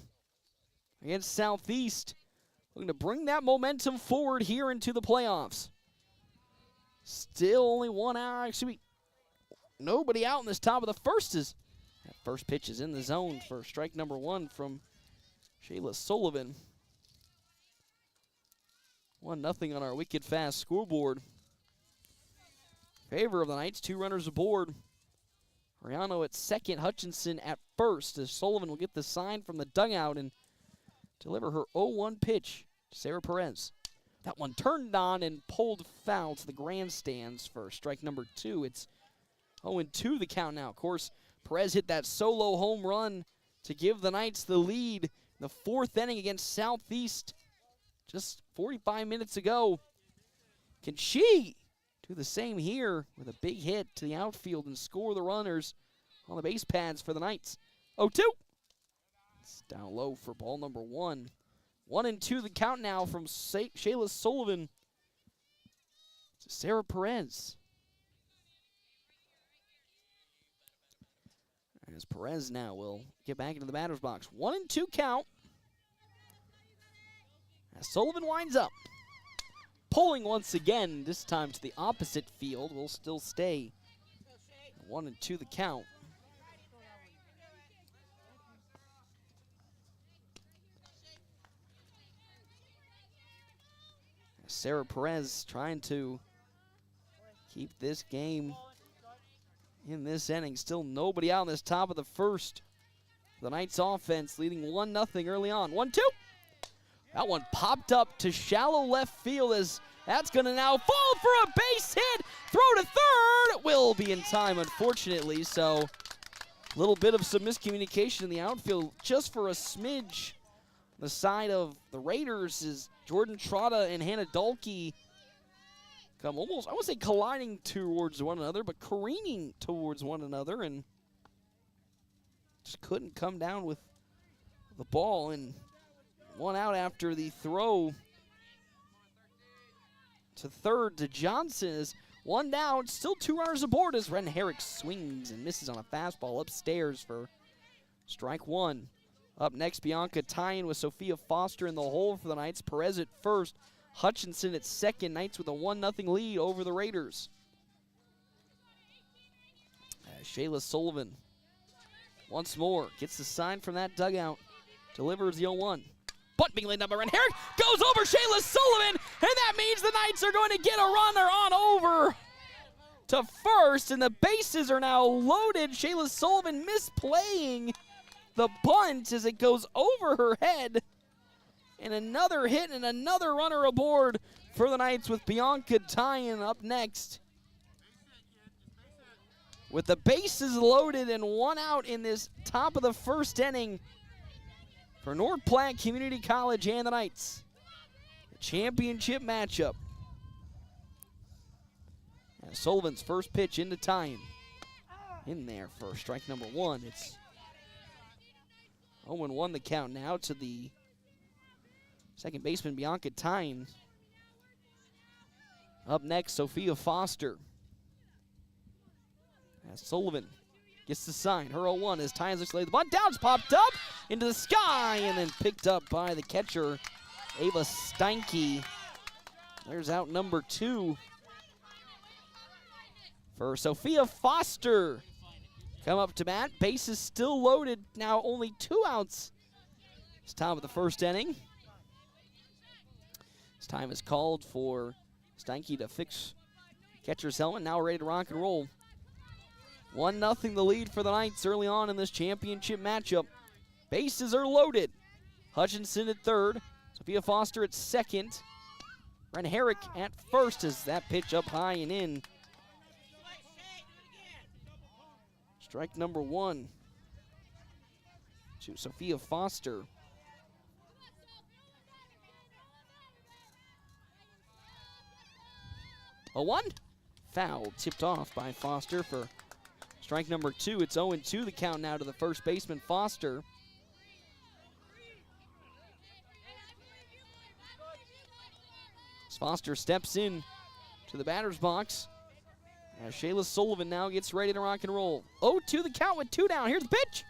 against Southeast. Looking to bring that momentum forward here into the playoffs. Still only 1 out. Actually, nobody out in this top of the first. Is that first pitch is in the zone for strike number 1 from Shayla Sullivan. 1-0 on our wicked fast scoreboard. Favor of the Knights, 2 runners aboard. Ariano at second, Hutchinson at first, as Sullivan will get the sign from the dugout and deliver her 0-1 pitch to Sarah Perez. That one turned on and pulled foul to the grandstands for strike number 2. It's 0-2 the count now. Of course, Perez hit that solo home run to give the Knights the lead in the 4th inning against Southeast just 45 minutes ago. Can she do the same here with a big hit to the outfield and score the runners on the base pads for the Knights? 0-2. It's down low for ball number 1. 1-2 the count now from Shayla Sullivan to Sarah Perez. As Perez now will get back into the batter's box. 1-2 count. As Sullivan winds up. Pulling once again, this time to the opposite field, will still stay. 1-2 the count. Sarah Perez trying to keep this game in this inning. Still nobody out in this top of the first. The Knights offense leading 1-0 early on. 1-2. That one popped up to shallow left field as that's going to now fall for a base hit. Throw to third. It will be in time, unfortunately. So a little bit of some miscommunication in the outfield just for a smidge. The side of the Raiders is Jordan Trotta and Hannah Dalkey come almost, I won't say colliding towards one another, but careening towards one another, and just couldn't come down with the ball. And one out after the throw to third to Johnson is one down, still 2 runners aboard as Ren Herrick swings and misses on a fastball upstairs for strike 1. Up next, Bianca tying with Sophia Foster in the hole for the Knights. Perez at first, Hutchinson at second. Knights with a 1-0 lead over the Raiders. Shayla Sullivan once more gets the sign from that dugout. Delivers the 0-1. Bunt being laid up by Ren Herrick. Goes over Shayla Sullivan, and that means the Knights are going to get a runner on over to first, and the bases are now loaded. Shayla Sullivan misplaying the bunt as it goes over her head. And another hit and another runner aboard for the Knights with Bianca tying up next. With the bases loaded and 1 out in this top of the first inning for North Platte Community College and the Knights. A championship matchup. And Sullivan's first pitch into tying. In there for strike number 1. It's 0-1 the count now to the second baseman, Bianca Tyne. Up next, Sophia Foster. As Sullivan gets the sign. Her 0-1 as Tyne looks like the bunt down. It's popped up into the sky and then picked up by the catcher, Ava Steinke. There's out number 2 for Sophia Foster. Come up to bat. Base is still loaded. Now only 2 outs. It's top of the first inning. This time is called for Steinke to fix catcher's helmet. Now ready to rock and roll. 1-0 the lead for the Knights early on in this championship matchup. Bases are loaded. Hutchinson at third. Sophia Foster at second. Ren Herrick at first as that pitch up high and in. Strike number 1 to Sophia Foster. A 1 foul tipped off by Foster for strike number 2. It's 0-2 the count now to the first baseman, Foster. As Foster steps in to the batter's box. As Shayla Sullivan now gets ready to rock and roll. 0-2 the count with 2 down. Here's the pitch.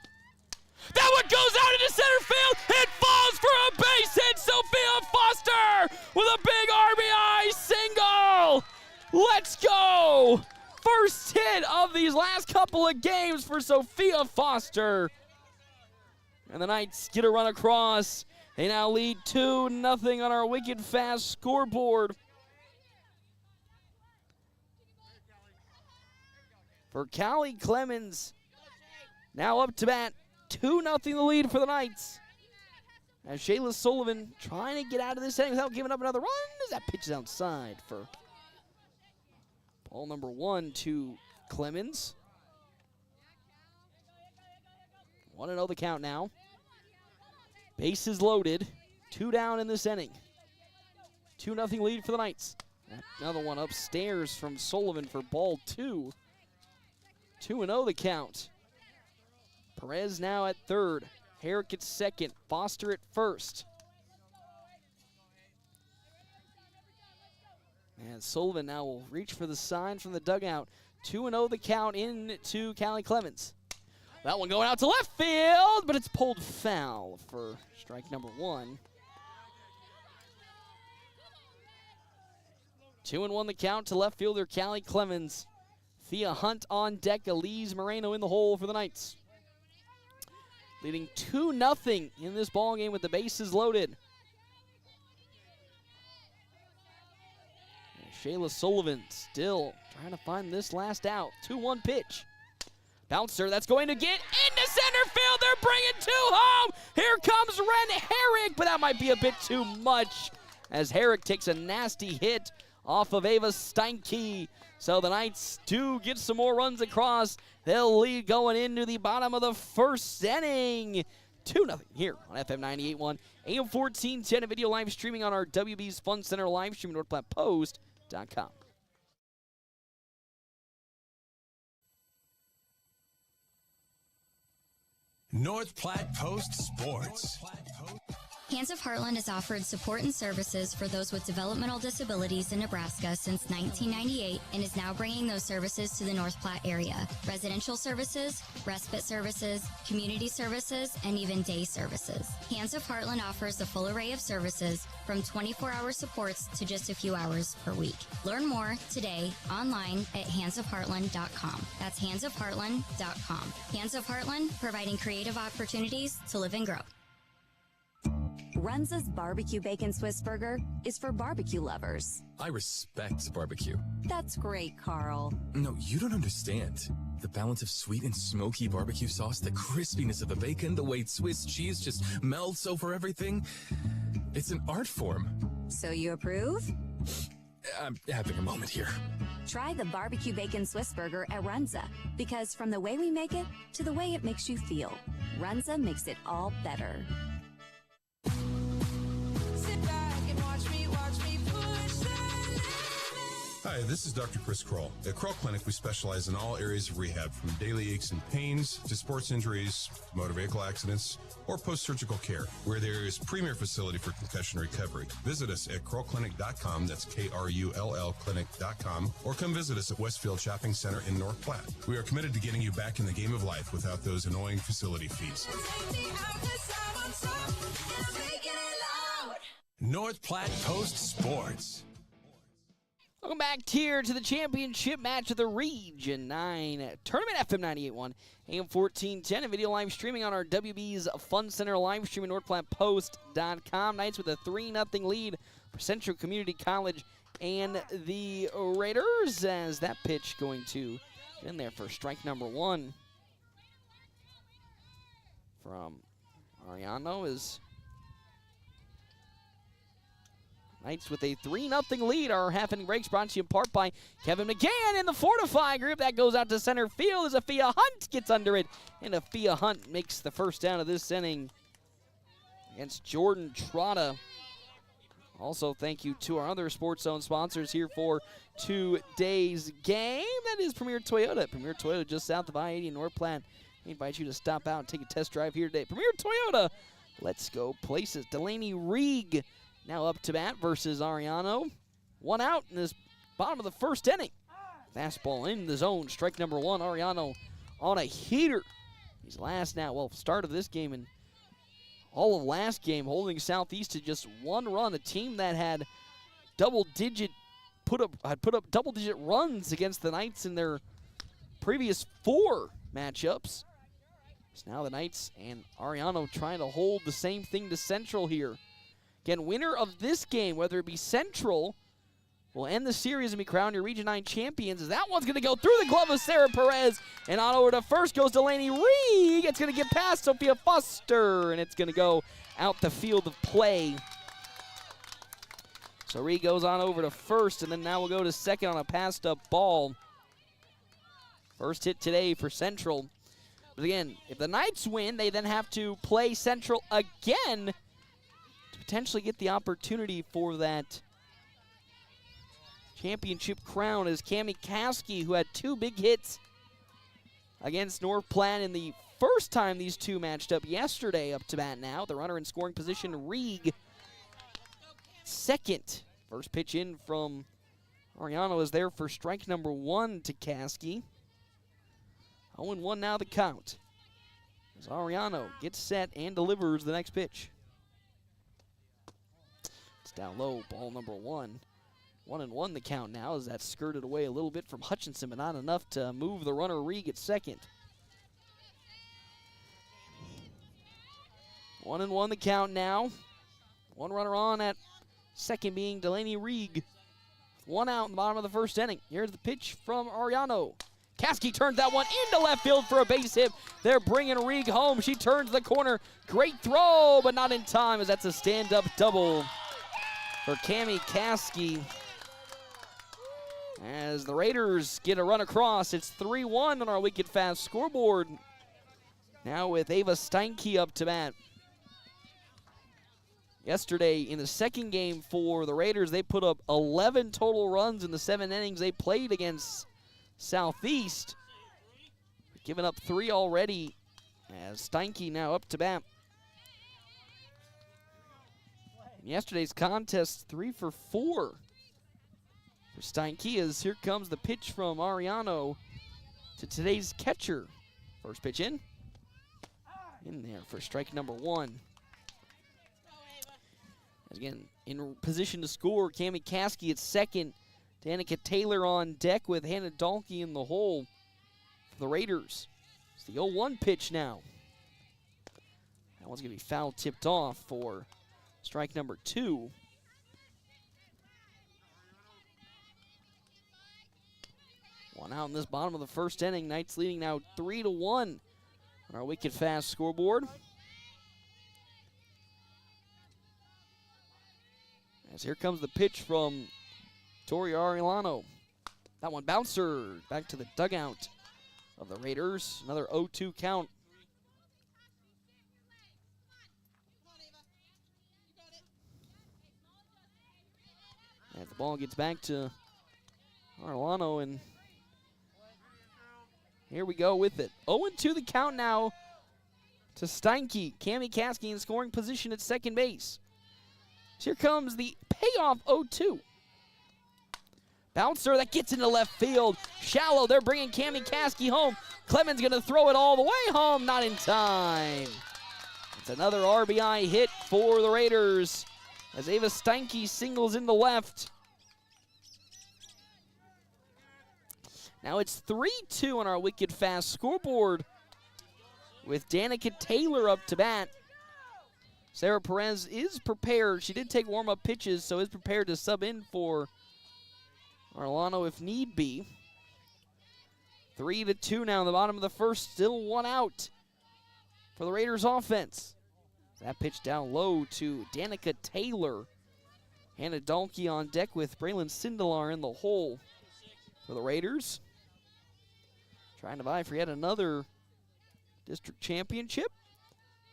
That one goes out into center field. It falls for a base hit. Sophia Foster with a big RBI single. Let's go. First hit of these last couple of games for Sophia Foster. And the Knights get a run across. They now lead 2-0 on our wicked fast scoreboard. For Callie Clemens, now up to bat, 2-0 the lead for the Knights. As Shayla Sullivan trying to get out of this inning without giving up another run, as that pitch is outside for ball number 1 to Clemens. 1-0 the count now. Bases loaded. 2 down in this inning. 2-0 lead for the Knights. Another one upstairs from Sullivan for ball 2. 2-0 the count. Perez now at third. Herrick at second. Foster at first. And Sullivan now will reach for the sign from the dugout. 2-0 the count into Callie Clemens. That one going out to left field, but it's pulled foul for strike number 1. 2-1 the count to left fielder Callie Clemens. Thea Hunt on deck. Elise Moreno in the hole for the Knights. Leading 2-0 in this ball game with the bases loaded. And Shayla Sullivan still trying to find this last out. 2-1 pitch. Bouncer, that's going to get into center field. They're bringing 2 home. Here comes Ren Herrick, but that might be a bit too much as Herrick takes a nasty hit off of Ava Steinke. So the Knights do get some more runs across. They'll lead going into the bottom of the first inning. 2-0 here on FM 98.1, AM 1410, a video live streaming on our WB's Fun Center live stream at NorthPlattePost.com. North Platte Post Sports. Hands of Heartland has offered support and services for those with developmental disabilities in Nebraska since 1998 and is now bringing those services to the North Platte area. Residential services, respite services, community services, and even day services. Hands of Heartland offers a full array of services from 24-hour supports to just a few hours per week. Learn more today online at handsofheartland.com. That's handsofheartland.com. Hands of Heartland, providing creative opportunities to live and grow. Runza's Barbecue Bacon Swiss Burger is for barbecue lovers. I respect barbecue. That's great, Carl. No, you don't understand. The balance of sweet and smoky barbecue sauce, the crispiness of the bacon, the way Swiss cheese just melts over everything. It's an art form. So you approve? I'm having a moment here. Try the Barbecue Bacon Swiss Burger at Runza, because from the way we make it to the way it makes you feel, Runza makes it all better. Hi, this is Dr. Chris Kroll. At Kroll Clinic, we specialize in all areas of rehab, from daily aches and pains to sports injuries, motor vehicle accidents, or post-surgical care, where there is premier facility for concussion recovery. Visit us at KrullClinic.com, that's K-R-U-L-L Clinic.com, or come visit us at Westfield Shopping Center in North Platte. We are committed to getting you back in the game of life without those annoying facility fees. North Platte Post Sports. Welcome back here to the championship match of the Region 9 Tournament, FM 98.1, AM 1410, and video live streaming on our WB's Fun Center live stream at NorthPlattePost.com. Knights with a 3-0 lead for Central Community College and the Raiders, as that pitch going to get in there for strike number 1 from Ariano is Knights with a 3-0 lead. Our half-inning breaks brought to you in part by Kevin McGann in the Fortify Group. That goes out to center field as Afia Hunt gets under it. And Afia Hunt makes the first down of this inning against Jordan Trotta. Also, thank you to our other Sports Zone sponsors here for today's game. That is Premier Toyota. Premier Toyota just south of I-80 in North Platte. We invite you to stop out and take a test drive here today. Premier Toyota, let's go places. Delaney Reeg now up to bat versus Ariano. 1 out in this bottom of the first inning. Fastball in the zone. Strike number 1. Ariano on a heater. He's last now. Well, start of this game and all of last game holding Southeast to just 1 run. A team that had put up double-digit runs against the Knights in their previous 4 matchups. So now the Knights and Ariano trying to hold the same thing to Central here. Again, winner of this game, whether it be Central, will end the series and be crowned your Region 9 champions. As that one's going to go through the glove of Sarah Perez. And on over to first goes Delaney Reeg. It's going to get past Sophia Foster. And it's going to go out the field of play. So Reed goes on over to first, and then now we'll go to second on a passed-up ball. First hit today for Central. But again, if the Knights win, they then have to play Central again to potentially get the opportunity for that championship crown, as Cammie Caskey, who had 2 big hits against North Platte in the first time these two matched up yesterday, up to bat now. The runner in scoring position, Reed, second. First pitch in from Ariano is there for strike number 1 to Caskey. 0-1 now the count, as Ariano gets set and delivers the next pitch. It's down low, ball number 1. 1-1 the count now, as that's skirted away a little bit from Hutchinson, but not enough to move the runner Reed at second. 1-1 the count now. One runner on at second, being Delaney Reed. 1 out in the bottom of the first inning. Here's the pitch from Ariano. Caskey turned that one into left field for a base hit. They're bringing Reed home. She turns the corner. Great throw, but not in time, as that's a stand-up double for Cammie Caskey. As the Raiders get a run across, it's 3-1 on our Wicked Fast scoreboard. Now with Ava Steinke up to bat. Yesterday in the second game for the Raiders, they put up 11 total runs in the 7 innings they played against Southeast. Giving up 3 already, as Steinke now up to bat. In yesterday's contest, 3 for 4 for Steinke, as here comes the pitch from Ariano to today's catcher. First pitch in there for strike number 1. Again, in position to score, Cammie Caskey at second. Danica Taylor on deck with Hannah Dahlke in the hole for the Raiders. It's the 0-1 pitch now. That one's going to be foul tipped off for strike number 2. One out in this bottom of the first inning. Knights leading now 3-1 on our Wicked Fast scoreboard. As here comes the pitch from Tori Ariano. That one bouncer back to the dugout of the Raiders. Another 0-2 count. And the ball gets back to Ariano, and here we go with it. 0-2 the count now to Steinke. Cammie Caskey in scoring position at second base. So here comes the payoff 0-2. Bouncer that gets into left field. Shallow, they're bringing Cammie Caskey home. Clemens going to throw it all the way home, not in time. It's another RBI hit for the Raiders, as Ava Steinke singles in the left. Now it's 3-2 on our Wicked Fast scoreboard, with Danica Taylor up to bat. Sarah Perez is prepared. She did take warm-up pitches, so is prepared to sub in for Arlano if need be. 3-2 now in the bottom of the first. Still 1 out for the Raiders offense. That pitch down low to Danica Taylor. Hannah Dahlke on deck with Braylon Sindelar in the hole for the Raiders. Trying to vie for yet another district championship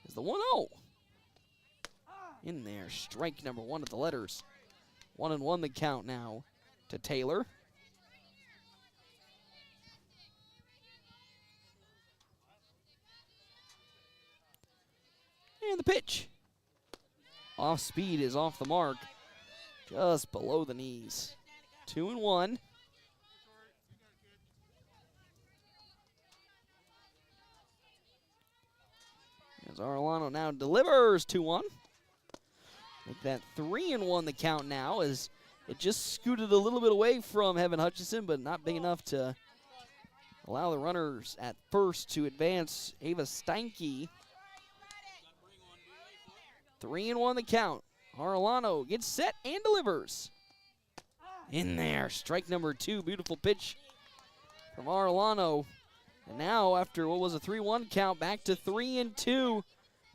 is the 1-0. In there, strike number 1 at the letters. 1-1 the count now to Taylor. And the pitch. Off speed is off the mark, just below the knees. 2-1. As Arlano now delivers 2-1. Make that 3-1 the count now, as it just scooted a little bit away from Heaven Hutchinson, but not big enough to allow the runners at first to advance. Ava Steinke. 3-1 the count. Arlano gets set and delivers. In there, strike number 2. Beautiful pitch from Arlano. And now, after what was a 3-1 count, back to 3-2 to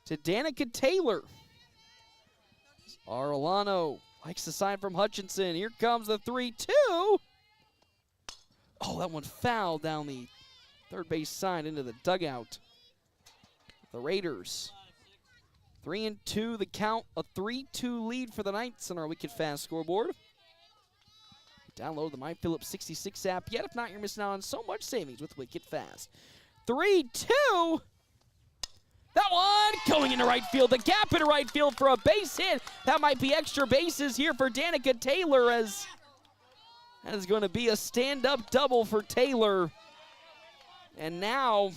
Danica Taylor. Arellano likes the sign from Hutchinson. Here comes the 3-2. Oh, that one fouled down the third base side into the dugout. The Raiders 3-2 the count, a 3-2 lead for the Knights on our Wicked Fast scoreboard. Download the MyPhillips 66 app yet. If not, you're missing out on so much savings with Wicked Fast. 3-2. That one going into right field. The gap into right field for a base hit. That might be extra bases here for Danica Taylor, as that is going to be a stand-up double for Taylor. And now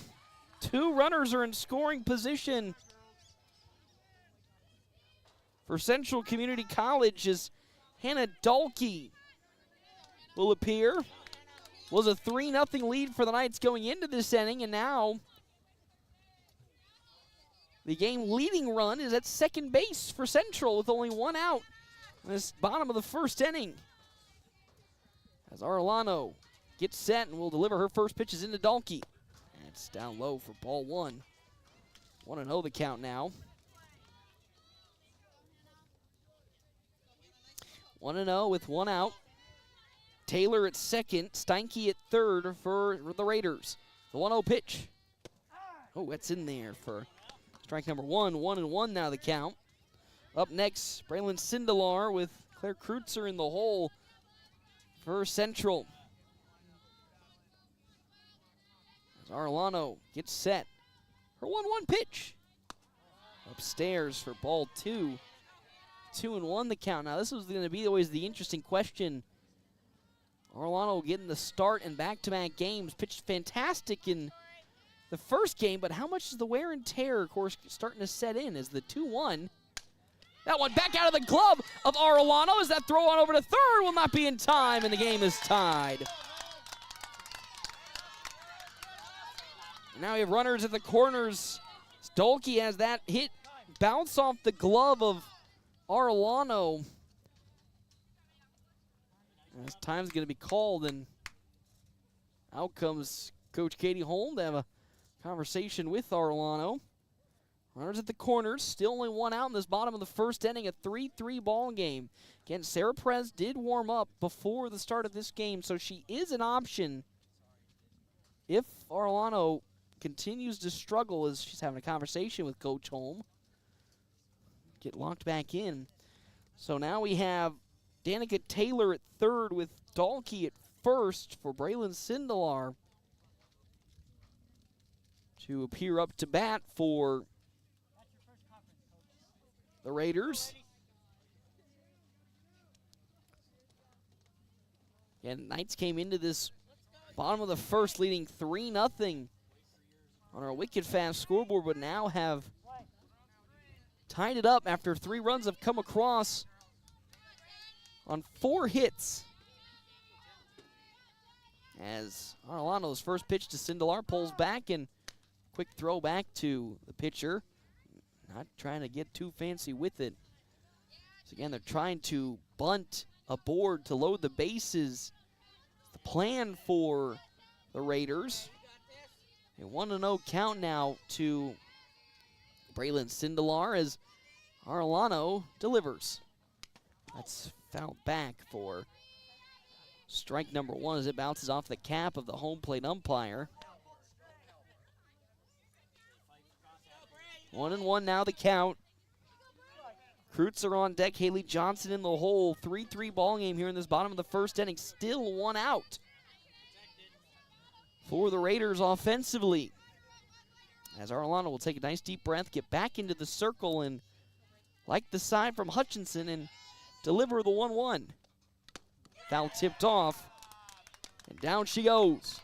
2 runners are in scoring position for Central Community College as Hannah Dahlke will appear. Was a 3-0 lead for the Knights going into this inning, and now the game leading run is at second base for Central with only 1 out in this bottom of the first inning. As Arellano gets set and will deliver her first pitches into Dahlke. And it's down low for ball 1. 1-0 the count now. 1-0 with 1 out. Taylor at second, Steinke at third for the Raiders. The 1-0 pitch. Oh, that's in there for strike number 1. 1-1 now the count. Up next, Braylon Sindelar with Claire Kreutzer in the hole for Central. As Arellano gets set. Her 1-1 pitch. Upstairs for ball 2. 2-1 the count. Now this was going to be always the interesting question. Arellano getting the start in back-to-back games. Pitched fantastic in the first game, but how much is the wear and tear, of course, starting to set in as the 2-1. That one back out of the glove of Arellano as that throw on over to third will not be in time, and the game is tied. Now we have runners at the corners. Dahlke has that hit bounce off the glove of Arellano. As time's going to be called, and out comes Coach Katie Holm to have a conversation with Arellano. Runners at the corners, still only 1 out in this bottom of the first inning, a 3-3 ball game. Again, Sarah Perez did warm up before the start of this game, so she is an option if Arellano continues to struggle as she's having a conversation with Coach Holm. Get locked back in. So now we have Danica Taylor at third with Dahlke at first for Braylon Sindelar to appear up to bat for the Raiders. And Knights came into this bottom of the first leading 3-0 on our Wicked Fast scoreboard, but now have tied it up after 3 runs have come across on 4 hits. As Arellano's first pitch to Sindelar pulls back, and quick throw back to the pitcher. Not trying to get too fancy with it. So again, they're trying to bunt a board to load the bases. The plan for the Raiders. A 1-0 count now to Braylon Sindelar as Arellano delivers. That's fouled back for strike number 1 as it bounces off the cap of the home plate umpire. 1-1 now the count. Kreutzer on deck, Haley Johnson in the hole. 3-3 ball game here in this bottom of the first inning. Still 1 out for the Raiders offensively. As Arellano will take a nice deep breath, get back into the circle, and like the sign from Hutchinson, and deliver the 1-1. Foul tipped off, and down she goes.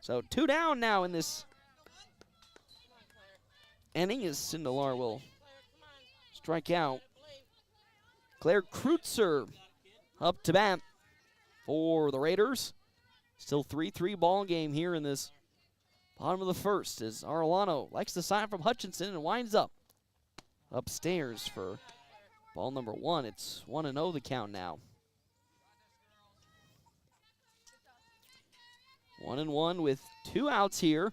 So 2 down now in this inning as Sindelar will strike out. Claire Kreutzer up to bat for the Raiders. Still 3-3 ball game here in this bottom of the first as Arellano likes the sign from Hutchinson and winds up upstairs for ball number 1. It's 1-0 the count now. 1-1 with 2 outs here.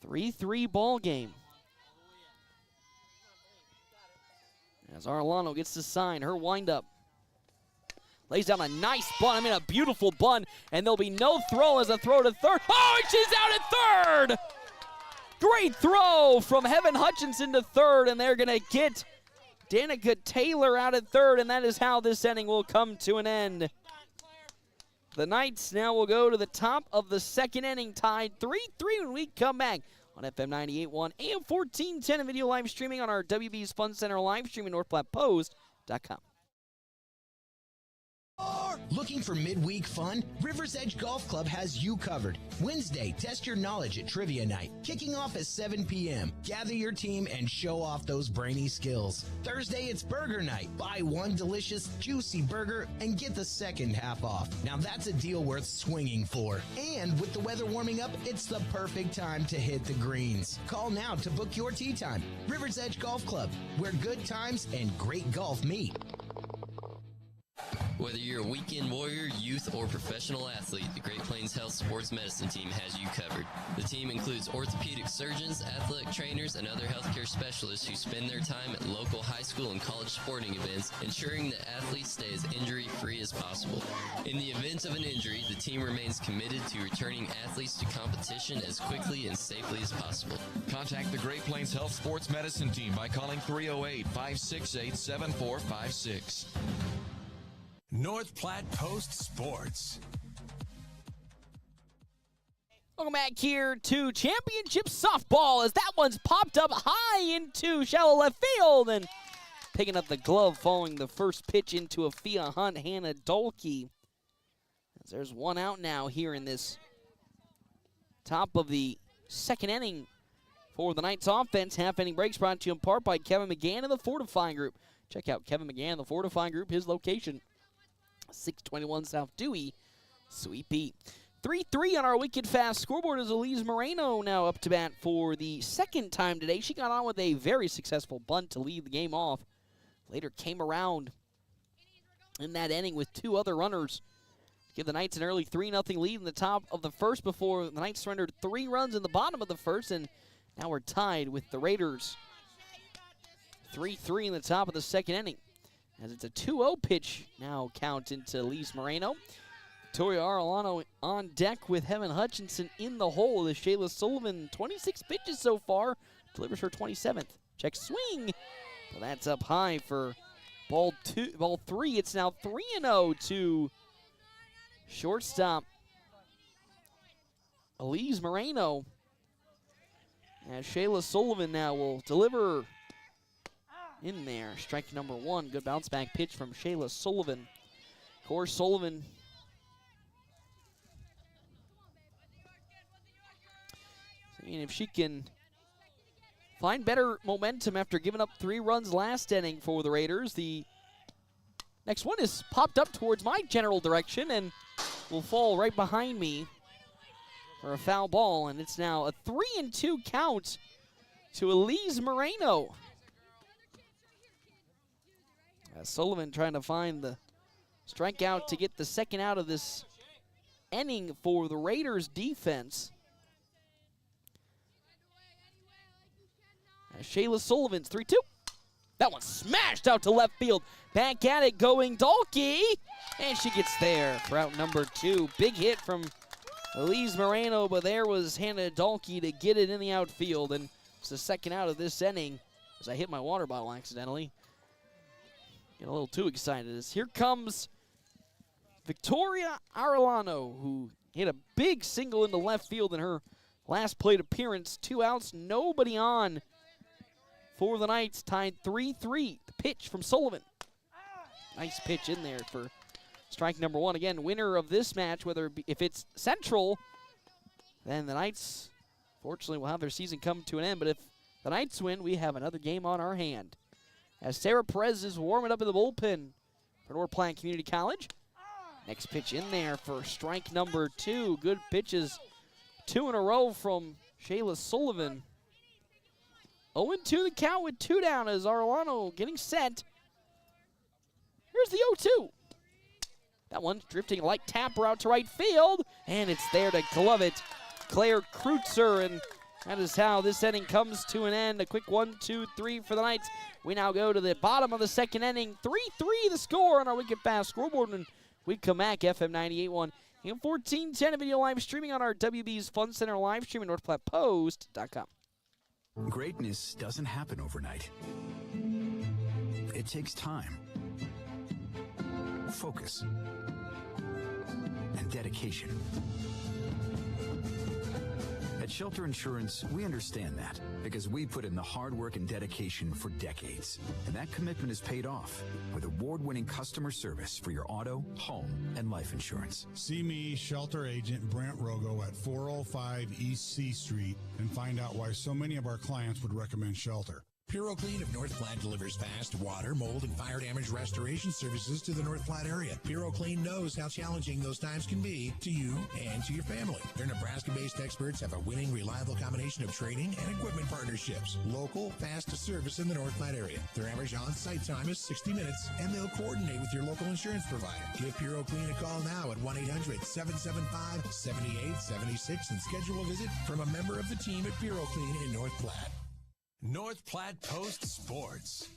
3-3 ball game. As Arellano gets to sign her windup. Lays down a nice bunt, a beautiful bunt, and there'll be no throw as a throw to third. Oh, and she's out at third! Great throw from Heaven Hutchinson to third, and they're gonna get Danica Taylor out at third, and that is how this inning will come to an end. The Knights now will go to the top of the second inning, tied 3-3 when we come back on FM 98.1, AM 1410, and video live streaming on our WB's Fun Center live stream at NorthPlattePost.com. Looking for midweek fun? River's Edge Golf Club has you covered. Wednesday, test your knowledge at Trivia Night, kicking off at 7 p.m. Gather your team and show off those brainy skills. Thursday, it's Burger Night. Buy one delicious, juicy burger and get the second half off. Now that's a deal worth swinging for. And with the weather warming up, it's the perfect time to hit the greens. Call now to book your tee time. River's Edge Golf Club, where good times and great golf meet. Whether you're a weekend warrior, youth, or professional athlete, the Great Plains Health Sports Medicine Team has you covered. The team includes orthopedic surgeons, athletic trainers, and other healthcare specialists who spend their time at local high school and college sporting events, ensuring that athletes stay as injury-free as possible. In the event of an injury, the team remains committed to returning athletes to competition as quickly and safely as possible. Contact the Great Plains Health Sports Medicine Team by calling 308-568-7456. North Platte Post Sports. Welcome back here to championship softball as that one's popped up high into shallow left field and picking up the glove following the first pitch into a Fia Hunt, Hannah Dolke. As there's one out now here in this top of the second inning for the Knights offense. Half inning breaks brought to you in part by Kevin McGann and the Fortifying Group. Check out Kevin McGann, the Fortifying Group, his location, 621 South Dewey, Sweet Pea. 3-3 on our Wicked Fast scoreboard as Elise Moreno now up to bat for the second time today. She got on with a very successful bunt to lead the game off. Later came around in that inning with two other runners. Give the Knights an early 3-0 lead in the top of the first before the Knights surrendered 3 runs in the bottom of the first, and now we're tied with the Raiders. 3-3 in the top of the second inning. As it's a 2-0 pitch now count into Elise Moreno. Victoria Arellano on deck with Heaven Hutchinson in the hole as Shayla Sullivan, 26 pitches so far, delivers her 27th. Check swing. Well, that's up high for ball 3. It's now 3-0 to shortstop Elise Moreno. As Shayla Sullivan now will deliver in there. Strike number 1. Good bounce back pitch from Shayla Sullivan. Of course, Sullivan if she can find better momentum after giving up 3 runs last inning for the Raiders. The next one is popped up towards my general direction and will fall right behind me for a foul ball, and it's now a 3-2 count to Elise Moreno. Sullivan trying to find the strikeout to get the second out of this inning for the Raiders defense. Shayla Sullivan's 3-2. That one smashed out to left field. Back at it going Dolke. And she gets there for out number 2. Big hit from Elise Moreno, but there was Hannah Dolke to get it in the outfield. And it's the second out of this inning as I hit my water bottle accidentally. Get a little too excited as here comes Victoria Arellano, who hit a big single into left field in her last plate appearance. 2 outs, nobody on for the Knights, tied 3-3. The pitch from Sullivan. Nice pitch in there for strike number 1. Again, winner of this match, whether it be, if it's Central, then the Knights, fortunately, will have their season come to an end. But if the Knights win, we have another game on our hand. As Sarah Perez is warming up in the bullpen for North Platte Community College. Next pitch in there for strike number 2. Good pitches, 2 in a row from Shayla Sullivan. 0-2 the count with 2 down as Arellano getting set. Here's the 0-2. That one's drifting a light tapper out to right field, and it's there to glove it. Claire Kreutzer, and That is how this inning comes to an end. A quick 1-2-3 for the Knights. We now go to the bottom of the second inning. 3-3 the score on our Wicked Fast scoreboard. And we come back, FM 98.1 and 1410 video live streaming on our WB's Fun Center live stream at NorthPlattePost.com. Greatness doesn't happen overnight. It takes time, focus, and dedication. At Shelter Insurance, we understand that because we put in the hard work and dedication for decades. And that commitment is paid off with award-winning customer service for your auto, home, and life insurance. See me, Shelter Agent Brent Rogo at 405 East C Street and find out why so many of our clients would recommend Shelter. Puro Clean of North Platte delivers fast water, mold, and fire damage restoration services to the North Platte area. Puro Clean knows how challenging those times can be to you and to your family. Their Nebraska-based experts have a winning, reliable combination of training and equipment partnerships. Local, fast service in the North Platte area. Their average on-site time is 60 minutes, and they'll coordinate with your local insurance provider. Give Puro Clean a call now at 1-800-775-7876 and schedule a visit from a member of the team at Puro Clean in North Platte. North Platte Post Sports.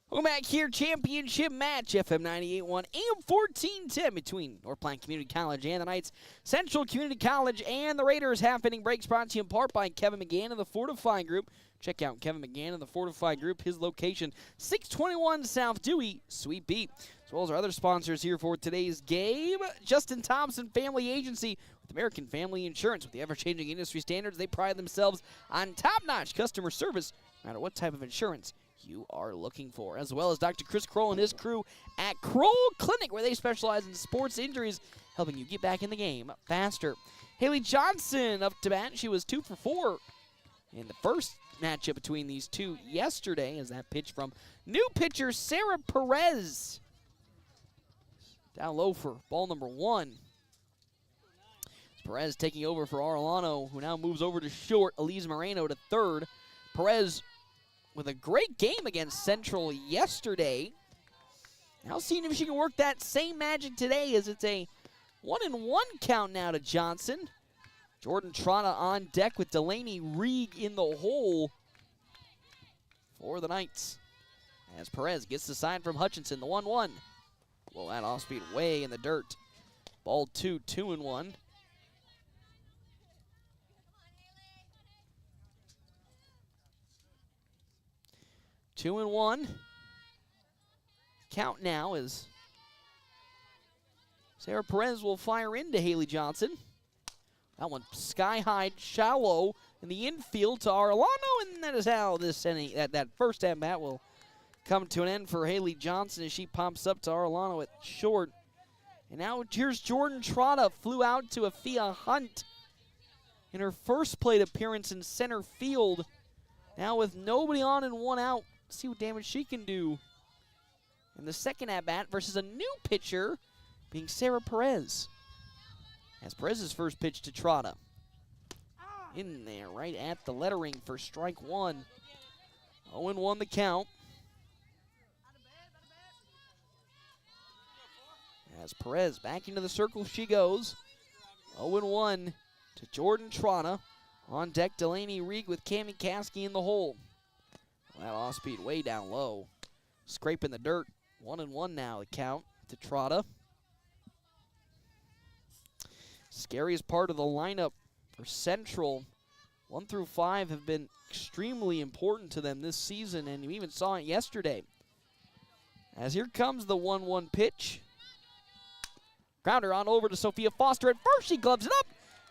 Welcome back here, championship match, FM 98.1 AM 1410 between North Platte Community College and the Knights. Central Community College and the Raiders. Half-inning breaks brought to you in part by Kevin McGann and the Fortify Group. Check out Kevin McGann and the Fortify Group. His location, 621 South Dewey, Sweet Beat. As well as our other sponsors here for today's game. Justin Thompson Family Agency with American Family Insurance. With the ever-changing industry standards, they pride themselves on top-notch customer service, no matter what type of insurance you are looking for. As well as Dr. Chris Kroll and his crew at Kroll Clinic, where they specialize in sports injuries, helping you get back in the game faster. Haley Johnson up to bat. She was 2 for 4 in the first matchup between these two yesterday, as that pitch from new pitcher Sarah Perez. Down low for ball number 1. Perez taking over for Arellano, who now moves over to short. Elise Moreno to third. Perez with a great game against Central yesterday. Now seeing if she can work that same magic today, as it's a 1-1 count now to Johnson. Jordan Trotta on deck with Delaney Rieg in the hole for the Knights. As Perez gets the sign from Hutchinson, the 1-1. Well, that off speed way in the dirt. Ball 2, 2-1. Two and one. Count now is Sarah Perez will fire into Haley Johnson. That one sky high, shallow in the infield to Arellano, and that is how this inning, that first at bat will come to an end for Haley Johnson as she pops up to Arellano at short. And now here's Jordan Trotta, flew out to Afia Hunt in her first plate appearance in center field. Now with nobody on and one out, see what damage she can do in the second at-bat versus a new pitcher being Sarah Perez. As Perez's first pitch to Trotta. In there, right at the lettering for strike 1. 0-1 the count. As Perez back into the circle she goes. 0-1 to Jordan Trotta. On deck, Delaney Rieg with Cammie Caskey in the hole. That off-speed way down low. Scraping the dirt. 1-1 now the count to Trotta. Scariest part of the lineup for Central. 1 through 5 have been extremely important to them this season, and you even saw it yesterday. As here comes the 1-1 pitch. Grounder on over to Sophia Foster at first. She gloves it up,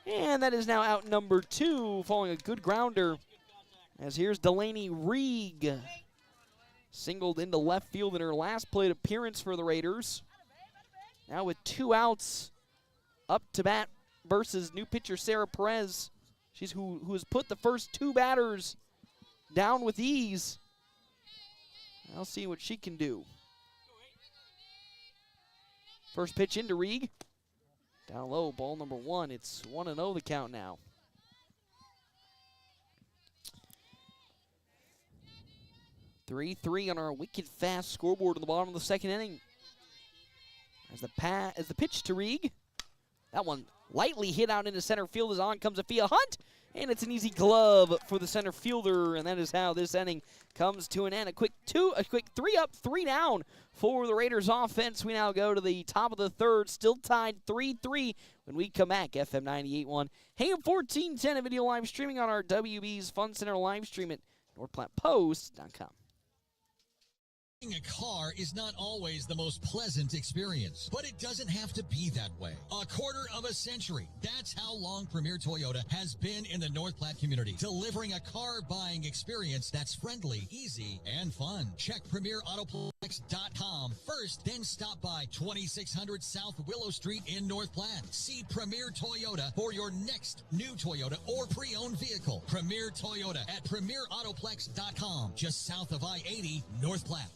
and that is now out number 2, following a good grounder. As here's Delaney Rieg. Singled into left field in her last plate appearance for the Raiders. Now with 2 outs, up to bat versus new pitcher Sarah Perez. She's who has put the first 2 batters down with ease. I'll see what she can do. First pitch into Rieg. Down low, ball number 1. It's 1-0 the count now. Three on our wicked fast scoreboard in the bottom of the second inning. As the pitch to Rieg. That one lightly hit out into center field as on comes Afia Hunt. And it's an easy glove for the center fielder, and that is how this inning comes to an end. A quick 3 up, 3 down for the Raiders offense. We now go to the top of the third, still tied 3-3 when we come back. FM 98.1, AM 1410, a video live streaming on our WB's Fun Center live stream at NorthPlattePost.com. Buying a car is not always the most pleasant experience, but it doesn't have to be that way. A quarter of a century. That's how long Premier Toyota has been in the North Platte community, delivering a car buying experience that's friendly, easy, and fun. Check PremierAutoplex.com first, then stop by 2600 South Willow Street in North Platte. See Premier Toyota for your next new Toyota or pre-owned vehicle. Premier Toyota at PremierAutoplex.com, just south of I-80, North Platte.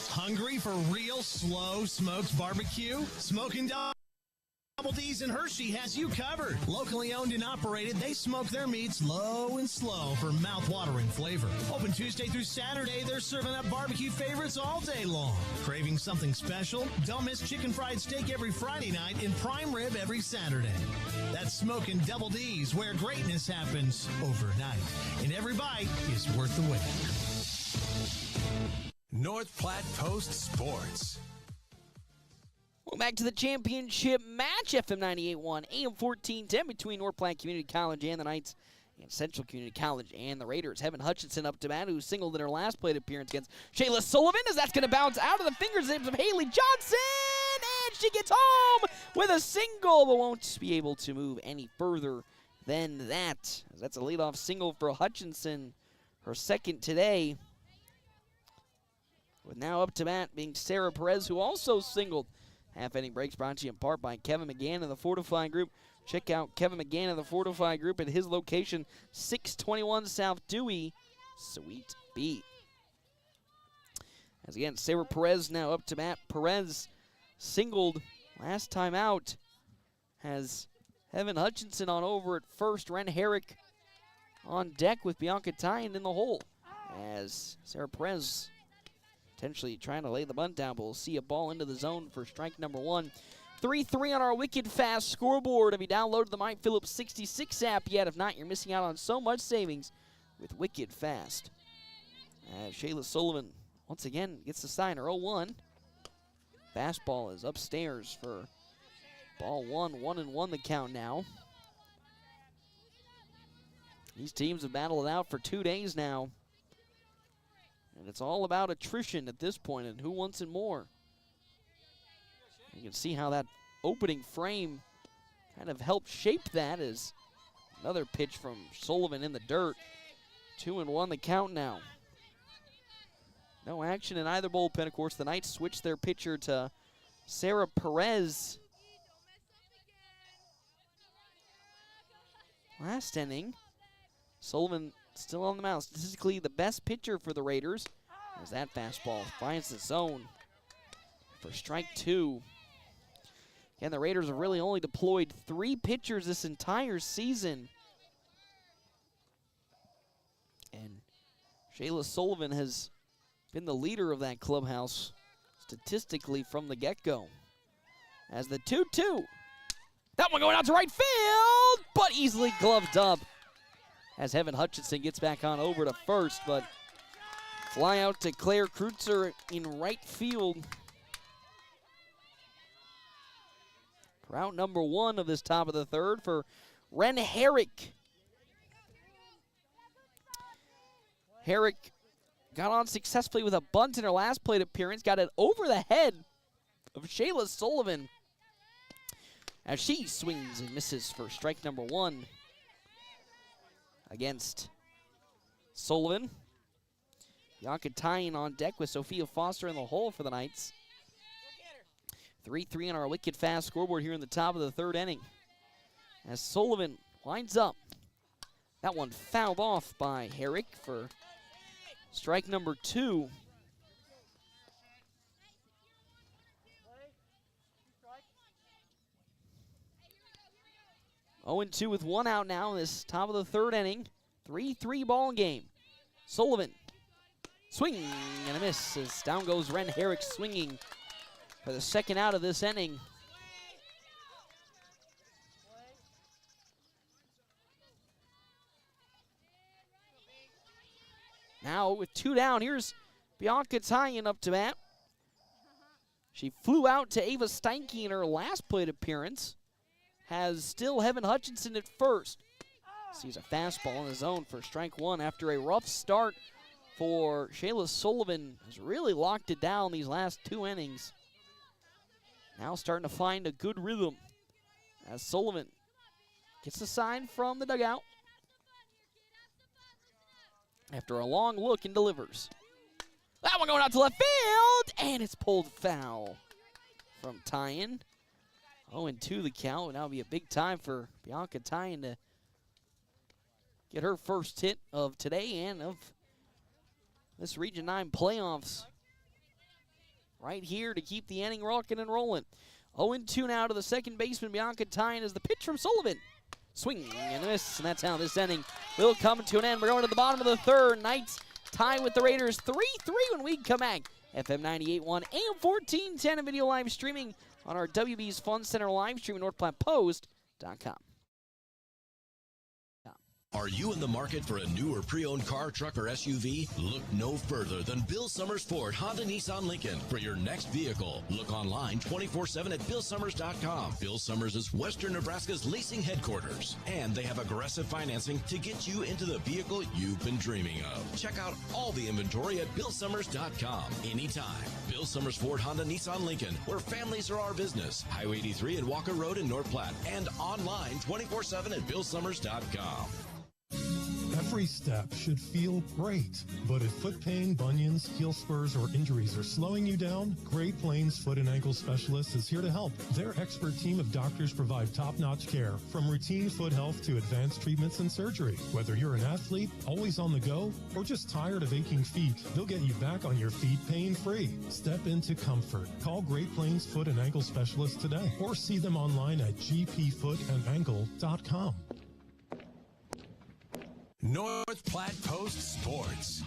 Hungry for real slow smoked barbecue? Smoking Double D's in Hershey has you covered. Locally owned and operated, they smoke their meats low and slow for mouth-watering flavor. Open Tuesday through Saturday, they're serving up barbecue favorites all day long. Craving something special? Don't miss chicken fried steak every Friday night and prime rib every Saturday. That's Smoking Double D's, where greatness happens overnight. And every bite is worth the wait. North Platte Post Sports. Welcome back to the championship match, FM 98.1, AM 1410, between North Platte Community College and the Knights, and Central Community College and the Raiders. Heaven Hutchinson up to bat, who singled in her last plate appearance against Shayla Sullivan, as that's going to bounce out of the fingertips of Haley Johnson, and she gets home with a single, but won't be able to move any further than that. That's a leadoff single for Hutchinson, her second today. With now up to bat being Sarah Perez, who also singled. Half-inning breaks brought to you in part by Kevin McGann of the Fortify Group. Check out Kevin McGann of the Fortify Group at his location, 621 South Dewey, Suite B. As again, Sarah Perez now up to bat. Perez singled last time out. Has Heaven Hutchinson on over at first. Ren Herrick on deck with Bianca Tyan in the hole. As Sarah Perez potentially trying to lay the bunt down, but we'll see a ball into the zone for strike number 1. 3-3 on our Wicked Fast scoreboard. Have you downloaded the Mike Phillips 66 app yet? If not, you're missing out on so much savings with Wicked Fast. As Shayla Sullivan once again gets the signer, 0-1. Fastball is upstairs for ball 1, 1-1 the count now. These teams have battled it out for 2 days now. And it's all about attrition at this point and who wants it more. You can see how that opening frame kind of helped shape that, as another pitch from Sullivan in the dirt. 2-1 the count now. No action in either bullpen. Of course, the Knights switched their pitcher to Sarah Perez last inning. Sullivan still on the mound. Statistically the best pitcher for the Raiders, as that fastball finds the zone for strike 2. Again, the Raiders have really only deployed 3 pitchers this entire season. And Shayla Sullivan has been the leader of that clubhouse statistically from the get-go. As the 2-2. That one going out to right field, but easily gloved up. As Heaven Hutchinson gets back on over to first, but fly out to Claire Kreutzer in right field. For out number 1 of this top of the third for Ren Herrick. Herrick got on successfully with a bunt in her last plate appearance, got it over the head of Shayla Sullivan as she swings and misses for strike number 1. Against Sullivan. Bianca Tyan on deck with Sophia Foster in the hole for the Knights. 3-3 on our Wicked Fast scoreboard here in the top of the third inning. As Sullivan winds up. That one fouled off by Herrick for strike number 2. Oh, 0-2 with 1 out now in this top of the third inning. 3-3 ball game. Sullivan, swing and a miss as down goes Ren Herrick swinging for the second out of this inning. Now with 2 down, here's Bianca Tyen up to bat. She flew out to Ava Steinke in her last plate appearance. Has still Heaven Hutchinson at first. Sees a fastball in the zone for strike 1 after a rough start for Shayla Sullivan. Has really locked it down these last 2 innings. Now starting to find a good rhythm as Sullivan gets the sign from the dugout after a long look and delivers. That one going out to left field, and it's pulled foul from Tyen. 0-2 the count. Now will be a big time for Bianca Tyen to get her first hit of today and of this Region 9 playoffs. Right here to keep the inning rocking and rolling. 0-2 now to the second baseman, Bianca Tyen, as the pitch from Sullivan. Swing and a miss, and that's how this inning will come to an end. We're going to the bottom of the third. Knights tie with the Raiders 3-3 when we come back. FM 98.1, AM 1410, and video live streaming on our WB's Fun Center live stream at NorthPlattePost.com. Are you in the market for a new or pre-owned car, truck, or SUV? Look no further than Bill Summers Ford Honda Nissan Lincoln for your next vehicle. Look online 24/7 at BillSummers.com. Bill Summers is Western Nebraska's leasing headquarters, and they have aggressive financing to get you into the vehicle you've been dreaming of. Check out all the inventory at BillSummers.com anytime. Bill Summers Ford Honda Nissan Lincoln, where families are our business. Highway 83 and Walker Road in North Platte, and online 24/7 at BillSummers.com. Every step should feel great, but if foot pain, bunions, heel spurs, or injuries are slowing you down, Great Plains Foot and Ankle Specialists is here to help. Their expert team of doctors provide top-notch care, from routine foot health to advanced treatments and surgery. Whether you're an athlete, always on the go, or just tired of aching feet, they'll get you back on your feet pain-free. Step into comfort. Call Great Plains Foot and Ankle Specialists today, or see them online at gpfootandankle.com. North Platte Post Sports.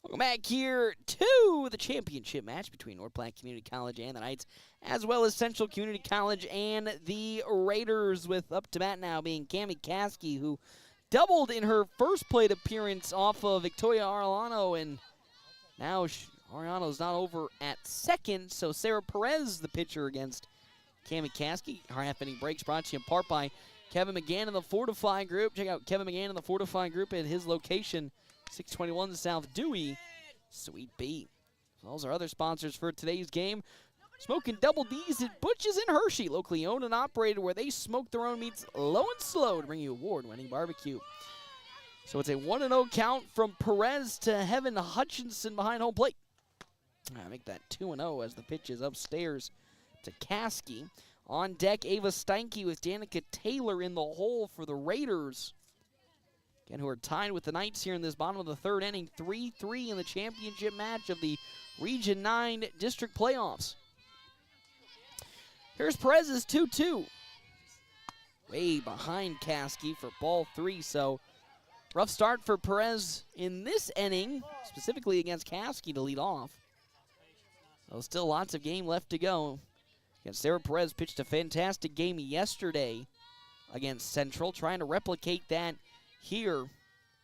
Welcome back here to the championship match between North Platte Community College and the Knights, as well as Central Community College and the Raiders, with up to bat now being Cami Caskey, who doubled in her first plate appearance off of Victoria Arellano, and now Arellano's not over at second, so Sarah Perez, the pitcher against Cami Caskey. Our half-inning breaks brought to you in part by Kevin McGann and the Fortify Group. Check out Kevin McGann and the Fortify Group at his location, 621 South Dewey, Suite B. Those are other sponsors for today's game. Smoking Double D's at Butch's in Hershey, locally owned and operated, where they smoke their own meats low and slow to bring you award-winning barbecue. So it's a 1-0 count from Perez to Heaven Hutchinson behind home plate. I make that 2-0 as the pitch is upstairs to Caskey. On deck, Ava Steinke with Danica Taylor in the hole for the Raiders. Again, who are tied with the Knights here in this bottom of the third inning. 3-3 in the championship match of the Region 9 district playoffs. Here's Perez's 2-2. Way behind Caskey for ball 3, so rough start for Perez in this inning, specifically against Caskey to lead off. So still lots of game left to go. Again, Sarah Perez pitched a fantastic game yesterday against Central, trying to replicate that here,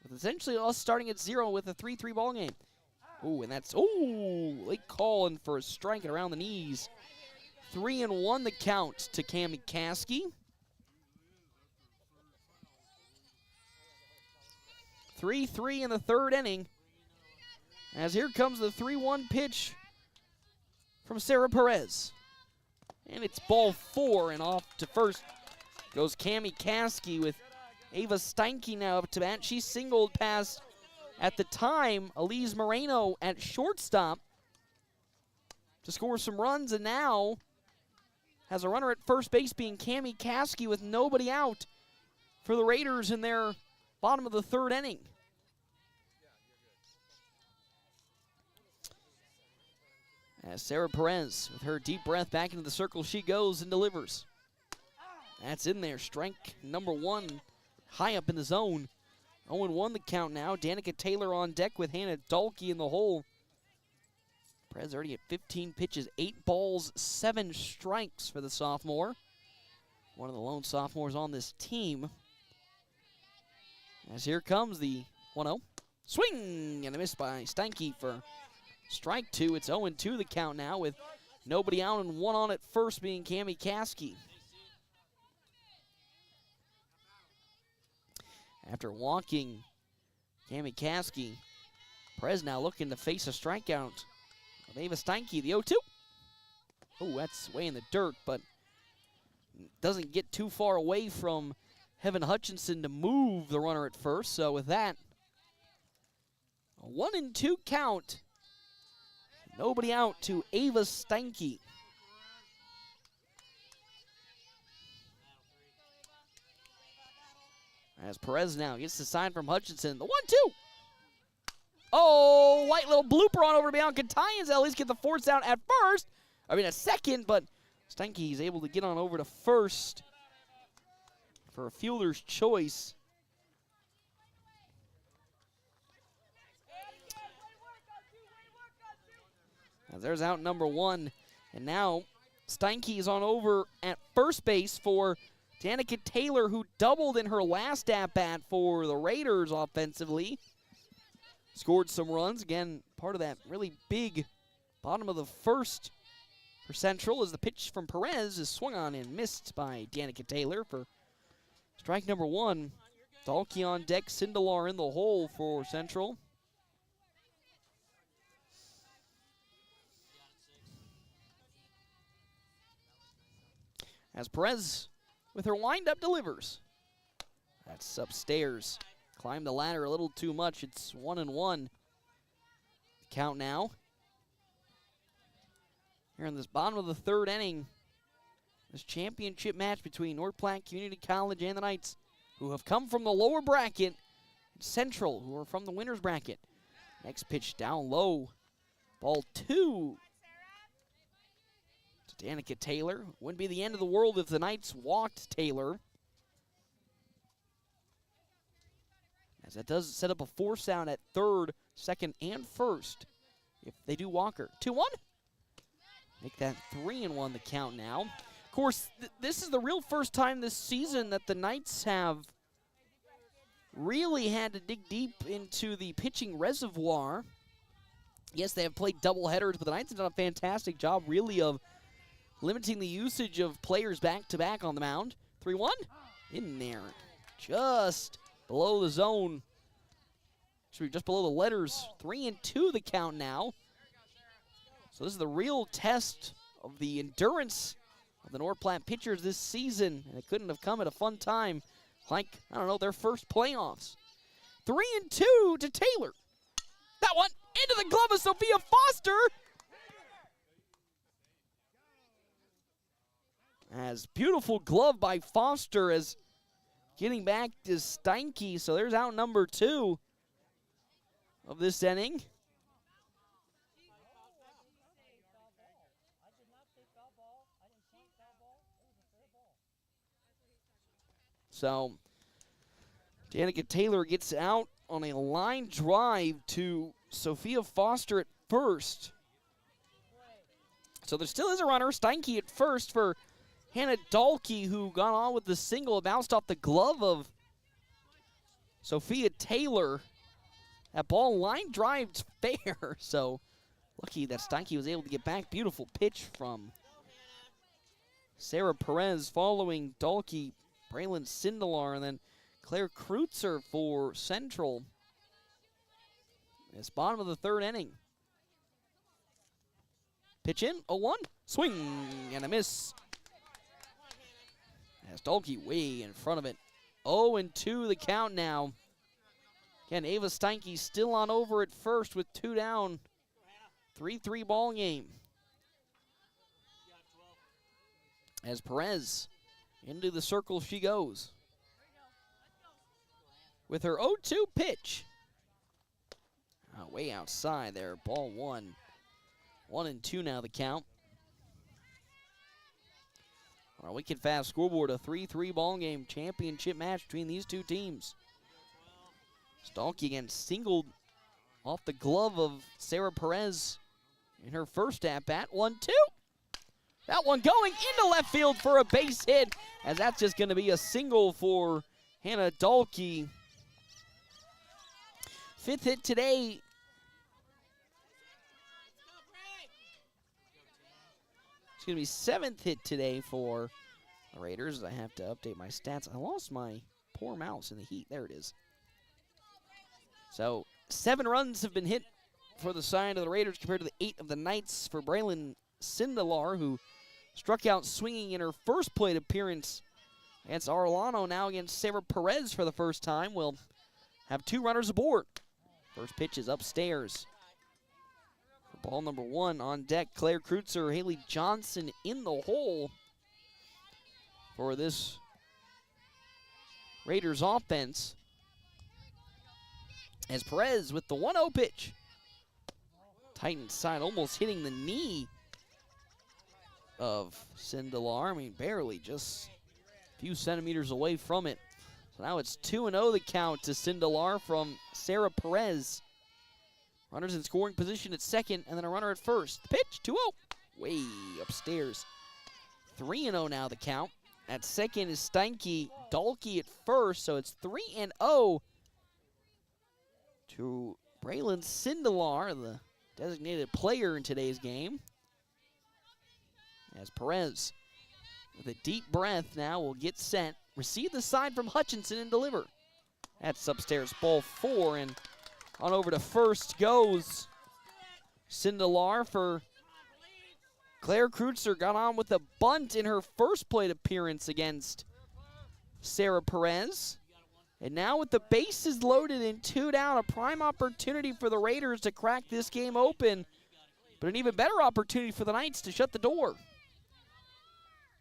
with essentially us starting at 0 with a 3-3 ball game. Ooh, and that's, late calling for a strike and around the knees. 3-1 the count to Cami Caskey. 3-3 in the third inning. As here comes the 3-1 pitch from Sarah Perez. And it's ball 4, and off to first goes Cami Caskey with Ava Steinke now up to bat. She singled past, at the time, Elise Moreno at shortstop to score some runs, and now has a runner at first base being Cami Caskey with nobody out for the Raiders in their bottom of the third inning. As Sarah Perez, with her deep breath back into the circle, she goes and delivers. That's in there. Strike number 1, high up in the zone. 0-1 the count now. Danica Taylor on deck with Hannah Dahlke in the hole. Perez already at 15 pitches, 8 balls, 7 strikes for the sophomore. One of the lone sophomores on this team. As here comes the 1-0. Swing and a miss by Steinke for strike 2. It's 0-2 the count now with nobody out and one on at first being Cami Caskey. After walking Cami Caskey, Perez now looking to face a strikeout of Ava Steinke, the 0-2. Oh, that's way in the dirt, but doesn't get too far away from Heaven Hutchinson to move the runner at first. So with that, a 1-2 count. Nobody out to Ava Steinke. As Perez now gets the sign from Hutchinson. The 1-2. Oh, white little blooper on over to Bianca Tynes. At least get the force out at first. I mean, at second, but Steinke is able to get on over to first for a fielder's choice. As there's out number 1. And now Steinke is on over at first base for Danica Taylor, who doubled in her last at-bat for the Raiders offensively. Scored some runs. Again, part of that really big bottom of the first for Central as the pitch from Perez is swung on and missed by Danica Taylor for strike number 1. Dalkey on deck, Sindelar in the hole for Central. As Perez, with her windup, delivers. That's upstairs. Climbed the ladder a little too much. It's 1-1. Count now. Here in this bottom of the third inning, this championship match between North Platte Community College and the Knights, who have come from the lower bracket, Central, who are from the winner's bracket. Next pitch down low. Ball 2. To Danica Taylor. Wouldn't be the end of the world if the Knights walked Taylor. As that does set up a force out at third, second, and first if they do walk her. 2-1. Make that 3-1 the count now. Of course, this is the real first time this season that the Knights have really had to dig deep into the pitching reservoir. Yes, they have played doubleheaders, but the Knights have done a fantastic job really of limiting the usage of players back-to-back on the mound. 3-1. In there. Just below the zone. Actually, just below the letters. 3-2 the count now. So this is the real test of the endurance of the North Platte pitchers this season. And it couldn't have come at a fun time like, I don't know, their first playoffs. 3-2 to Taylor. That one into the glove of Sophia Foster. As beautiful glove by Foster as getting back to Steinke. So there's out number 2 of this inning. So Danica Taylor gets out on a line drive to Sophia Foster at first. So there still is a runner. Steinke at first for Hannah Dalkey, who got on with the single. It bounced off the glove of Sophia Taylor. That ball line drive's fair. So lucky that Steinke was able to get back. Beautiful pitch from Sarah Perez following Dalkey. Braylon Sindelar, and then Claire Kreutzer for Central. It's bottom of the third inning. Pitch in, 0-1. Swing and a miss. As Dalkey way in front of it. 0-2 the count now. Again, Ava Steinke still on over at first with 2 down. 3-3 ball game. As Perez into the circle she goes. With her 0-2 pitch. Way outside there, ball 1. 1-2 now the count. On our Wicked Fast scoreboard, a 3-3 ball game championship match between these two teams. Dalkey again singled off the glove of Sarah Perez in her first at-bat. 1-2. That one going into left field for a base hit, as that's just going to be a single for Hannah Dalkey. fifth hit today. Excuse me, seventh hit today for the Raiders. I have to update my stats. I lost my poor mouse in the heat. There it is. So 7 runs have been hit for the side of the Raiders compared to the 8 of the Knights for Braylon Sindelar, who struck out swinging in her first plate appearance against Arellano. Now against Sarah Perez for the first time. We'll have 2 runners aboard. First pitch is upstairs. For ball number 1 on deck, Claire Kreutzer, Haley Johnson in the hole for this Raiders offense. As Perez with the 1-0 pitch. Tight inside, almost hitting the knee of Sindelar. I mean, barely, just a few centimeters away from it. So now it's 2-0 the count to Sindelar from Sarah Perez. Runners in scoring position at second, and then a runner at first. The pitch, 2-0, way upstairs. 3-0 now the count. At second is Steinke, Dahlke at first, so it's 3-0 to Braylon Sindelar, the designated player in today's game. As Perez, with a deep breath now, will get set, receive the side from Hutchinson and deliver. That's upstairs, ball 4, and on over to first goes Sindelar for Claire Kreutzer. Got on with a bunt in her first plate appearance against Sarah Perez. And now with the bases loaded and 2 down, a prime opportunity for the Raiders to crack this game open, but an even better opportunity for the Knights to shut the door.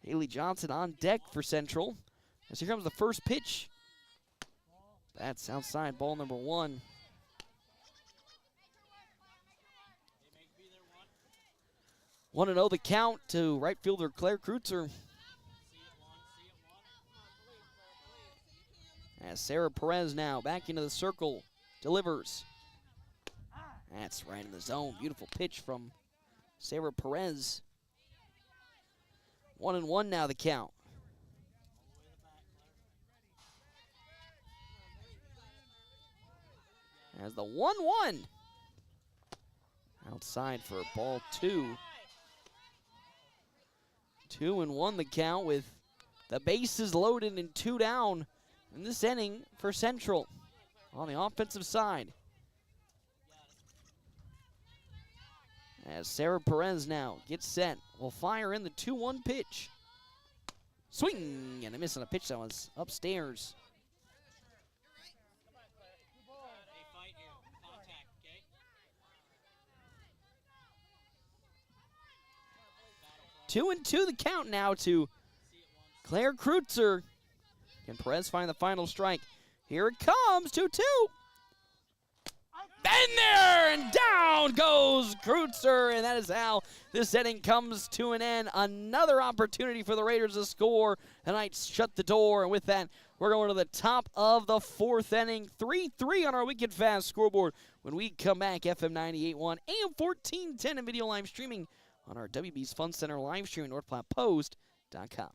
Haley Johnson on deck for Central. As here comes the first pitch. That's outside, ball number 1. One and 0 the count to right fielder Claire Kreutzer. As Sarah Perez now back into the circle, delivers. That's right in the zone. Beautiful pitch from Sarah Perez. 1-1 now the count. As the 1-1. Outside for ball 2. 2-1 the count with the bases loaded and 2 down in this inning for Central on the offensive side. As Sarah Perez now gets set, will fire in the 2-1 pitch. Swing, and a miss on a pitch that was upstairs. Two and 2 the count now to Claire Kreutzer. Can Perez find the final strike? Here it comes, 2-2. In there, and down goes Kreutzer, and that is how this inning comes to an end. Another opportunity for the Raiders to score. The Knights shut the door, and with that, we're going to the top of the 4th inning. 3-3 on our Weekend Fast scoreboard. When we come back, FM 98.1, AM 1410, and video live streaming on our WB's Fun Center live stream at NorthPlattePost.com.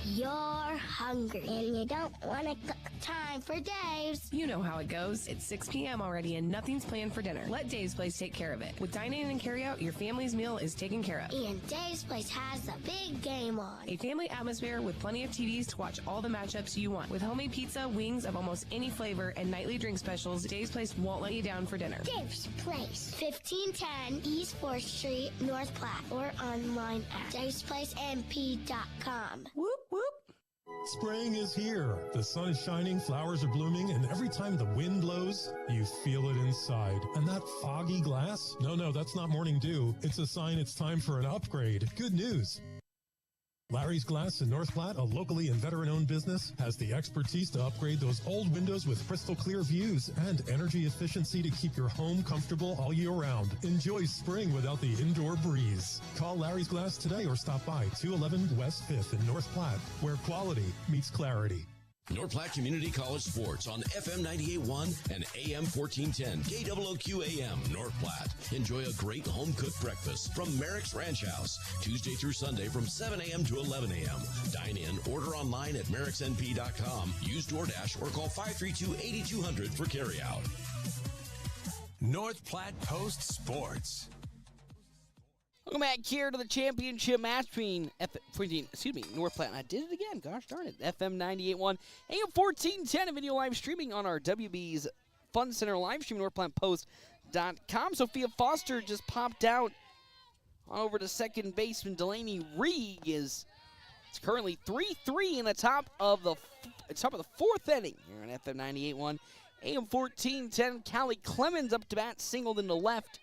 You're hungry and you don't want to cook. Time for Dave's. You know how it goes. It's 6 p.m. already and nothing's planned for dinner. Let Dave's Place take care of it. With dine-in and carry-out, your family's meal is taken care of. And Dave's Place has a big game on. A family atmosphere with plenty of TVs to watch all the matchups you want. With homemade pizza, wings of almost any flavor, and nightly drink specials, Dave's Place won't let you down for dinner. Dave's Place, 1510 East 4th Street, North Platte, or online at davesplacemp.com. Whoop, whoop. Spring is here. The sun is shining, flowers are blooming, and every time the wind blows, you feel it inside. And that foggy glass? No, that's not morning dew. It's a sign it's time for an upgrade. Good news. Larry's Glass in North Platte, a locally and veteran-owned business, has the expertise to upgrade those old windows with crystal clear views and energy efficiency to keep your home comfortable all year round. Enjoy spring without the indoor breeze. Call Larry's Glass today or stop by 211 West 5th in North Platte, where quality meets clarity. North Platte Community College Sports on FM 98.1 and AM 1410 KWOQ-AM North Platte. Enjoy a great home-cooked breakfast from Merrick's Ranch House, Tuesday through Sunday from 7 a.m. to 11 a.m. Dine in, order online at merricksnp.com, use DoorDash, or call 532-8200 for carryout. North Platte Post Sports. Welcome back here to the championship match between North Platte. I did it again. Gosh darn it. FM 98.1, AM 1410, and video live streaming on our WB's Fun Center live stream, NorthPlattePost.com. Sophia Foster just popped out on over to second baseman Delaney Reed. It's currently 3-3 in the top of the fourth inning here on FM 98.1, AM 1410. Callie Clemens up to bat, singled into left.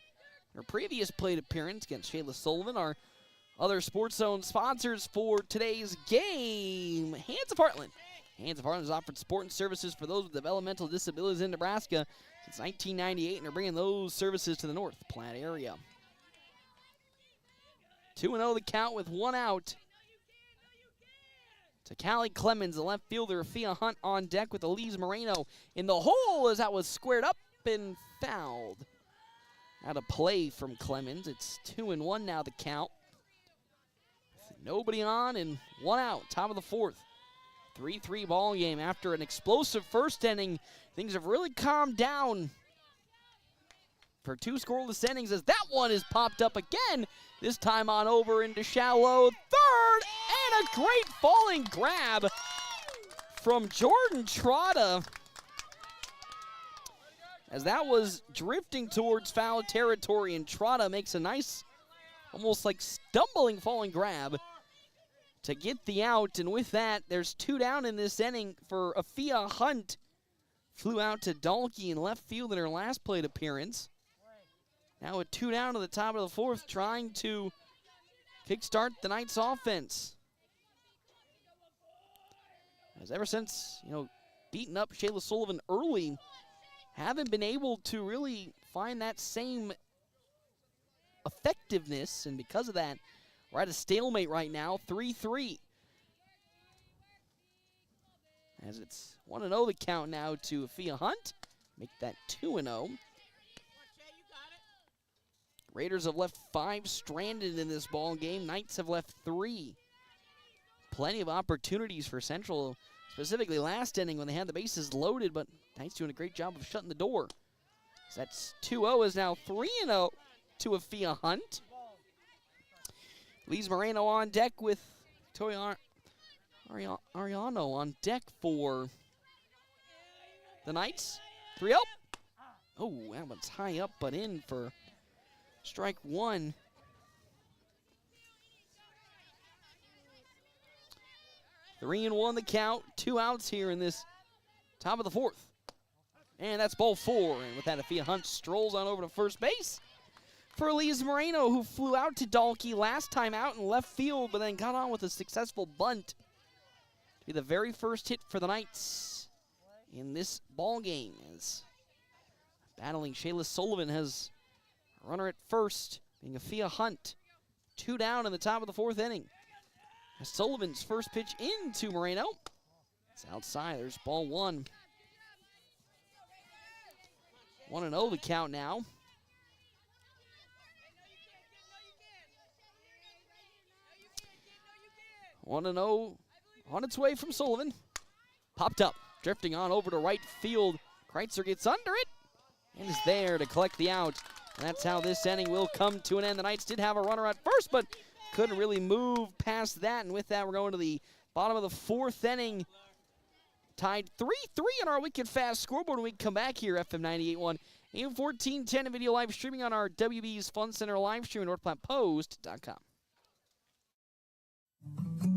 Her previous plate appearance against Shayla Sullivan. Our other Sports Zone sponsors for today's game, Hands of Heartland. Hands of Heartland has offered support and services for those with developmental disabilities in Nebraska since 1998, and they're bringing those services to the North Platte area. 2-0 the count with one out. To Callie Clemens, the left fielder, Fia Hunt on deck with Elise Moreno in the hole as that was squared up and fouled. Out of play from Clemens. It's 2-1 now the count. Nobody on and one out, top of the fourth. 3-3 ball game after an explosive first inning. Things have really calmed down for two scoreless innings as that one is popped up again. This time on over into shallow third, and a great falling grab from Jordan Trotta, as that was drifting towards foul territory, and Trotta makes a nice, almost like stumbling falling grab to get the out. And with that, there's two down in this inning for Afia Hunt. Flew out to Dalkey in left field in her last plate appearance. Now with two down to the top of the fourth, trying to kickstart the Knights' offense. As ever since, beating up Shayla Sullivan early, haven't been able to really find that same effectiveness, and because of that, we're at a stalemate right now, 3-3. As it's 1-0 the count now to Afia Hunt. Make that 2-0. Raiders have left 5 stranded in this ball game. Knights have left 3. Plenty of opportunities for Central, specifically last inning when they had the bases loaded, but Knights doing a great job of shutting the door. So that's 2-0 is now 3-0 to Afia Hunt. Lise Moreno on deck with Victoria Ariano on deck for the Knights. 3-0. Oh, that one's high up but in for strike one. Three and one the count. 2 outs here in this top of the fourth. And that's ball 4. And with that, Afia Hunt strolls on over to first base for Elise Moreno, who flew out to Dalkey last time out in left field, but then got on with a successful bunt to be the very first hit for the Knights in this ball game. As battling Shayla Sullivan has a runner at first, being Afia Hunt. 2 down in the top of the fourth inning. Sullivan's first pitch into Moreno. It's outside. There's ball 1. 1-0 the count now. 1-0 on its way from Sullivan. Popped up, drifting on over to right field. Kreitzer gets under it and is there to collect the out. And that's how this inning will come to an end. The Knights did have a runner at first, but couldn't really move past that. And with that, we're going to the bottom of the fourth inning. Tied 3-3 on our Wicked Fast scoreboard when we come back here, FM 98.1, AM 1410, and video live streaming on our WB's Fun Center live stream at NorthPlattePost.com.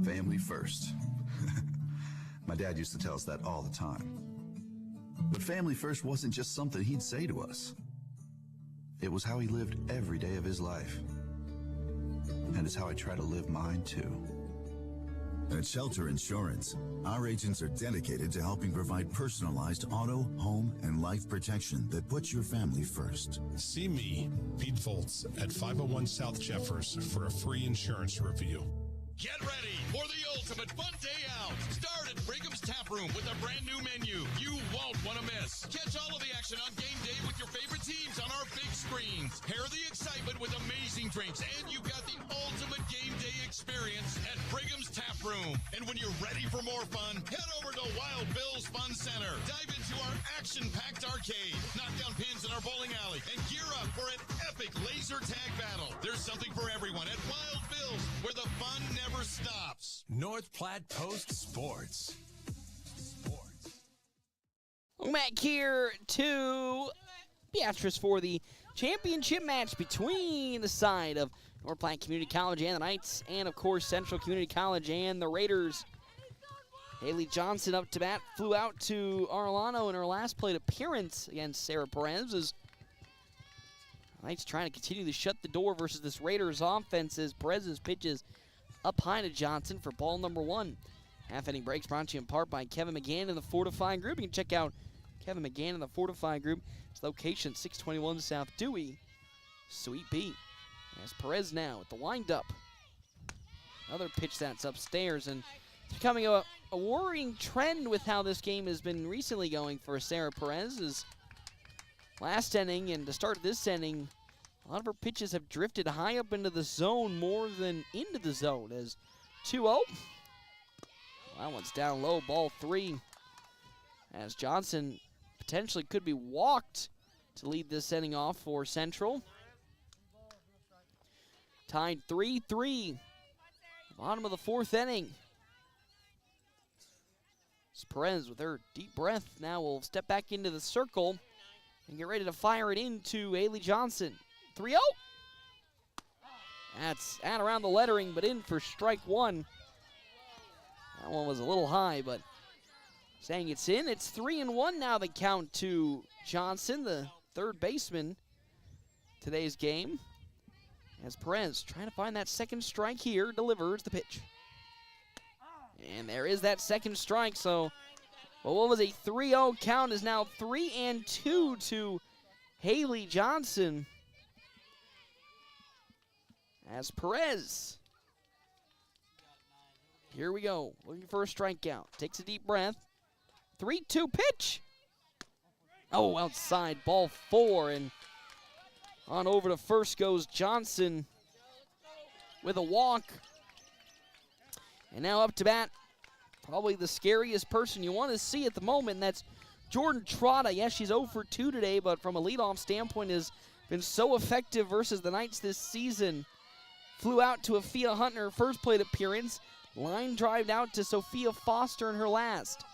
Family first. My dad used to tell us that all the time. But family first wasn't just something he'd say to us. It was how he lived every day of his life. And it's how I try to live mine, too. At Shelter Insurance, our agents are dedicated to helping provide personalized auto, home, and life protection that puts your family first. See me, Pete Volz, at 501 South Jeffers for a free insurance review. Get ready for the ultimate fun day out. Start at Brigham's Tap Room with a brand new menu you won't want to miss. Catch all of the action on game day with your favorite teams on our big screens. Pair the excitement with amazing drinks, and you got the ultimate game day experience at Brigham's Tap Room. And when you're ready for more fun, head over to Wild Bill's Fun Center. Dive into our action-packed arcade, knock down pins in our bowling alley, and gear up for an epic laser tag battle. There's something for everyone at Wild Bill's, where the fun never stops. North Platte Post Sports. Welcome back here to Beatrice for the championship match between the side of North Platte Community College and the Knights, and of course Central Community College and the Raiders. Haley Johnson up to bat, flew out to Arlano in her last plate appearance against Sarah Perez. As Knights trying to continue to shut the door versus this Raiders offense as Perez's pitches up high to Johnson for ball number 1. Half-inning breaks brought to you in part by Kevin McGann and the Fortifying Group. You can check out Kevin McGann and the Fortifying Group. Its location 621 South Dewey, Suite B. As Perez now at the wind-up. Another pitch that's upstairs, and it's becoming a worrying trend with how this game has been recently going for Sarah Perez. As last inning and to start this inning, a lot of her pitches have drifted high up into the zone more than into the zone. As 2-0. That one's down low, ball 3. As Johnson potentially could be walked to lead this inning off for Central. Tied 3-3. Bottom of the 4th inning. As Perez, with her deep breath, now will step back into the circle and get ready to fire it into Haley Johnson. 3-0. That's at around the lettering, but in for strike 1. That one was a little high, but saying it's in. It's 3-1 now, the count to Johnson, the third baseman today's game. As Perez trying to find that second strike here, delivers the pitch. And there is that second strike, so well, what was a 3-0 count is now 3-2 to Haley Johnson. As Perez, here we go, looking for a strikeout. Takes a deep breath. 3-2 pitch. Oh, outside, ball 4, and on over to first goes Johnson with a walk. And now up to bat, probably the scariest person you want to see at the moment, and that's Jordan Trotta. Yes, she's 0 for 2 today, but from a leadoff standpoint has been so effective versus the Knights this season. Flew out to Afia Hunt in her first plate appearance. Line drive out to Sophia Foster in her last.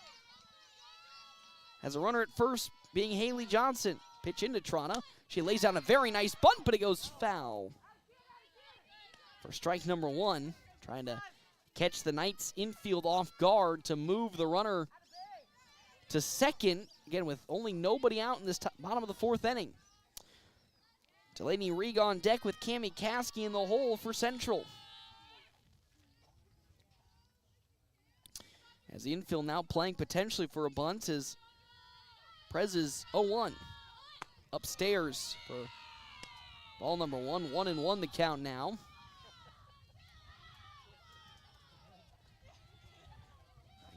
Has a runner at first being Haley Johnson. Pitch into Trotta. She lays down a very nice bunt, but it goes foul. For strike number 1, trying to catch the Knights infield off guard to move the runner to second. Again, with only nobody out in this bottom of the 4th inning. Delaney Rieg on deck with Cammie Caskey in the hole for Central. As the infield now playing potentially for a bunt as Perez is 0-1. Upstairs for ball number 1. 1-1 the count now.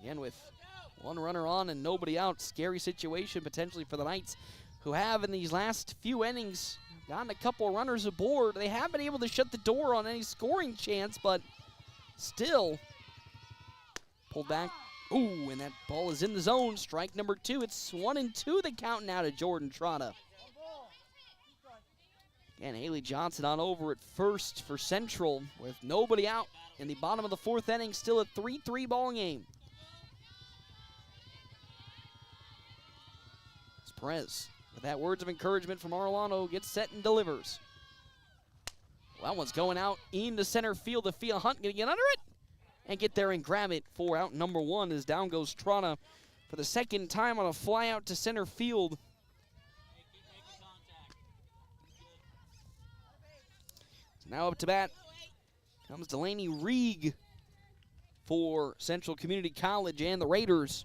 Again with one runner on and nobody out. Scary situation potentially for the Knights, who have in these last few innings gotten a couple runners aboard. They have been able to shut the door on any scoring chance, but still pulled back. Ooh, and that ball is in the zone. Strike number 2. It's 1-2 the count now to Jordan Trotta. Again, Haley Johnson on over at first for Central with nobody out in the bottom of the 4th inning. Still a 3-3 ball game. As Perez, with that words of encouragement from Arlano, gets set and delivers. Well, that one's going out into center field. Afia Hunt going to get under it and get there and grab it for out number 1 as down goes Trotta for the second time on a fly out to center field. So now up to bat comes Delaney Rieg for Central Community College and the Raiders.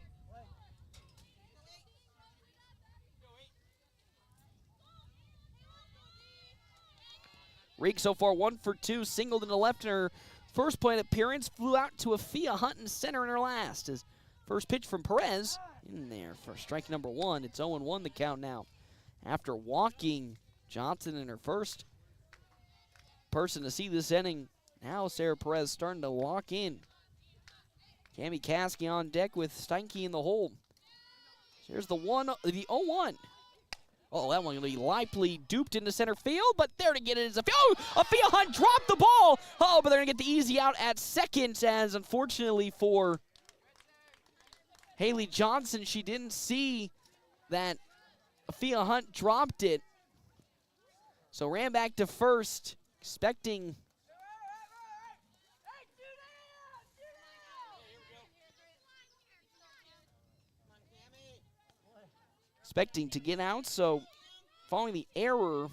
Rieg so far 1 for 2, singled in the left in her first plate appearance, flew out to Afia Hunt in center in her last. As first pitch from Perez in there for strike number 1. It's 0-1 the count now. After walking Johnson in her first person to see this inning, now Sarah Perez starting to lock in. Cami Caskey on deck with Steinke in the hole. Here's the 0-1. Oh, that one will be likely duped into center field, but there to get it is Afia Hunt dropped the ball. Oh, but they're going to get the easy out at second, as unfortunately for Haley Johnson, she didn't see that Afia Hunt dropped it. So ran back to first, expecting to get out. So following the error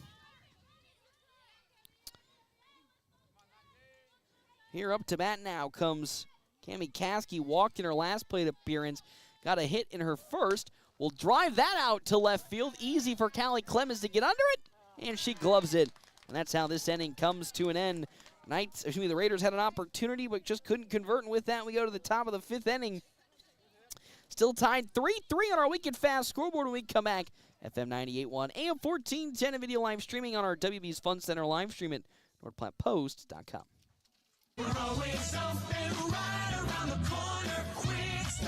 here, up to bat now comes Cami Caskey. Walked in her last plate appearance, got a hit in her first. Will drive that out to left field. Easy for Callie Clemens to get under it, and she gloves it. And that's how this inning comes to an end. The Raiders had an opportunity, but just couldn't convert. And with that, we go to the top of the 5th inning. Still tied 3-3 on our Wicked Fast scoreboard when we come back. FM 98.1, AM 1410, and video live streaming on our WB's Fun Center live stream at NorthPlattePost.com.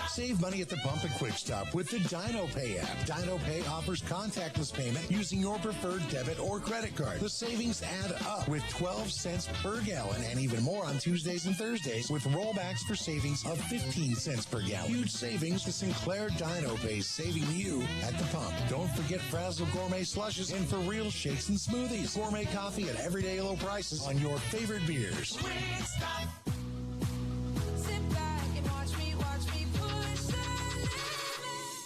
Save money at the pump and Quick Stop with the Dino Pay app. Dino Pay offers contactless payment using your preferred debit or credit card. The savings add up with 12 cents per gallon and even more on Tuesdays and Thursdays with rollbacks for savings of 15 cents per gallon. Huge savings. The Sinclair Dino Pay saving you at the pump. Don't forget Frazzle Gourmet Slushes and For Real Shakes and Smoothies. Gourmet coffee at everyday low prices on your favorite beers.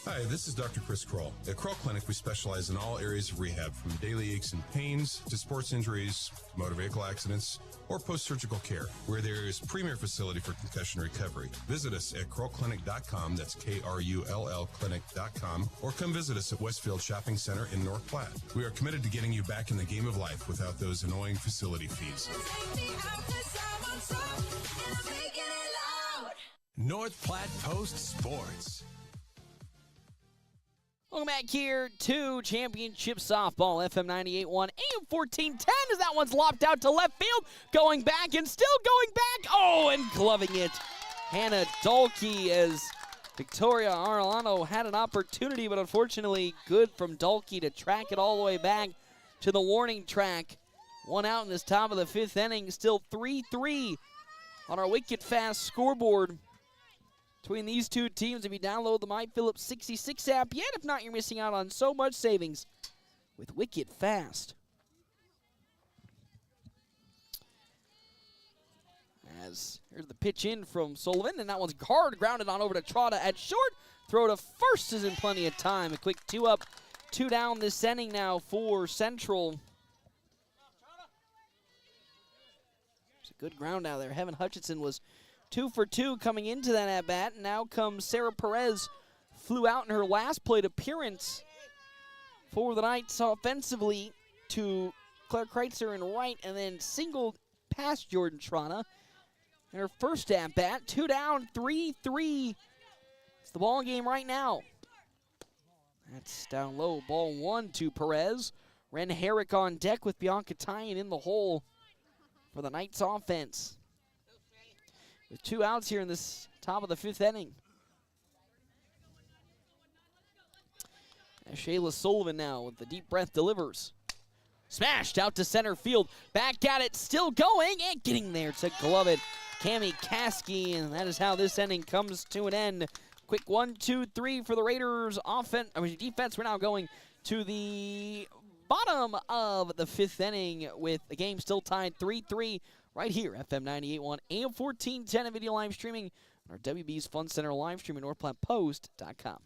Hi, this is Dr. Chris Kroll. At Kroll Clinic, we specialize in all areas of rehab, from daily aches and pains to sports injuries, motor vehicle accidents, or post-surgical care. We're the area's premier facility for concussion recovery. Visit us at KrullClinic.com, that's KRULL Clinic.com, or come visit us at Westfield Shopping Center in North Platte. We are committed to getting you back in the game of life without those annoying facility fees. North Platte Post Sports. Welcome back here to Championship Softball, FM 98.1, AM 1410, as that one's lopped out to left field, going back and still going back, oh, and gloving it. Hannah Dahlke, as Victoria Arellano had an opportunity, but unfortunately good from Dahlke to track it all the way back to the warning track. One out in this top of the 5th inning, still 3-3 on our Wicked Fast scoreboard. Between these two teams, if you download the My Phillips 66 app yet, if not, you're missing out on so much savings with Wicked Fast. As here's the pitch in from Sullivan, and that one's hard grounded on over to Trotta at short. Throw to first is in plenty of time. A quick 2 up, 2 down this inning now for Central. It's a good ground out there. Heaven Hutchinson was 2 for 2 coming into that at-bat. Now comes Sarah Perez, flew out in her last plate appearance for the Knights offensively to Claire Kreitzer in right, and then singled past Jordan Trotta in her first at-bat. 2 down, 3-3. It's the ball game right now. That's down low. Ball 1 to Perez. Ren Herrick on deck with Bianca Tyan in the hole for the Knights offense. With 2 outs here in this top of the 5th inning. And Shayla Sullivan now with the deep breath delivers. Smashed out to center field. Back at it, still going and getting there to glove it. Cami Caskey, and that is how this inning comes to an end. Quick 1-2-3 for the Raiders defense. We're now going to the bottom of the 5th inning with the game still tied 3-3. Right here, FM 98.1, AM 1410, and video live streaming on our WB's Fun Center live stream at NorthPlattePost.com.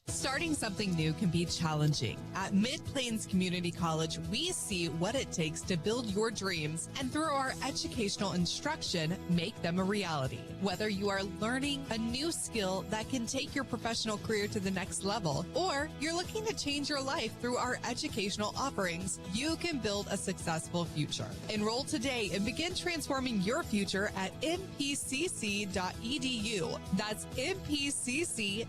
Starting something new can be challenging. At Mid-Plains Community College, we see what it takes to build your dreams and through our educational instruction, make them a reality. Whether you are learning a new skill that can take your professional career to the next level, or you're looking to change your life through our educational offerings, you can build a successful future. Enroll today and begin transforming your future at npcc.edu. That's npcc.edu.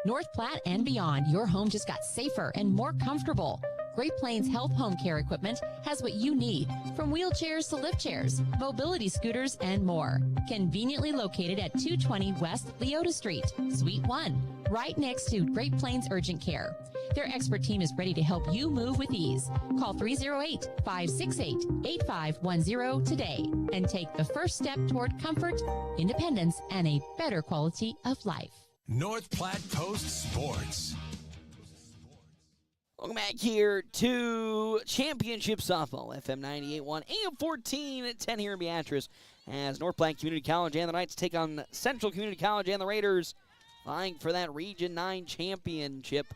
North Platte and beyond, your home just got safer and more comfortable. Great Plains Health Home Care Equipment has what you need, from wheelchairs to lift chairs, mobility scooters, and more. Conveniently located at 220 West Leota Street, Suite 1, right next to Great Plains Urgent Care. Their expert team is ready to help you move with ease. Call 308-568-8510 today and take the first step toward comfort, independence, and a better quality of life. North Platte Post Sports. Welcome back here to Championship Softball, FM 98.1, AM 1410 here in Beatrice, as North Platte Community College and the Knights take on Central Community College and the Raiders, vying for that Region 9 championship.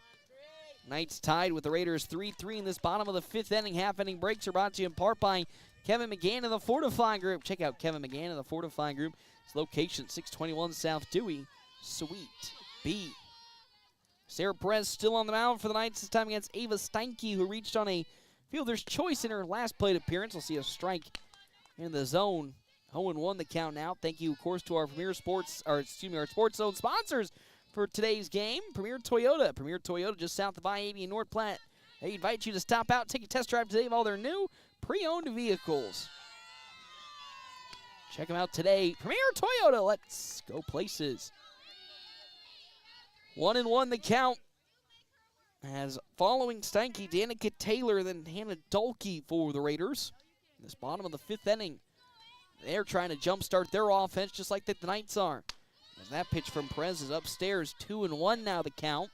Knights tied with the Raiders 3-3 in this bottom of the fifth inning. Half-inning breaks are brought to you in part by Kevin McGann of the Fortify Group. Check out Kevin McGann of the Fortify Group. Its location, 621 South Dewey, Suite B. Sarah Perez still on the mound for the Knights, this time against Ava Steinke, who reached on a fielder's choice in her last plate appearance. We'll see a strike in the zone. 0-1 the count now. Thank you, of course, to our our Sports Zone sponsors for today's game. Premier Toyota just south of I-80 in North Platte. They invite you to stop out, take a test drive today of all their new pre-owned vehicles. Check them out today. Premier Toyota, let's go places. 1-1 the count. As following Steinke, Danica Taylor, then Hannah Dulke for the Raiders. In this bottom of the fifth inning, they're trying to jumpstart their offense just like the Knights are. As that pitch from Perez is upstairs, 2-1 now the count.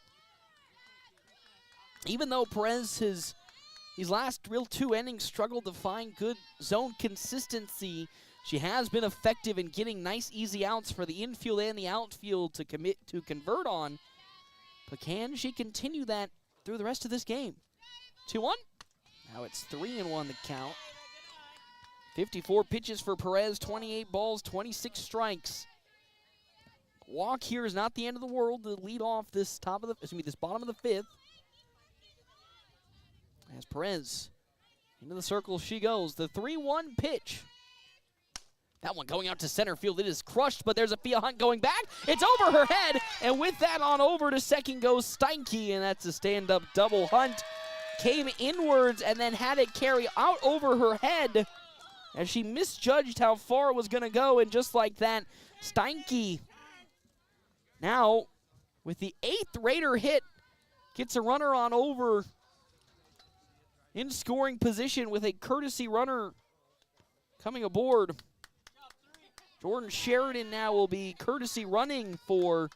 Even though Perez his last real two innings struggled to find good zone consistency, she has been effective in getting nice, easy outs for the infield and the outfield to convert on. But can she continue that through the rest of this game? 2-1. Now it's 3-1 the count. 54 pitches for Perez, 28 balls, 26 strikes. Walk here is not the end of the world to lead off this bottom of the fifth. As Perez into the circle she goes. The 3-1 pitch. That one going out to center field. It is crushed, but there's a Fia Hunt going back. It's over her head, and with that on over to second goes Steinke, and that's a stand-up double. Hunt came inwards and then had it carry out over her head as she misjudged how far it was going to go, and just like that, Steinke now, with the 8th Raider hit, gets a runner on over in scoring position with a courtesy runner coming aboard. Jordan Sheridan now will be courtesy running for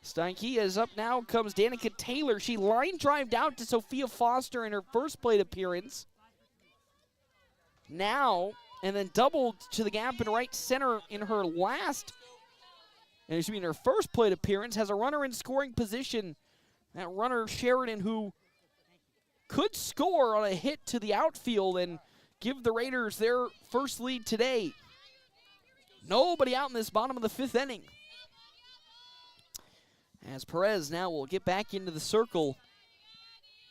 Steinke. As up now comes Danica Taylor. She line drived out to Sophia Foster in her first plate appearance. Now, and then doubled to the gap in right center in her in her first plate appearance, has a runner in scoring position. That runner, Sheridan, who could score on a hit to the outfield and give the Raiders their first lead today. Nobody out in this bottom of the fifth inning. As Perez now will get back into the circle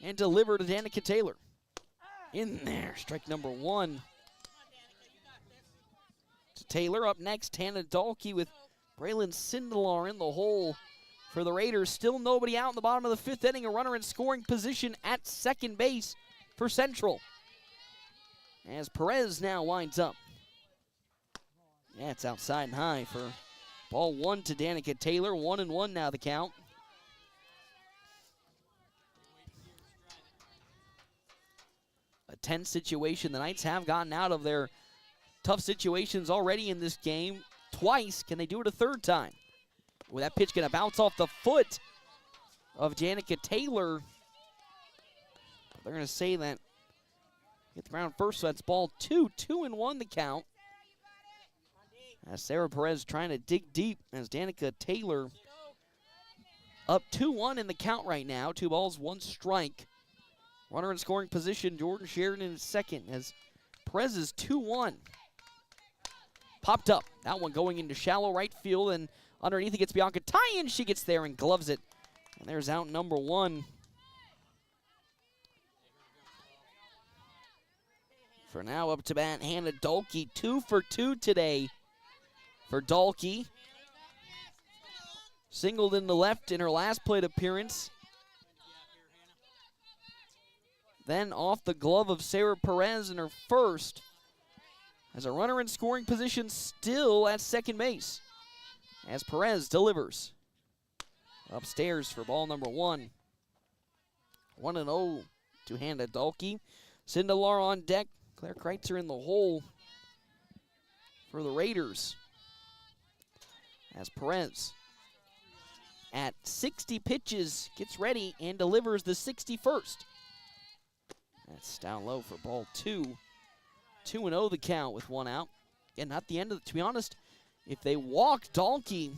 and deliver to Danica Taylor. In there, strike number 1. To Taylor. Up next, Hannah Dulke with Braylon Sindelar in the hole for the Raiders. Still nobody out in the bottom of the fifth inning. A runner in scoring position at second base for Central. As Perez now winds up. Yeah, it's outside and high for ball 1 to Danica Taylor. 1-1 now the count. A tense situation. The Knights have gotten out of their tough situations already in this game twice. Can they do it a third time? Well, that pitch going to bounce off the foot of Danica Taylor. But they're going to say that hit the ground first, so that's ball 2. 2-1 the count. As Sarah Perez trying to dig deep as Danica Taylor up 2-1 in the count right now. 2 balls, 1 strike. Runner in scoring position, Jordan Sheridan in second as Perez is 2-1. Popped up. That one going into shallow right field, and underneath it gets Bianca Tyen. She gets there and gloves it. And there's out number 1. For now, up to bat, Hannah Dahlke, 2 for 2 today for Dahlke. Singled in the left in her last plate appearance. Then off the glove of Sarah Perez in her first. As a runner in scoring position still at second base. As Perez delivers. Upstairs for ball number 1. 1-0 to Hannah Dahlke. Sindelar on deck. Claire Kreitzer in the hole for the Raiders. As Perez at 60 pitches gets ready and delivers the 61st. That's down low for ball 2. 2-0 the count with 1 out. And not the end of it. To be honest, if they walk Dahlke,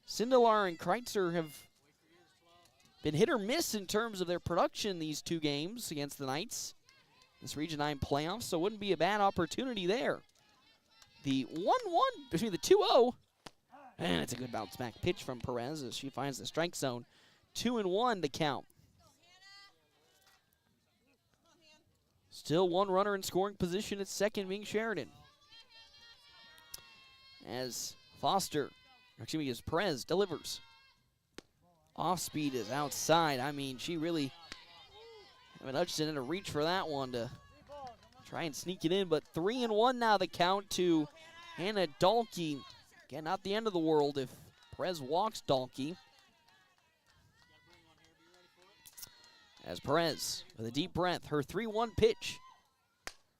Sindelar and Kreitzer have been hit or miss in terms of their production these 2 games against the Knights. This Region 9 playoffs, so it wouldn't be a bad opportunity there. The 1-1, between the 2-0, and it's a good bounce back pitch from Perez as she finds the strike zone. 2-1 the count. Still 1 runner in scoring position at second being Sheridan. As as Perez delivers. Off speed is outside. I mean, she really, Hutchinson in a reach for that one to try and sneak it in, but 3-1 now the count to Hannah Dahlke. Again, not the end of the world if Perez walks Dahlke. As Perez, with a deep breath, her 3-1 pitch.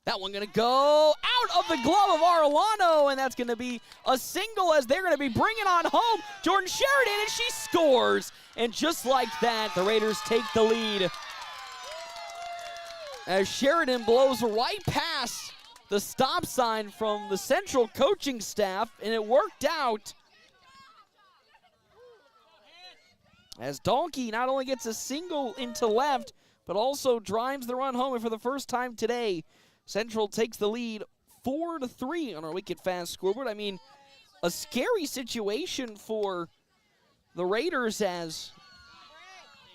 That one going to go out of the glove of Arellano, and that's going to be a single as they're going to be bringing on home Jordan Sheridan, and she scores. And just like that, the Raiders take the lead. As Sheridan blows right past the stop sign from the Central coaching staff, and it worked out. As Dahlke not only gets a single into left, but also drives the run home, and for the first time today, Central takes the lead 4-3 on our Wicked Fast scoreboard. I mean, a scary situation for the Raiders as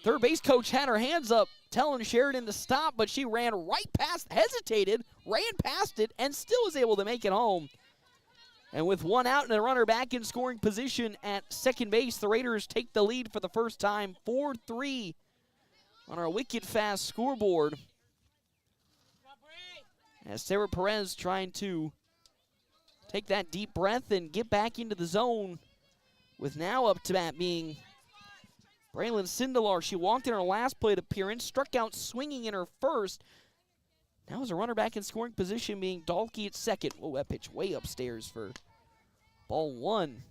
third base coach had her hands up telling Sheridan to stop, but she ran right past, hesitated, ran past it, and still was able to make it home. And with 1 out and a runner back in scoring position at second base, the Raiders take the lead for the first time, 4-3 on our Wicked Fast scoreboard. As Sarah Perez trying to take that deep breath and get back into the zone, with now up to bat being Braylon Sindelar. She walked in her last plate appearance, struck out swinging in her first. Now is a runner back in scoring position being Dahlke at second. Oh, that pitch way upstairs for ball 1.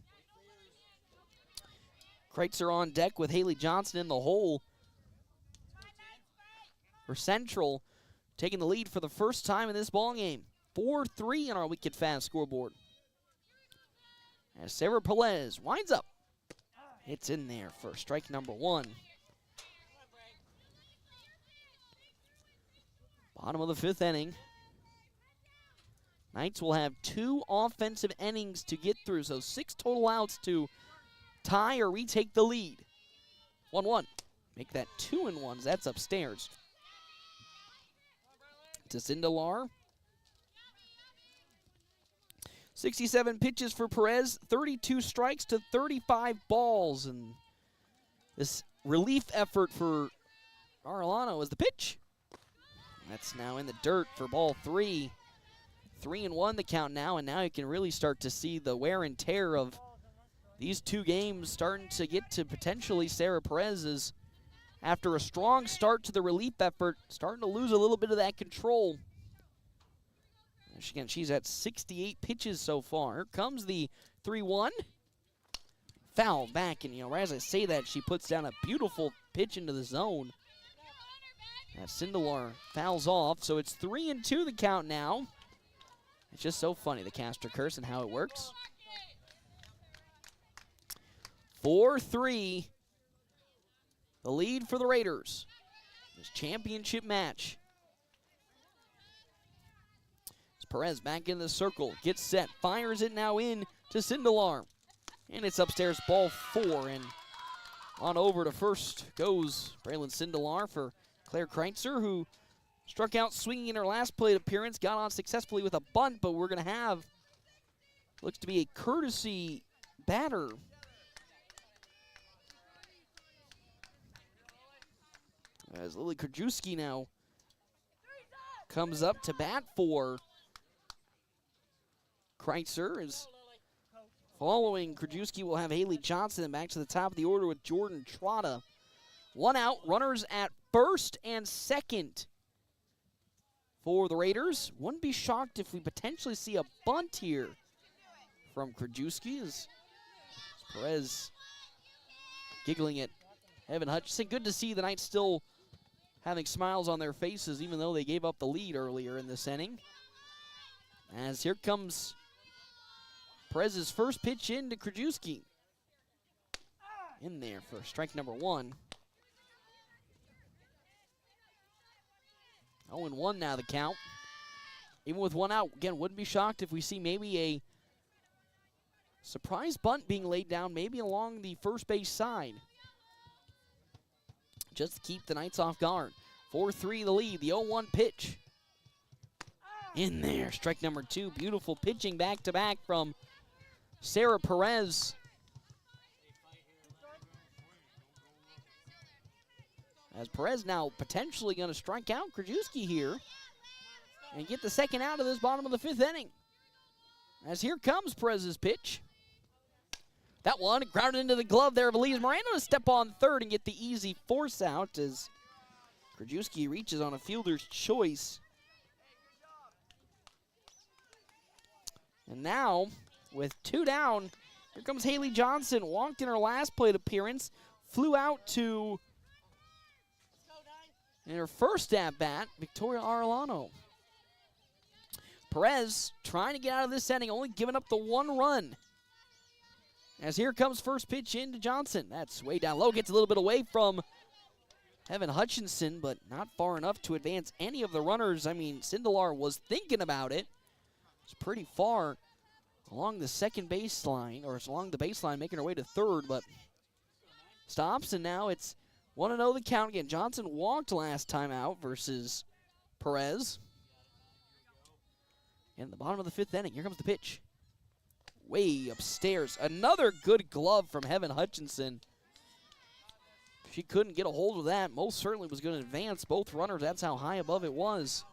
Kreitzer on deck with Haley Johnson in the hole for Central, taking the lead for the first time in this ball game. 4-3 on our Wicked Fast scoreboard. As Sarah Perez winds up. It's in there for strike number 1. Bottom of the 5th inning. Knights will have 2 offensive innings to get through, so 6 total outs to tie or retake the lead. 1-1. Make that 2-1s. That's upstairs. To Sindelar. 67 pitches for Perez, 32 strikes to 35 balls. And this relief effort for Arellano is the pitch. That's now in the dirt for ball 3. 3-1 the count now, and now you can really start to see the wear and tear of these 2 games starting to get to potentially Sarah Perez's, after a strong start to the relief effort, starting to lose a little bit of that control. Again, she's at 68 pitches so far. Here comes the 3-1. Foul back, and right as I say that, she puts down a beautiful pitch into the zone. As Sindelar fouls off, so it's 3-2 the count now. It's just so funny, the Castor curse and how it works. 4-3 the lead for the Raiders. This championship match. As Perez back in the circle, gets set, fires it now in to Sindelar. And it's upstairs, ball 4, and on over to first goes Braylon Sindelar for Claire Kreitzer, who struck out swinging in her last plate appearance, got on successfully with a bunt, but we're going to have, looks to be a courtesy batter. As Lily Krajewski now comes up to bat for Kreitzer. Is following Krajewski will have Haley Johnson, and back to the top of the order with Jordan Trotta. One out, runners at first and second for the Raiders. Wouldn't be shocked if we potentially see a bunt here from Krajewski as Perez giggling at Evan Hutchinson. Good to see the Knights still having smiles on their faces, even though they gave up the lead earlier in this inning. As here comes Perez's first pitch in to Krajewski. In there for strike number 1. 0-1 now the count. Even with one out, again, wouldn't be shocked if we see maybe a surprise bunt being laid down, maybe along the first base side, just to keep the Knights off guard. 4-3 the lead, the 0-1 pitch. In there, strike number 2. Beautiful pitching back-to-back from Sarah Perez. As Perez now potentially going to strike out Krajewski here and get the second out of this bottom of the 5th inning. As here comes Perez's pitch. That one grounded into the glove there of Elise Moreno to step on third and get the easy force out as Krajewski reaches on a fielder's choice. And now, with 2 down, here comes Haley Johnson. Walked in her last plate appearance, flew out to, in her first at-bat, Victoria Arellano. Perez trying to get out of this inning, only giving up the 1 run. As here comes first pitch into Johnson. That's way down low, gets a little bit away from Evan Hutchinson, but not far enough to advance any of the runners. I mean, Sindelar was thinking about it. It's pretty far along the second baseline, or it's along the baseline, making her way to third, but stops, and now it's 1-0 the count again. Johnson walked last time out versus Perez. In the bottom of the 5th inning, here comes the pitch. Way upstairs. Another good glove from Evan Hutchinson. She couldn't get a hold of that. Most certainly was going to advance both runners. That's how high above it was.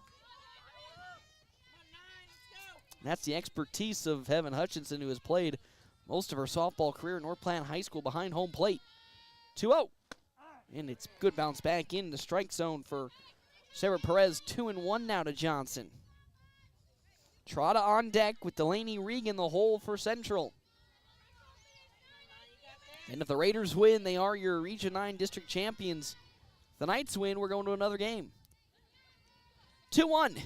That's the expertise of Evan Hutchinson, who has played most of her softball career at North Platte High School behind home plate. 2-0. And it's good bounce back in the strike zone for Sarah Perez. 2-1 now to Johnson. Trotta on deck with Delaney Regan in the hole for Central. And if the Raiders win, they are your Region 9 district champions. If the Knights win, we're going to another game. 2-1.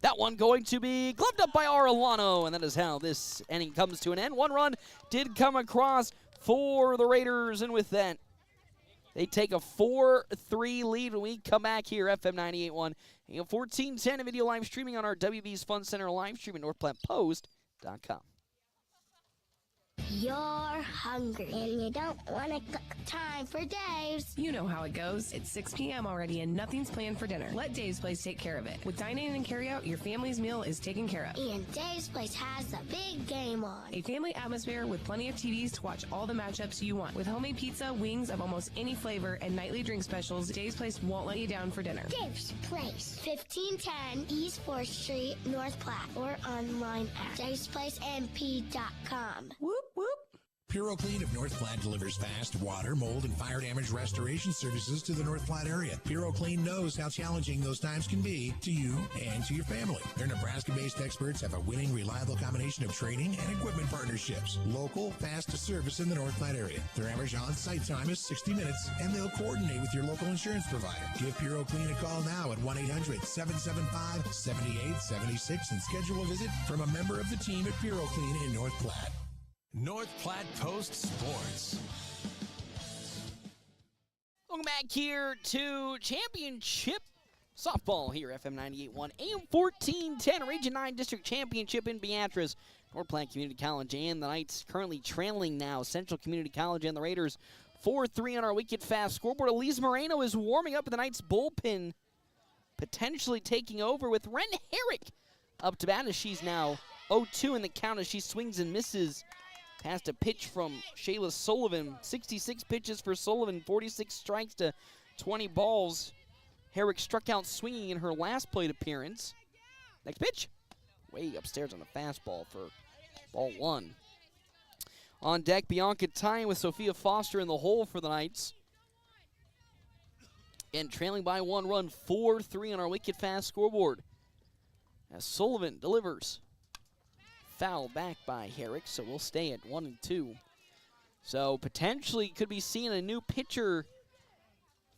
That one going to be gloved up by Arellano, and that is how this inning comes to an end. 1 run did come across for the Raiders, and with that, they take a 4-3 lead when we come back here, FM 98.1. And 1410 video live streaming on our WB's Fun Center live stream at NorthPlattePost.com. You're hungry and you don't want to cook. Time for Dave's. You know how it goes. It's 6 p.m. already and nothing's planned for dinner. Let Dave's Place take care of it. With dine-in and carry-out, your family's meal is taken care of. And Dave's Place has the big game on. A family atmosphere with plenty of TVs to watch all the matchups you want. With homemade pizza, wings of almost any flavor, and nightly drink specials, Dave's Place won't let you down for dinner. Dave's Place, 1510 East 4th Street, North Platte, or online at davesplacemp.com. Whoop, whoop. Puro Clean of North Platte delivers fast water, mold, and fire damage restoration services to the North Platte area. Puro Clean knows how challenging those times can be to you and to your family. Their Nebraska-based experts have a winning, reliable combination of training and equipment partnerships. Local, fast service in the North Platte area. Their average on-site time is 60 minutes, and they'll coordinate with your local insurance provider. Give Puro Clean a call now at 1-800-775-7876 and schedule a visit from a member of the team at Puro Clean in North Platte. North Platte Post Sports. Welcome back here to championship softball here, FM 98.1, AM 1410, Region 9 District Championship in Beatrice. North Platte Community College and the Knights currently trailing now. Central Community College and the Raiders 4-3 on our Wicked Fast scoreboard. Elise Moreno is warming up in the Knights bullpen, potentially taking over with Ren Herrick up to bat as she's now 0-2 in the count as she swings and misses past a pitch from Shayla Sullivan. 66 pitches for Sullivan, 46 strikes to 20 balls. Herrick struck out swinging in her last plate appearance. Next pitch, way upstairs on the fastball for ball one. On deck, Bianca tying with Sophia Foster in the hole for the Knights. And trailing by 1 run, 4-3 on our Wicked Fast scoreboard. As Sullivan delivers. Foul back by Herrick, so we'll stay at 1-2. So potentially could be seeing a new pitcher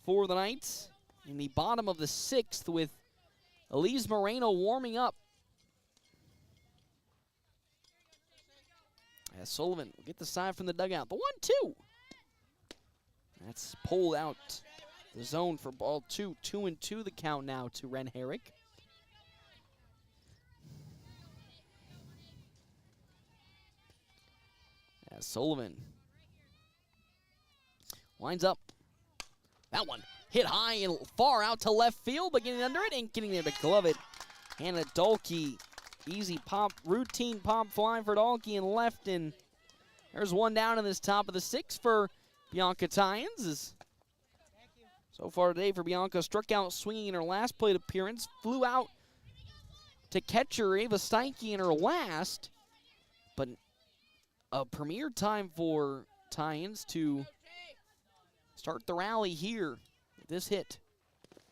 for the Knights in the bottom of the 6th with Elise Moreno warming up. As Sullivan will get the side from the dugout. The 1-2. That's pulled out the zone for ball 2. 2-2 the count now to Ren Herrick. As Sullivan winds up. That one hit high and far out to left field, but getting under it and getting there to glove it. Hannah Dahlke, easy pop, routine pop fly for Dahlke and left, and there's one down in this top of the 6th for Bianca Tynes. So far today for Bianca, struck out swinging in her last plate appearance, flew out to catcher Ava Steinke in her last, but a premier time for Tynes to start the rally here with this hit.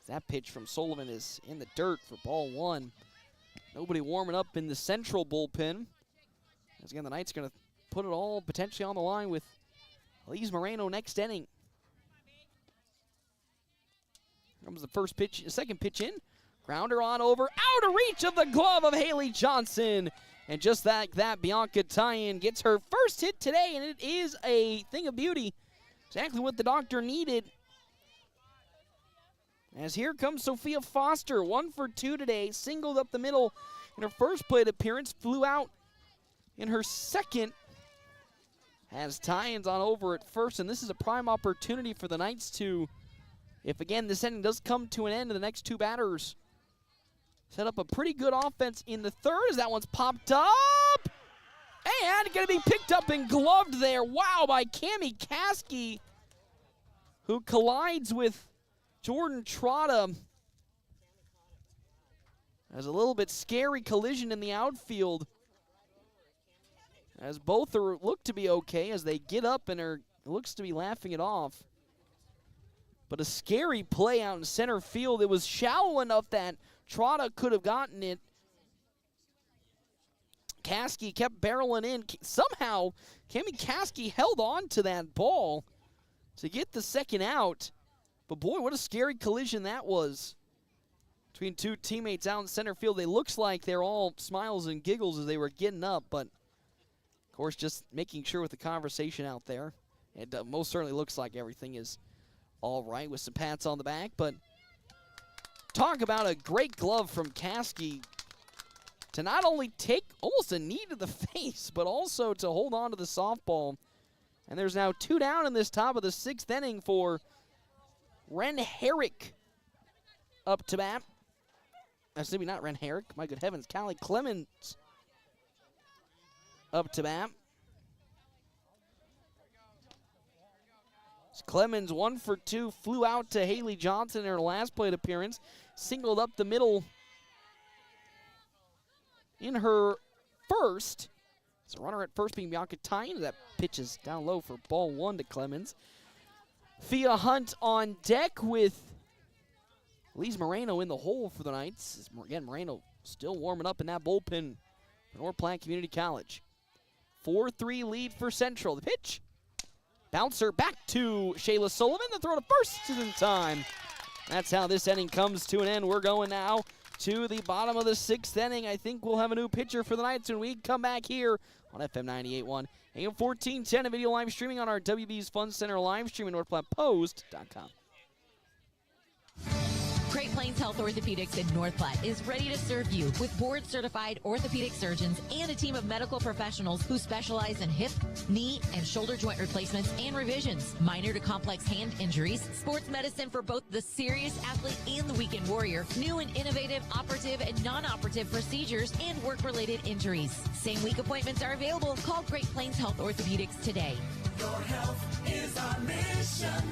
That pitch from Sullivan is in the dirt for ball 1. Nobody warming up in the central bullpen. As again, the Knights going to put it all potentially on the line with Elise Moreno next inning. Here comes the first pitch, second pitch in. Grounder on over, out of reach of the glove of Haley Johnson. And just like that, Bianca Tyen gets her first hit today, and it is a thing of beauty. Exactly what the doctor needed. As here comes Sophia Foster, 1 for 2 today, singled up the middle in her first plate appearance, flew out in her second. Has Tynes on over at first, and this is a prime opportunity for the Knights to, if again this inning does come to an end in the next 2 batters, set up a pretty good offense in the 3rd as that one's popped up. And going to be picked up and gloved there. Wow, by Cammie Caskey, who collides with Jordan Trotta. There's a little bit scary collision in the outfield, as both look to be okay as they get up and looks to be laughing it off. But a scary play out in center field. It was shallow enough that Trotta could have gotten it. Caskey kept barreling in. Somehow, Cammie Caskey held on to that ball to get the second out. But boy, what a scary collision that was between 2 teammates out in center field. It looks like they're all smiles and giggles as they were getting up, but of course just making sure with the conversation out there. It most certainly looks like everything is all right with some pats on the back, but talk about a great glove from Caskey to not only take almost a knee to the face, but also to hold on to the softball. And there's now 2 down in this top of the 6th inning for Ren Herrick up to bat. Excuse me, not Ren Herrick. My good heavens, Callie Clemens up to bat. Clemens 1 for 2, flew out to Haley Johnson in her last plate appearance, singled up the middle in her first. So runner at first being Bianca Tyne. That pitch is down low for ball 1 to Clemens. Fia Hunt on deck with Elise Moreno in the hole for the Knights. Again, Moreno still warming up in that bullpen for North Platte Community College. 4-3 lead for Central. The pitch. Bouncer back to Shayla Sullivan. The throw to first is in time. That's how this inning comes to an end. We're going now to the bottom of the 6th inning. I think we'll have a new pitcher for the Knights when we come back here on FM 98.1, AM 1410, and video live streaming on our WB's Fun Center live stream at NorthPlattePost.com. Plains Health Orthopedics in North Platte is ready to serve you with board-certified orthopedic surgeons and a team of medical professionals who specialize in hip, knee, and shoulder joint replacements and revisions, minor to complex hand injuries, sports medicine for both the serious athlete and the weekend warrior, new and innovative operative and non-operative procedures, and work-related injuries. Same-week appointments are available. Call Great Plains Health Orthopedics today. Your health is our mission.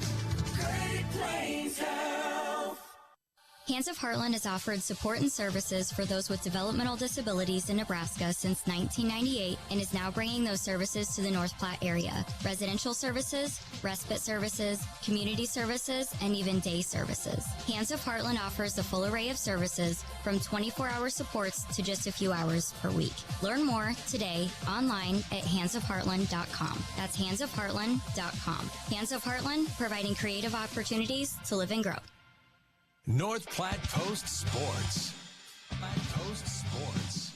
Great Plains Health. Hands of Heartland has offered support and services for those with developmental disabilities in Nebraska since 1998 and is now bringing those services to the North Platte area. Residential services, respite services, community services, and even day services. Hands of Heartland offers a full array of services from 24-hour supports to just a few hours per week. Learn more today online at handsofheartland.com. That's handsofheartland.com. Hands of Heartland, providing creative opportunities to live and grow. North Platte Post Sports. Post Sports.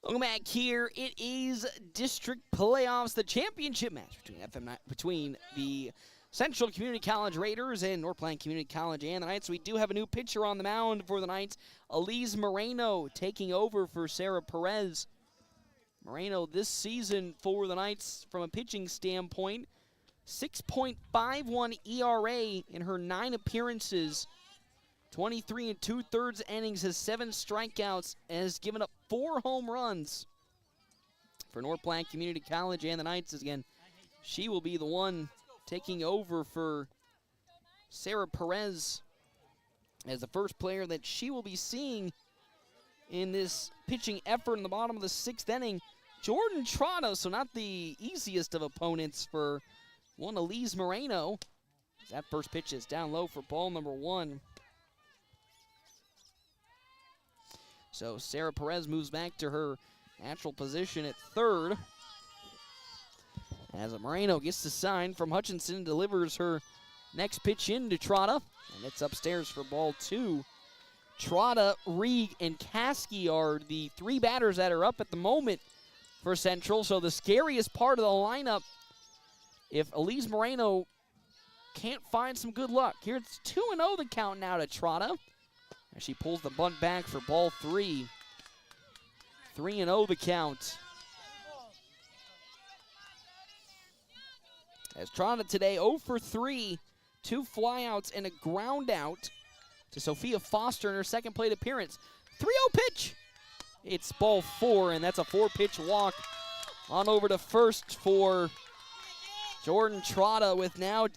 Welcome back here. It is district playoffs, the championship match between the Central Community College Raiders and North Platte Community College and the Knights. We do have a new pitcher on the mound for the Knights, Elise Moreno, taking over for Sarah Perez. Moreno this season for the Knights, from a pitching standpoint, 6.51 ERA in her 9 appearances, 23 2/3 innings, has 7 strikeouts, and has given up 4 home runs. For North Platte Community College and the Knights, again, she will be the one taking over for Sarah Perez as the first player that she will be seeing in this pitching effort in the bottom of the 6th inning. Jordan Trotta, so not the easiest of opponents for one Elise Moreno. That first pitch is down low for ball number 1. So Sarah Perez moves back to her natural position at third. As Moreno gets the sign from Hutchinson, delivers her next pitch into Trotta, and it's upstairs for ball 2. Trotta, Reed, and Caskey are the 3 batters that are up at the moment for Central. So the scariest part of the lineup, if Elise Moreno can't find some good luck. Here it's 2-0 the count now to Trotta, as she pulls the bunt back for ball 3. 3-0 the count. As Trotta today 0 for 3, 2 flyouts and a ground out to Sophia Foster in her second plate appearance. 3-0 pitch. It's ball 4, and that's a 4-pitch walk on over to first for Jordan Trotta, with now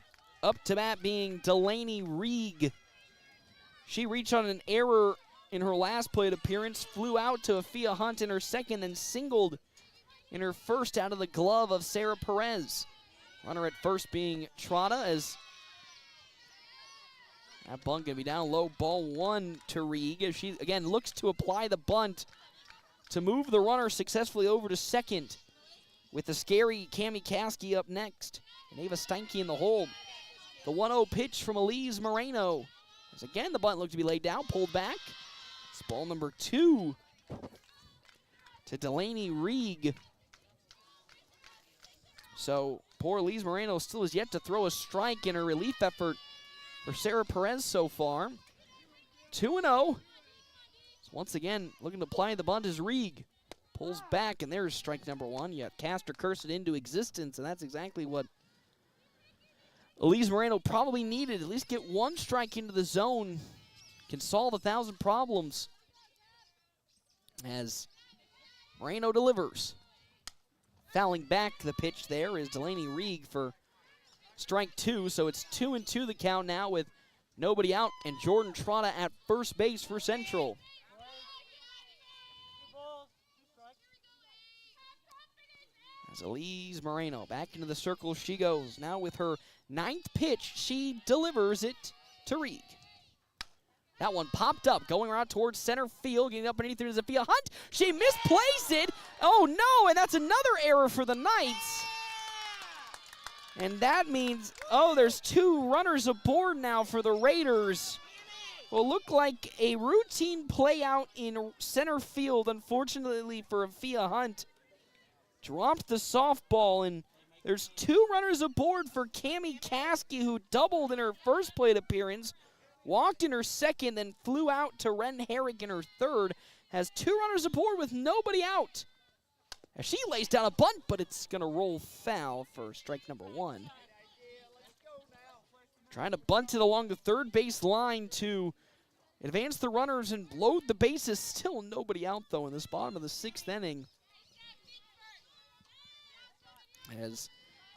up to bat being Delaney Reeg. She reached on an error in her last plate appearance, flew out to Afia Hunt in her second, and singled in her first out of the glove of Sarah Perez. Runner at first being Trotta, as that bunt going to be down low, ball 1 to Reeg, as she again looks to apply the bunt to move the runner successfully over to second, with the scary Cami Caskey up next, and Ava Steinke in the hold. The 1-0 pitch from Elise Moreno, as again the bunt looked to be laid down, pulled back. It's ball number 2 to Delaney Reeg. So poor Elise Moreno still has yet to throw a strike in her relief effort for Sarah Perez so far. 2-0. So once again, looking to apply the bunt is Reeg. Pulls back, and there's strike number 1. You have Castor curse it into existence, and that's exactly what Elise Moreno probably needed. At least get 1 strike into the zone. Can solve 1,000 problems. As Moreno delivers. Fouling back the pitch there is Delaney Reeg for strike 2. So it's 2-2 the count now, with nobody out, and Jordan Trotta at first base for Central. As Elise Moreno back into the circle she goes. Now with her 9th pitch, she delivers it to Reeg. That one popped up, going around towards center field, getting up underneath there is Zafia Hunt. She misplaced it. Oh no, and that's another error for the Knights. And that means, there's 2 runners aboard now for the Raiders. Will look like a routine play out in center field, unfortunately for Afia Hunt. Dropped the softball, and there's 2 runners aboard for Cami Caskey, who doubled in her first plate appearance. walked in her second, then flew out to Ren Herrick in her third. Has 2 runners aboard with nobody out. As she lays down a bunt, but it's going to roll foul for strike number 1. Trying to bunt it along the third base line to advance the runners and load the bases. Still nobody out, though, in this bottom of the 6th inning. As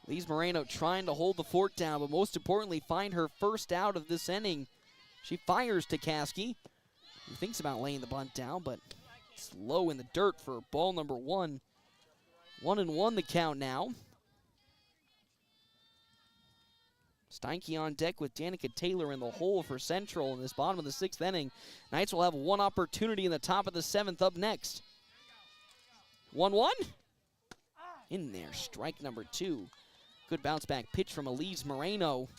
Lise Moreno trying to hold the fort down, but most importantly, find her first out of this inning. She fires to Caskey, who thinks about laying the bunt down, but it's low in the dirt for ball number 1. 1-1 the count now. Steinke on deck with Danica Taylor in the hole for Central in this bottom of the 6th inning. Knights will have one opportunity in the top of the 7th up next. 1-1. In there, strike number 2. Good bounce back pitch from Elise Moreno.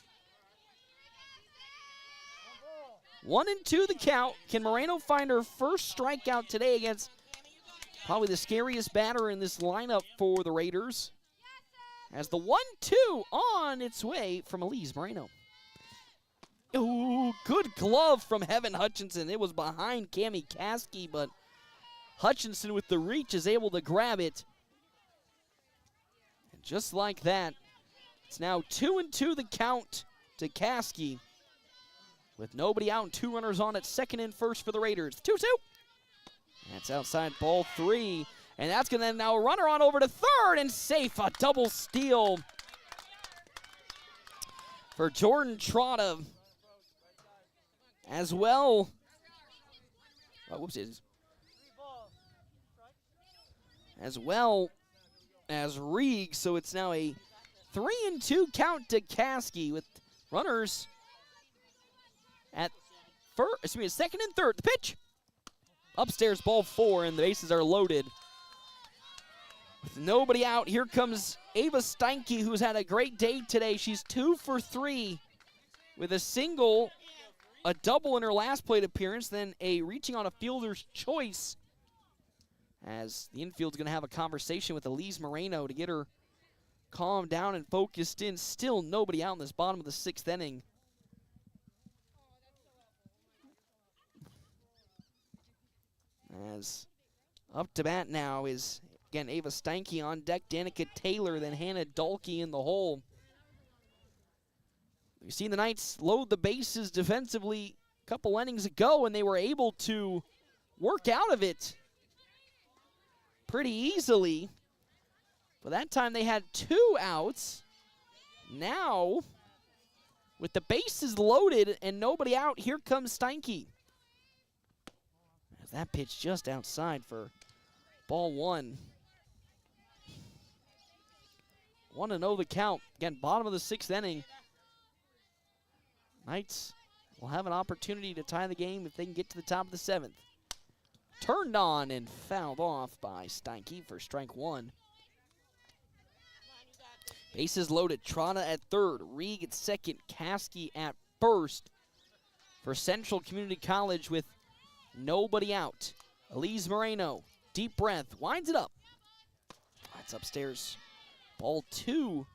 1-2 the count. Can Moreno find her first strikeout today against probably the scariest batter in this lineup for the Raiders? As the 1-2 on its way from Elise Moreno. Ooh, good glove from Heaven Hutchinson. It was behind Cammie Caskey, but Hutchinson with the reach is able to grab it. And just like that, it's now 2-2 the count to Caskey, with nobody out and 2 runners on at second and first for the Raiders. 2-2. That's outside ball 3. And that's going to now runner on over to third and safe. A double steal for Jordan Trotta. As well. Oh, whoopsies. As well as Reeg. So it's now a 3-2 count to Caskey with runners at second and third. The pitch. Upstairs, ball 4, and the bases are loaded. With nobody out, here comes Ava Steinke, who's had a great day today. She's 2 for 3 with a single, a double in her last plate appearance, then a reaching on a fielder's choice. As the infield's going to have a conversation with Elise Moreno to get her calmed down and focused in. Still nobody out in this bottom of the 6th inning. As up to bat now is, again, Ava Steinke on deck, Danica Taylor, then Hannah Dahlke in the hole. We've seen the Knights load the bases defensively a couple innings ago, and they were able to work out of it pretty easily. But that time they had 2 outs. Now, with the bases loaded and nobody out, here comes Steinke. That pitch just outside for ball 1. 1-0 the count. Again, bottom of the 6th inning. Knights will have an opportunity to tie the game if they can get to the top of the 7th. Turned on and fouled off by Steinke for strike 1. Bases loaded. Trotta at third. Reeg at second. Caskey at first. For Central Community College with nobody out. Elise Moreno, deep breath, winds it up. That's upstairs. Ball 2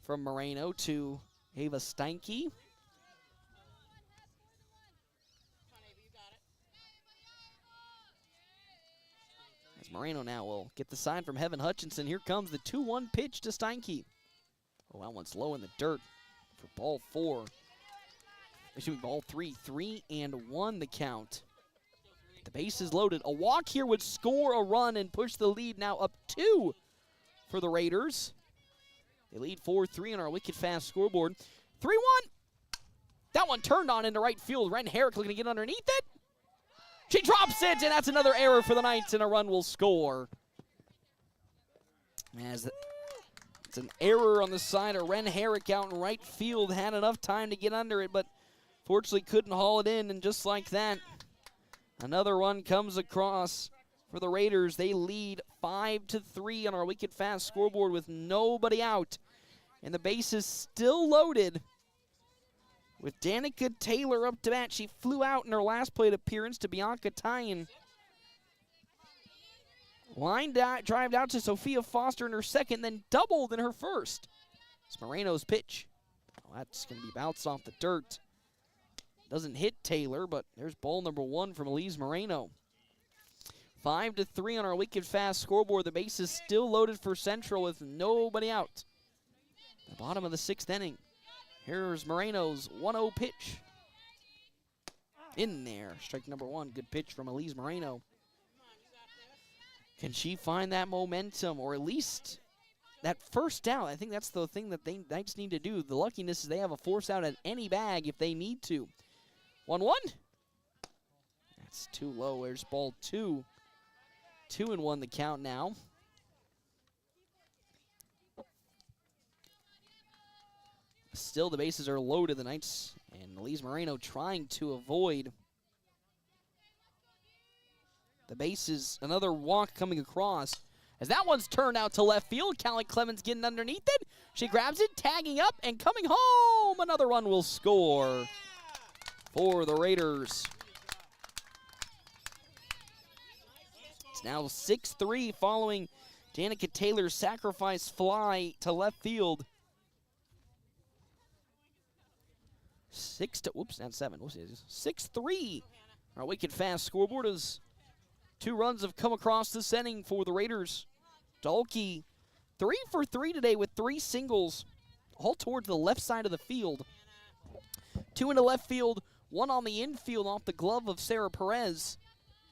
from Moreno to Ava Steinke. As Moreno now will get the sign from Heaven Hutchinson. Here comes the 2-1 pitch to Steinke. Oh, that one's low in the dirt for ball 4. Excuse me, ball 3. 3-1 the count. The base is loaded. A walk here would score a run and push the lead now up 2 for the Raiders. They lead 4-3 on our wicked fast scoreboard. 3-1. That one turned on into right field. Ren Herrick looking to get underneath it. She drops it, and that's another error for the Knights, and a run will score. As it's an error on the side of Ren Herrick out in right field. Had enough time to get under it, but fortunately couldn't haul it in, and just like that, another run comes across for the Raiders. They lead 5-3 on our wicked fast scoreboard with nobody out. And the base is still loaded. With Danica Taylor up to bat, she flew out in her last plate appearance to Bianca Tyen. Line drive out to Sophia Foster in her second, then doubled in her first. It's Moreno's pitch. Oh, that's going to be bounced off the dirt. Doesn't hit Taylor, but there's ball number 1 from Elise Moreno. 5-3 on our wicked fast scoreboard. The base is still loaded for Central with nobody out. The bottom of the 6th inning. Here's Moreno's 1-0 pitch. In there, strike number 1. Good pitch from Elise Moreno. Can she find that momentum, or at least that first out? I think that's the thing that they Knights need to do. The luckiness is they have a force out at any bag if they need to. 1-1. That's too low. There's ball 2. 2-1 the count now. Still, the bases are loaded. The Knights and Elise Moreno trying to avoid the bases. Another walk coming across. As that one's turned out to left field, Callie Clemens getting underneath it. She grabs it, tagging up, and coming home. Another run will score for the Raiders. It's now 6-3 following Danica Taylor's sacrifice fly to left field. 6-3. Our wicked fast scoreboard is 2 runs have come across this inning for the Raiders. Dahlke 3 for 3 today with 3 singles, all towards the left side of the field. 2 into left field, 1 on the infield off the glove of Sarah Perez.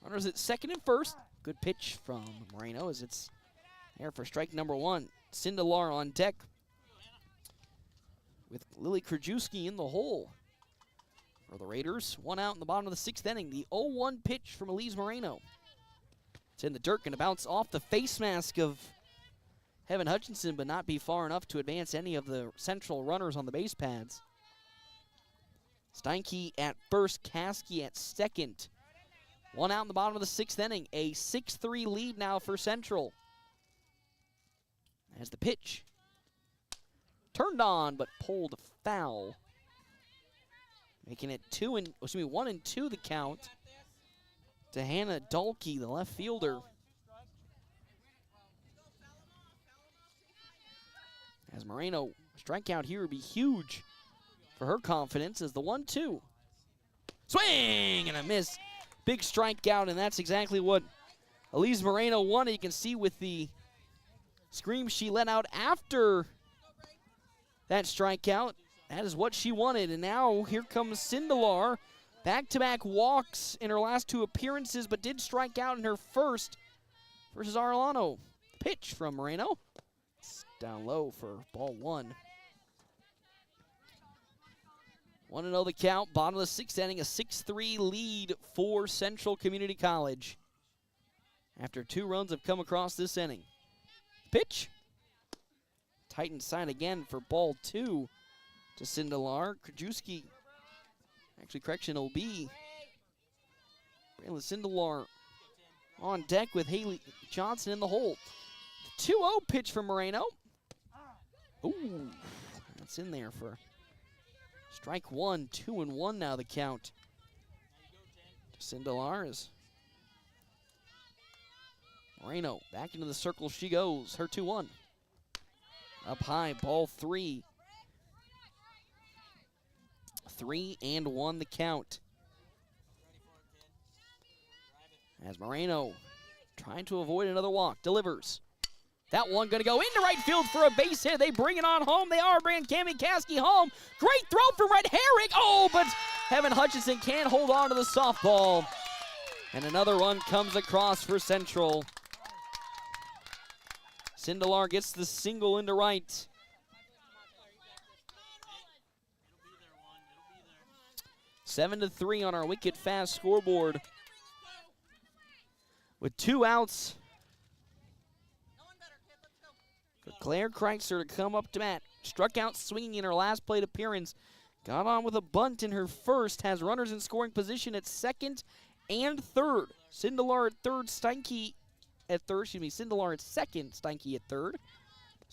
Runners at second and first. Good pitch from Moreno as it's there for strike number 1. Sindelar on deck with Lily Krajewski in the hole for the Raiders. 1 out in the bottom of the 6th inning. The 0-1 pitch from Elise Moreno. It's in the dirt, going to bounce off the face mask of Heaven Hutchinson, but not be far enough to advance any of the Central runners on the base pads. Steinke at first, Caskey at second. 1 out in the bottom of the 6th inning. A 6-3 lead now for Central. As the pitch turned on, but pulled foul. Making it 1-2 the count to Hannah Dahlke, the left fielder. As Moreno, strikeout here would be huge for her confidence as the 1-2. Swing and a miss. Big strikeout, and that's exactly what Elise Moreno wanted. You can see with the scream she let out after that strikeout. That is what she wanted, and now here comes Sindelar. Back-to-back walks in her last 2 appearances, but did strike out in her first versus Arellano. Pitch from Moreno. It's down low for ball 1. 1-0 the count, bottom of the 6th inning, a 6-3 lead for Central Community College. After 2 runs have come across this inning. Pitch. Tightened side again for ball 2 to Sindelar. Krajewski, actually correction, will be Braylon Sindelar on deck with Haley Johnson in the hole. The 2-0 pitch from Moreno. Ooh, that's in there for strike 1, 2-1 now the count. Sindelar is Moreno back into the circle she goes. Her 2-1. Up high, ball 3. 3-1 the count. As Moreno trying to avoid another walk, delivers. That one going to go into right field for a base hit. They bring it on home. They are bringing Cammie Caskey home. Great throw from Red Herrick. Oh, but Heaven Hutchinson can't hold on to the softball. And another run comes across for Central. Sindelar gets the single into right. Seven to 3 on our wicked fast scoreboard. With 2 outs for Claire Kreitzer to come up to bat. Struck out swinging in her last plate appearance. Got on with a bunt in her first. Has runners in scoring position at second and third. Sindelar at third, Steinke at third. Sindelar at second, Steinke at third.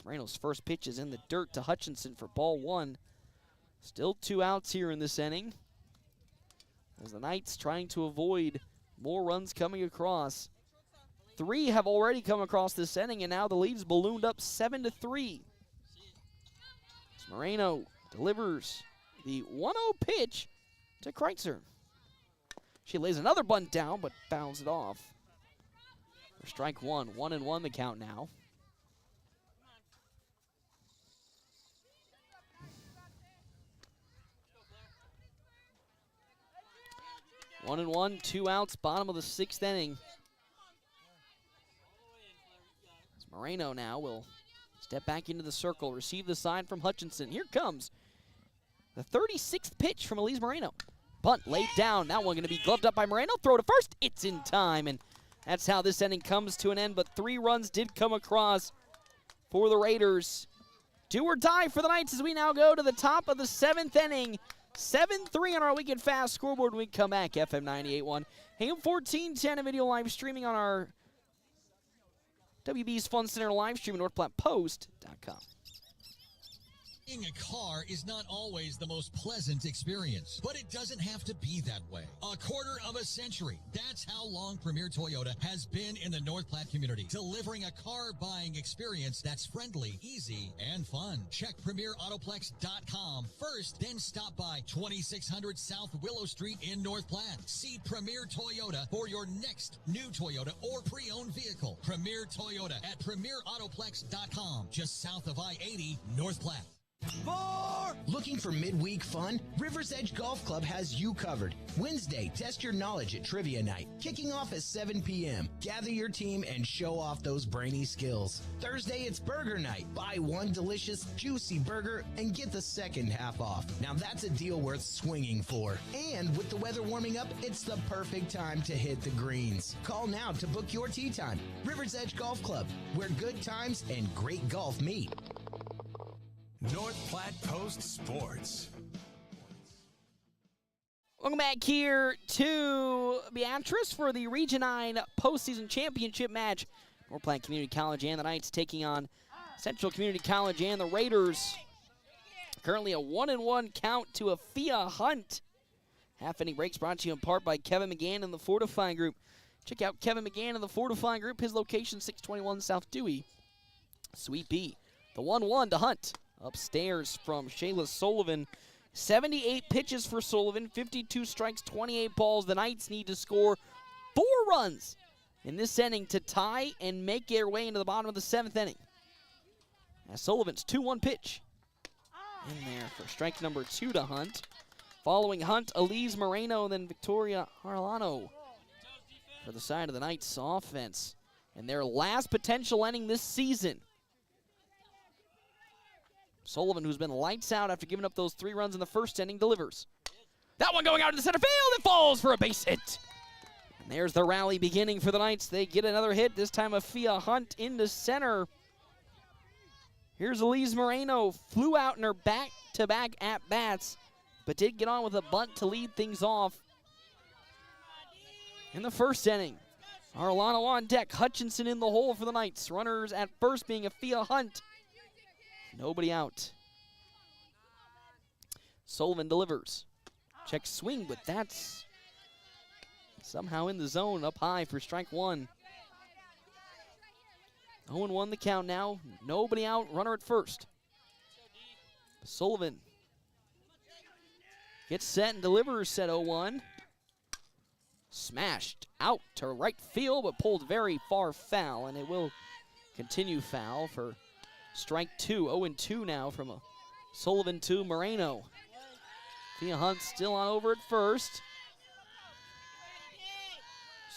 Moreno's first pitch is in the dirt to Hutchinson for ball 1. Still 2 outs here in this inning, as the Knights trying to avoid more runs coming across. 3 have already come across this inning, and now the lead's ballooned up 7 to 3. Moreno delivers the 1-0 pitch to Kreitzer. She lays another bunt down, but fouls it off. For strike one. 1-1 the count now. One and one, 2 outs, bottom of the 6th inning. As Moreno now will step back into the circle, receive the sign from Hutchinson. Here comes the 36th pitch from Elise Moreno. Bunt laid down. That one going to be gloved up by Moreno. Throw to first. It's in time, and that's how this inning comes to an end. But 3 runs did come across for the Raiders. Do or die for the Knights as we now go to the top of the 7th inning. 7-3 on our Weekend Fast scoreboard when we come back. FM 98.1, AM 1410, and video live streaming on our WB's Fun Center live stream at NorthPlattePost.com. Buying a car is not always the most pleasant experience, but it doesn't have to be that way. A quarter of a century. That's how long Premier Toyota has been in the North Platte community, delivering a car buying experience that's friendly, easy, and fun. Check PremierAutoplex.com first, then stop by 2600 South Willow Street in North Platte. See Premier Toyota for your next new Toyota or pre-owned vehicle. Premier Toyota at PremierAutoplex.com, just south of I-80, North Platte. Looking for midweek fun? River's Edge Golf Club has you covered. Wednesday, test your knowledge at Trivia Night, kicking off at 7 p.m. Gather your team and show off those brainy skills. Thursday, it's Burger Night. Buy one delicious, juicy burger and get the second half off. Now that's a deal worth swinging for. And with the weather warming up, it's the perfect time to hit the greens. Call now to book your tee time. River's Edge Golf Club, where good times and great golf meet. North Platte Post Sports. Welcome back here to Beatrice for the Region 9 postseason championship match. North Platte Community College and the Knights taking on Central Community College and the Raiders. Currently a 1-1 count to a Fia Hunt. Half-inning breaks brought to you in part by Kevin McGann and the Fortifying Group. Check out Kevin McGann and the Fortifying Group. His location, 621 South Dewey, Suite B. The 1-1 to Hunt. Upstairs from Shayla Sullivan. 78 pitches for Sullivan, 52 strikes, 28 balls. The Knights need to score 4 runs in this inning to tie and make their way into the bottom of the 7th inning. As Sullivan's 2-1 pitch in there for strike number 2 to Hunt. Following Hunt, Elise Moreno, then Victoria Harlano for the side of the Knights offense. And their last potential inning this season. Sullivan, who's been lights out after giving up those 3 runs in the first inning, delivers. That one going out into center field. It falls for a base hit. And there's the rally beginning for the Knights. They get another hit, this time a Fia Hunt into center. Here's Elise Moreno. Flew out in her back-to-back at-bats, but did get on with a bunt to lead things off in the first inning. Arlano on deck. Hutchinson in the hole for the Knights. Runners at first being a Fia Hunt. Nobody out. Sullivan delivers. Check swing, but that's somehow in the zone up high for strike 1. 0-1 the count now. Nobody out. Runner at first. Sullivan gets set and delivers, set 0-1. Smashed out to right field, but pulled very far foul, and it will continue foul for strike 2. 0-2 now from a Sullivan to Moreno. Fia Hunt still on over at first.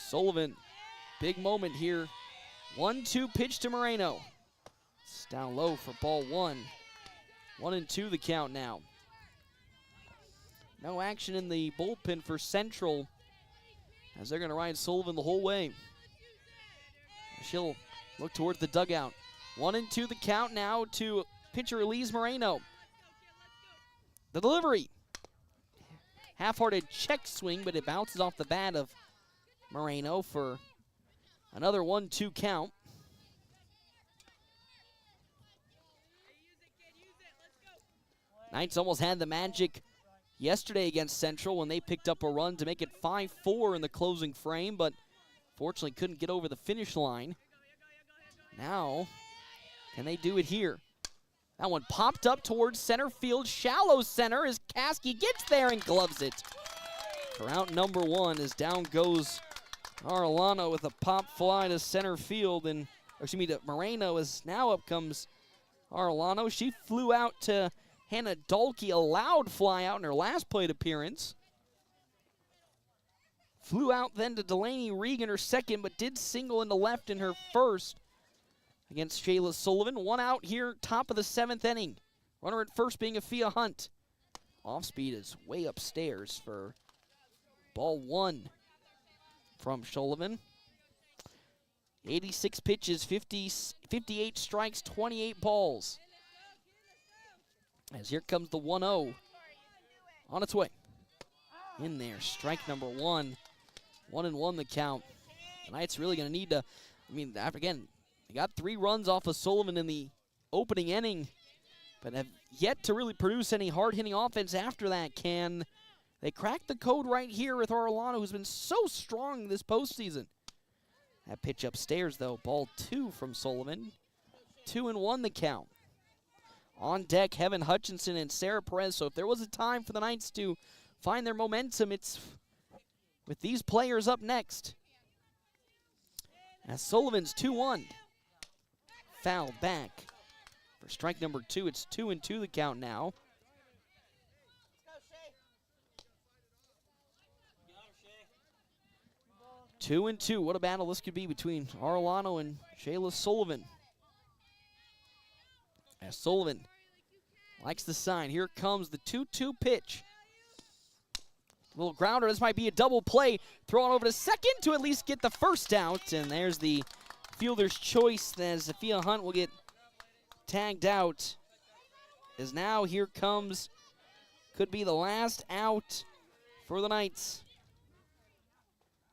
Sullivan, big moment here. 1-2 pitch to Moreno. It's down low for ball 1. 1-2 the count now. No action in the bullpen for Central as they're going to ride Sullivan the whole way. She'll look towards the dugout. 1-2 the count now to pitcher Elise Moreno. The delivery. Half-hearted check swing, but it bounces off the bat of Moreno for another 1-2 count. Knights almost had the magic yesterday against Central when they picked up a run to make it 5-4 in the closing frame, but fortunately couldn't get over the finish line. Now, can they do it here? That one popped up towards center field, shallow center as Caskey gets there and gloves it. for out number one as down goes Arellano with a pop fly to center field. And, excuse me, to Moreno as now up comes Arellano. She flew out to Hannah Dahlke, a loud fly out in her last plate appearance. Flew out then to Delaney Regan, her second, but did single into left in her first against Shayla Sullivan. One out here, top of the seventh inning. Runner at first being Afia Hunt. Off speed is way upstairs for ball one from Sullivan. 86 pitches, 58 strikes, 28 balls. As here comes the 1-0 on its way. In there, strike number one. 1-1 the count. The Knights really going to need to, again, they got 3 runs off of Sullivan in the opening inning, but have yet to really produce any hard-hitting offense after that. Can they crack the code right here with Arellano, who's been so strong this postseason? That pitch upstairs, though. Ball 2 from Sullivan. 2-1 the count. On deck, Heaven Hutchinson and Sarah Perez. So if there was a time for the Knights to find their momentum, it's with these players up next. As Sullivan's 2-1. Foul back. For strike number 2, it's 2-2 the count now. Two and two. What a battle this could be between Arellano and Shayla Sullivan. As Sullivan likes the sign. Here comes the 2-2 pitch. Little grounder. This might be a double play. Throw it over to second to at least get the first out. And there's the fielder's choice as Afia Hunt will get tagged out. As now here comes, could be the last out for the Knights.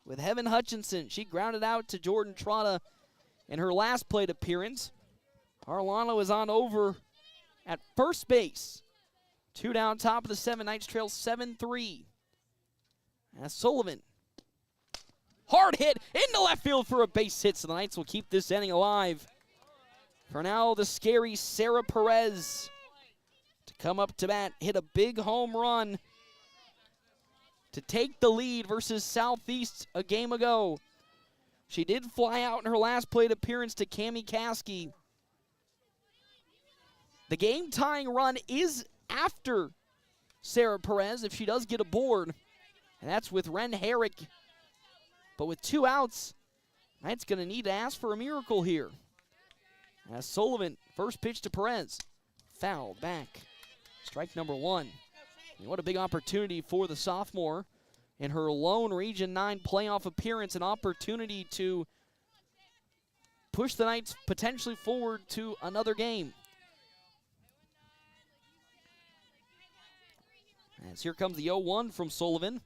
With Heaven Hutchinson, she grounded out to Jordan Trotta in her last plate appearance. Arellano is on over at first base. 2 down, top of the 7. Knights trail 7-3. As Sullivan, hard hit into left field for a base hit, so the Knights will keep this inning alive. For now, the scary Sarah Perez to come up to bat, hit a big home run to take the lead versus Southeast a game ago. She did fly out in her last plate appearance to Cammie Caskey. The game-tying run is after Sarah Perez if she does get aboard, and that's with Ren Herrick. But with 2 outs, Knights going to need to ask for a miracle here. As Sullivan, first pitch to Perez, fouled back. Strike number 1. And what a big opportunity for the sophomore in her lone Region 9 playoff appearance, an opportunity to push the Knights potentially forward to another game. As here comes the 0-1 from Sullivan.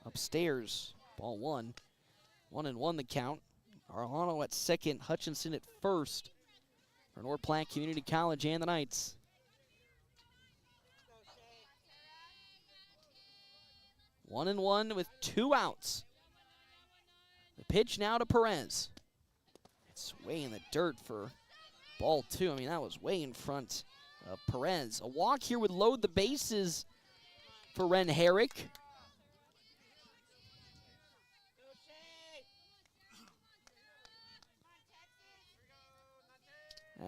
Upstairs, ball 1. 1-1 the count. Arellano at second, Hutchinson at first for North Platte Community College and the Knights. One and one with 2 outs. The pitch now to Perez. It's way in the dirt for ball 2. That was way in front of Perez. A walk here would load the bases for Ren Herrick.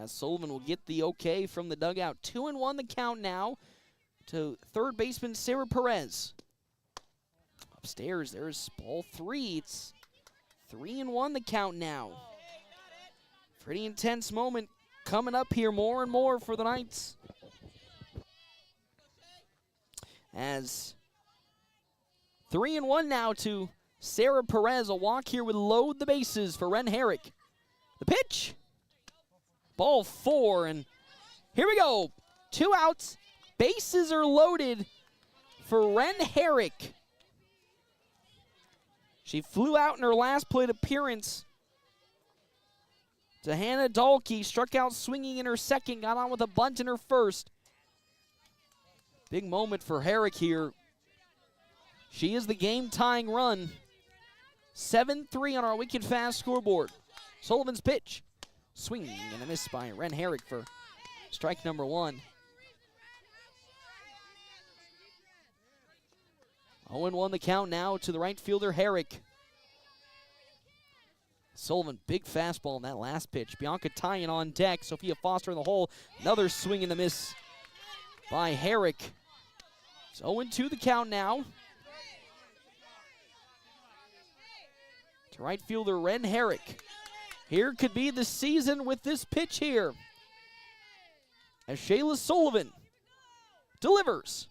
As Sullivan will get the okay from the dugout. 2-1 the count now to third baseman Sarah Perez. Upstairs, there's ball 3. It's 3-1 the count now. Pretty intense moment coming up here more and more for the Knights. As 3-1 now to Sarah Perez. A walk here would load the bases for Ren Herrick. The pitch. Ball 4, and here we go. 2 outs. Bases are loaded for Ren Herrick. She flew out in her last plate appearance to Hannah Dahlke. Struck out swinging in her second. Got on with a bunt in her first. Big moment for Herrick here. She is the game-tying run. 7-3 on our Wicked Fast scoreboard. Sullivan's pitch. Swinging and a miss by Ren Herrick for strike number 1. 0-1 the count now to the right fielder, Herrick. Sullivan, big fastball in that last pitch. Bianca Tyan on deck. Sophia Foster in the hole. Another swing and a miss by Herrick. It's 0-2 the count now. To right fielder, Ren Herrick. Here could be the season with this pitch here. As Shayla Sullivan delivers.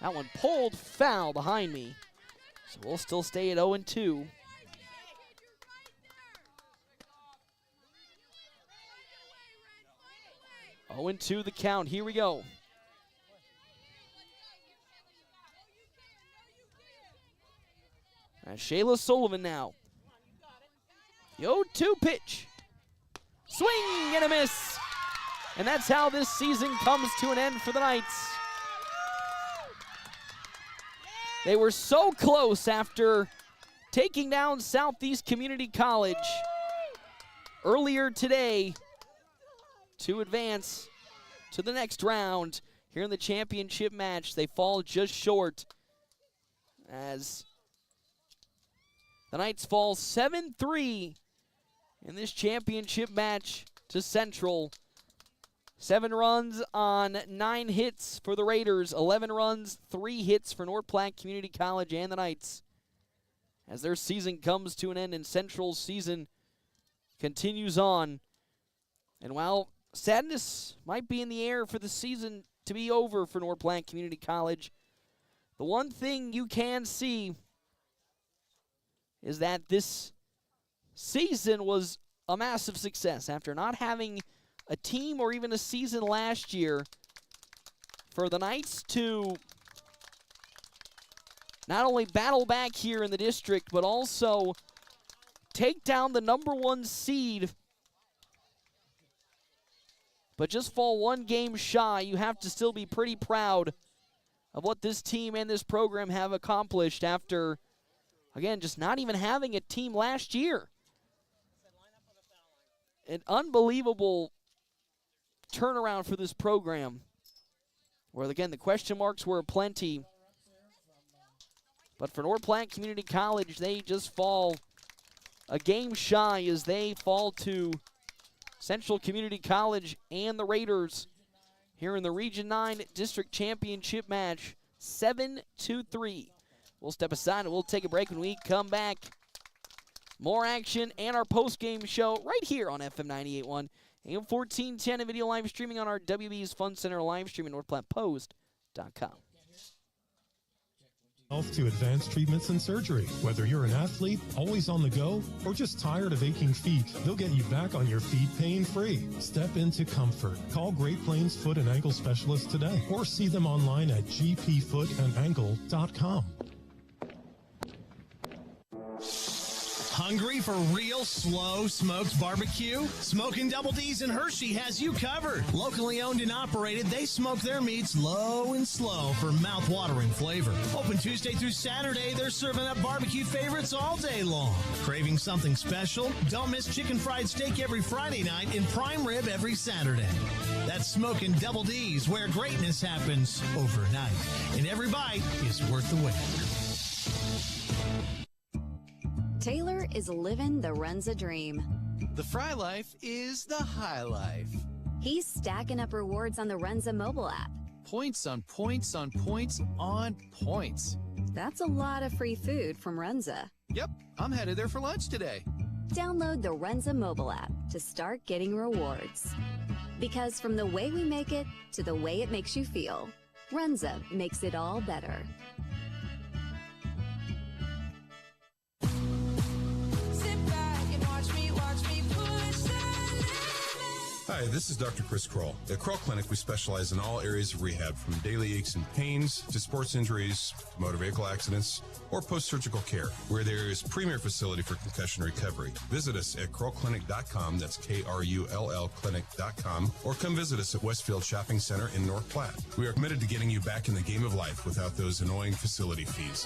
That one pulled foul behind me. So we'll still stay at 0-2. Oh, and 2 the count. Here we go. And Shayla Sullivan now. The 0-2 pitch. Swing and a miss. And that's how this season comes to an end for the Knights. They were so close after taking down Southeast Community College earlier today to advance to the next round here in the championship match. They fall just short as the Knights fall 7-3 in this championship match to Central. 7 runs on 9 hits for the Raiders, 11 runs, 3 hits for North Platte Community College and the Knights. As their season comes to an end and Central's season continues on. And while sadness might be in the air for the season to be over for North Platte Community College, the one thing you can see is that this season was a massive success. After not having a team or even a season last year, for the Knights to not only battle back here in the district, but also take down the #1 seed, but just fall 1 game shy. You have to still be pretty proud of what this team and this program have accomplished after, again, just not even having a team last year. An unbelievable turnaround for this program, where, again, the question marks were plenty. But for North Platte Community College, they just fall a game shy as they fall to Central Community College and the Raiders here in the Region 9 District Championship match, 7-3. We'll step aside and we'll take a break. When we come back, more action and our post-game show right here on FM 98.1, AM 1410, and video live streaming on our WB's Fun Center live stream at NorthPlattePost.com. Health to advanced treatments and surgery. Whether you're an athlete, always on the go, or just tired of aching feet, they'll get you back on your feet pain-free. Step into comfort. Call Great Plains Foot and Ankle Specialists today, or see them online at gpfootandankle.com. Hungry for real slow smoked barbecue? Smokin' Double D's in Hershey has you covered. Locally owned and operated, they smoke their meats low and slow for mouth-watering flavor. Open Tuesday through Saturday, they're serving up barbecue favorites all day long. Craving something special? Don't miss chicken fried steak every Friday night and prime rib every Saturday. That's Smokin' Double D's, where greatness happens overnight. And every bite is worth the wait. Taylor is living the Runza dream. The Fry Life is the high life. He's stacking up rewards on the Runza mobile app. Points on points on points on points. That's a lot of free food from Runza. Yep, I'm headed there for lunch today. Download the Runza mobile app to start getting rewards. Because from the way we make it to the way it makes you feel, Runza makes it all better. Hi, this is Dr. Chris Kroll. At Kroll Clinic, we specialize in all areas of rehab, from daily aches and pains to sports injuries, motor vehicle accidents, or post-surgical care. We're the area's premier facility for concussion recovery. Visit us at KrullClinic.com, that's KRULL Clinic.com, or come visit us at Westfield Shopping Center in North Platte. We are committed to getting you back in the game of life without those annoying facility fees.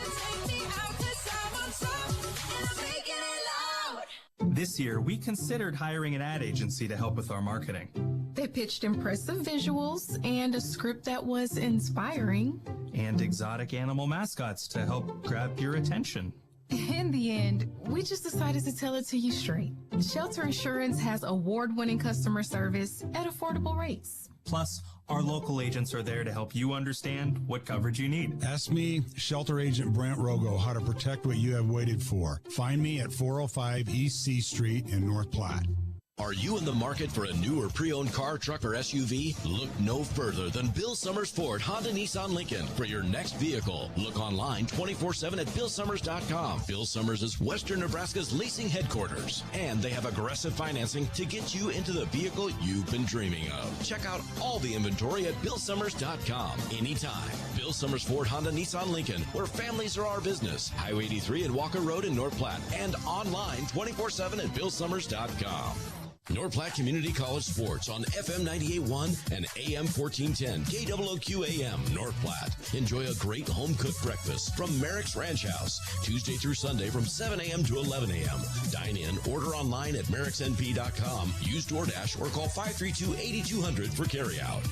This year, we considered hiring an ad agency to help with our marketing. They pitched impressive visuals and a script that was inspiring. And exotic animal mascots to help grab your attention. In the end, we just decided to tell it to you straight. Shelter Insurance has award-winning customer service at affordable rates. Plus, our local agents are there to help you understand what coverage you need. Ask me, Shelter Agent Brent Rogo, how to protect what you have waited for. Find me at 405 East C Street in North Platte. Are you in the market for a new or pre-owned car, truck, or SUV? Look no further than Bill Summers Ford, Honda, Nissan, Lincoln for your next vehicle. Look online 24/7 at BillSummers.com. Bill Summers is Western Nebraska's leasing headquarters, and they have aggressive financing to get you into the vehicle you've been dreaming of. Check out all the inventory at BillSummers.com anytime. Bill Summers Ford, Honda, Nissan, Lincoln, where families are our business. Highway 83 and Walker Road in North Platte, and online 24/7 at BillSummers.com. North Platte Community College Sports on FM 98.1 and AM 1410 KOOQ AM North Platte. Enjoy a great home-cooked breakfast from Merrick's Ranch House, Tuesday through Sunday from 7 a.m. to 11 a.m. Dine in, order online at merricksnp.com, use DoorDash, or call 532-8200 for carryout.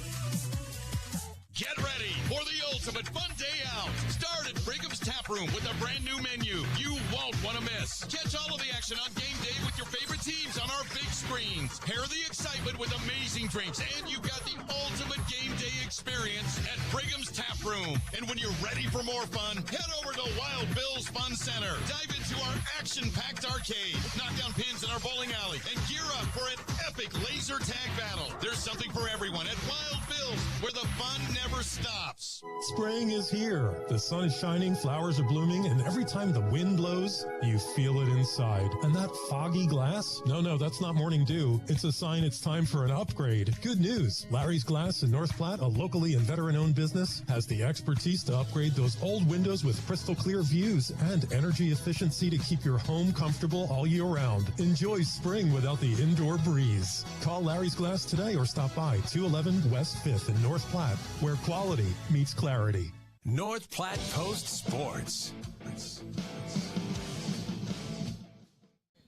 Get ready for the ultimate fun day out. Start at Brigham's Tap Room with a brand new menu you won't want to miss. Catch all of the action on game day with your favorite teams on our big screens. Pair the excitement with amazing drinks, and you got the ultimate game day experience at Brigham's Tap Room. And when you're ready for more fun, head over to Wild Bill's Fun Center. Dive into our action-packed arcade, knock down pins in our bowling alley, and gear up for an epic laser tag battle. There's something for everyone at Wild Bill's, where the fun never stops. Spring is here. The sun is shining, flowers are blooming, and every time the wind blows, you feel it inside. And that foggy glass? No, that's not morning dew. It's a sign it's time for an upgrade. Good news. Larry's Glass in North Platte, a locally and veteran-owned business, has the expertise to upgrade those old windows with crystal clear views and energy efficiency to keep your home comfortable all year round. Enjoy spring without the indoor breeze. Call Larry's Glass today or stop by 211 West 5th in North Platte, where quality meets clarity. North Platte Post Sports.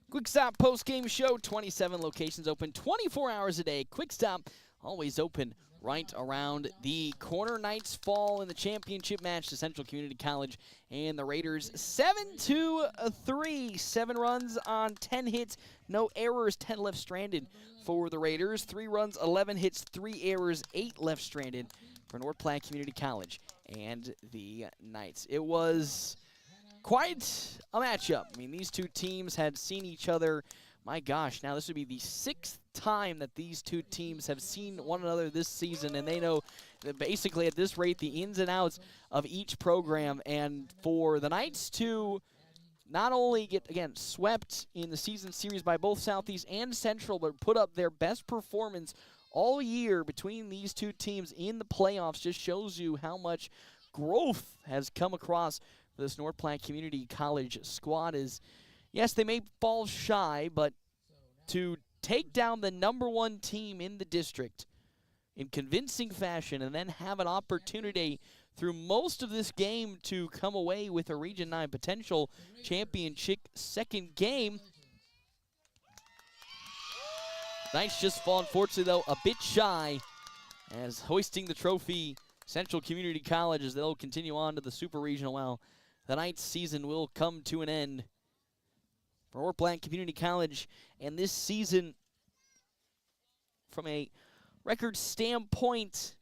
Quick Stop post-game show, 27 locations open 24 hours a day. Quick Stop always open right around the corner. Knights fall in the championship match to Central Community College and the Raiders 7-3. 7 runs on 10 hits, no errors, 10 left stranded for the Raiders. 3 runs, 11 hits, 3 errors, 8 left stranded for North Platte Community College and the Knights. It was quite a matchup. I mean, these two teams had seen each other. My gosh, now this would be the 6th time that these two teams have seen one another this season, and they know that basically at this rate the ins and outs of each program. And for the Knights to not only get, again, swept in the season series by both Southeast and Central, but put up their best performance all year between these two teams in the playoffs just shows you how much growth has come across for this North Platte Community College squad. Is, yes, they may fall shy, but to take down the #1 team in the district in convincing fashion and then have an opportunity through most of this game to come away with a Region 9 potential championship second game. Knights just fall, unfortunately, though, a bit shy as hoisting the trophy Central Community College as they'll continue on to the Super Regional. Well, the Knights season will come to an end for North Platte Community College, and this season, from a record standpoint,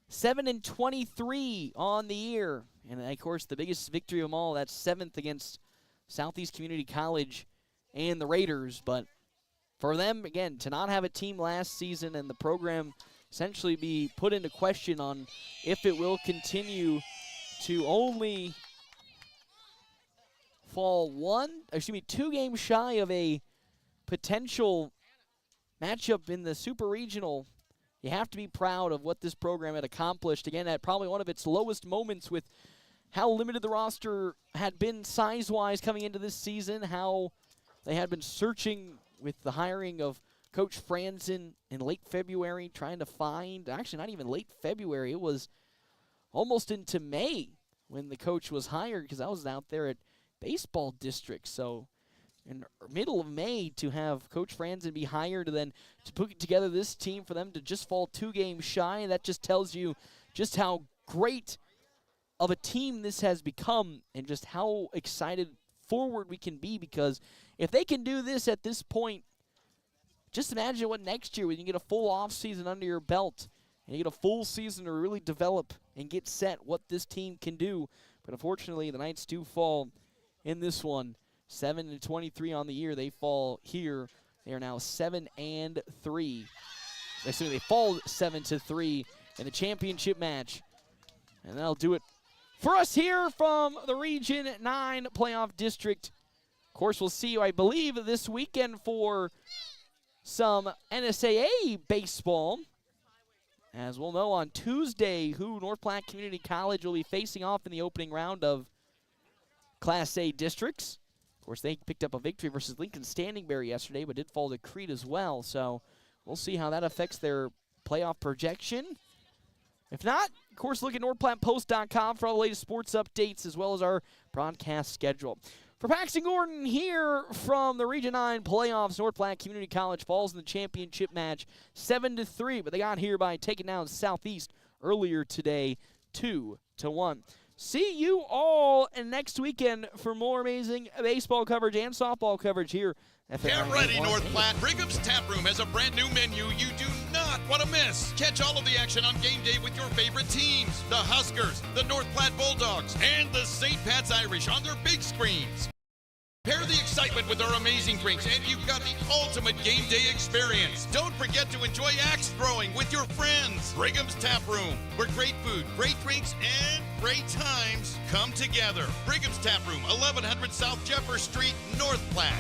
7-23 on the year. And, of course, the biggest victory of them all, that's 7th against Southeast Community College and the Raiders. But for them, again, to not have a team last season and the program essentially be put into question on if it will continue to only fall 2 games shy of a potential matchup in the Super Regional. You have to be proud of what this program had accomplished. Again, at probably one of its lowest moments with how limited the roster had been size-wise coming into this season, how they had been searching with the hiring of Coach Franzen in late February, trying to find, actually not even late February, it was almost into May when the coach was hired, because I was out there at baseball district. So in the middle of May to have Coach Franzen be hired and then to put together this team for them to just fall 2 games shy. That just tells you just how great of a team this has become and just how excited forward we can be, because if they can do this at this point, just imagine what next year when you get a full offseason under your belt and you get a full season to really develop and get set what this team can do. But unfortunately, the Knights do fall in this one. 7-23 on the year. They fall here. They are now 7-3. Excuse me, they fall 7-3 in the championship match. And that'll do it for us here from the Region 9 playoff district. Of course, we'll see you, I believe, this weekend for some NSAA baseball. As we'll know on Tuesday who North Platte Community College will be facing off in the opening round of Class A districts. Of course, they picked up a victory versus Lincoln Standingberry yesterday, but did fall to Crete as well. So we'll see how that affects their playoff projection. If not, of course, look at NorthPlattePost.com for all the latest sports updates as well as our broadcast schedule. For Paxton Gordon here from the Region 9 playoffs, North Platte Community College falls in the championship match 7-3, but they got here by taking down Southeast earlier today 2-1. See you all next weekend for more amazing baseball coverage and softball coverage here. Get ready, North Platte. Brigham's Tap Room has a brand new menu you do not want to miss. Catch all of the action on game day with your favorite teams. The Huskers, the North Platte Bulldogs, and the St. Pat's Irish on their big screens. Pair the excitement with our amazing drinks, and you've got the ultimate game day experience. Don't forget to enjoy axe throwing with your friends. Brigham's Tap Room, where great food, great drinks, and great times come together. Brigham's Tap Room, 1100 South Jefferson Street, North Platte.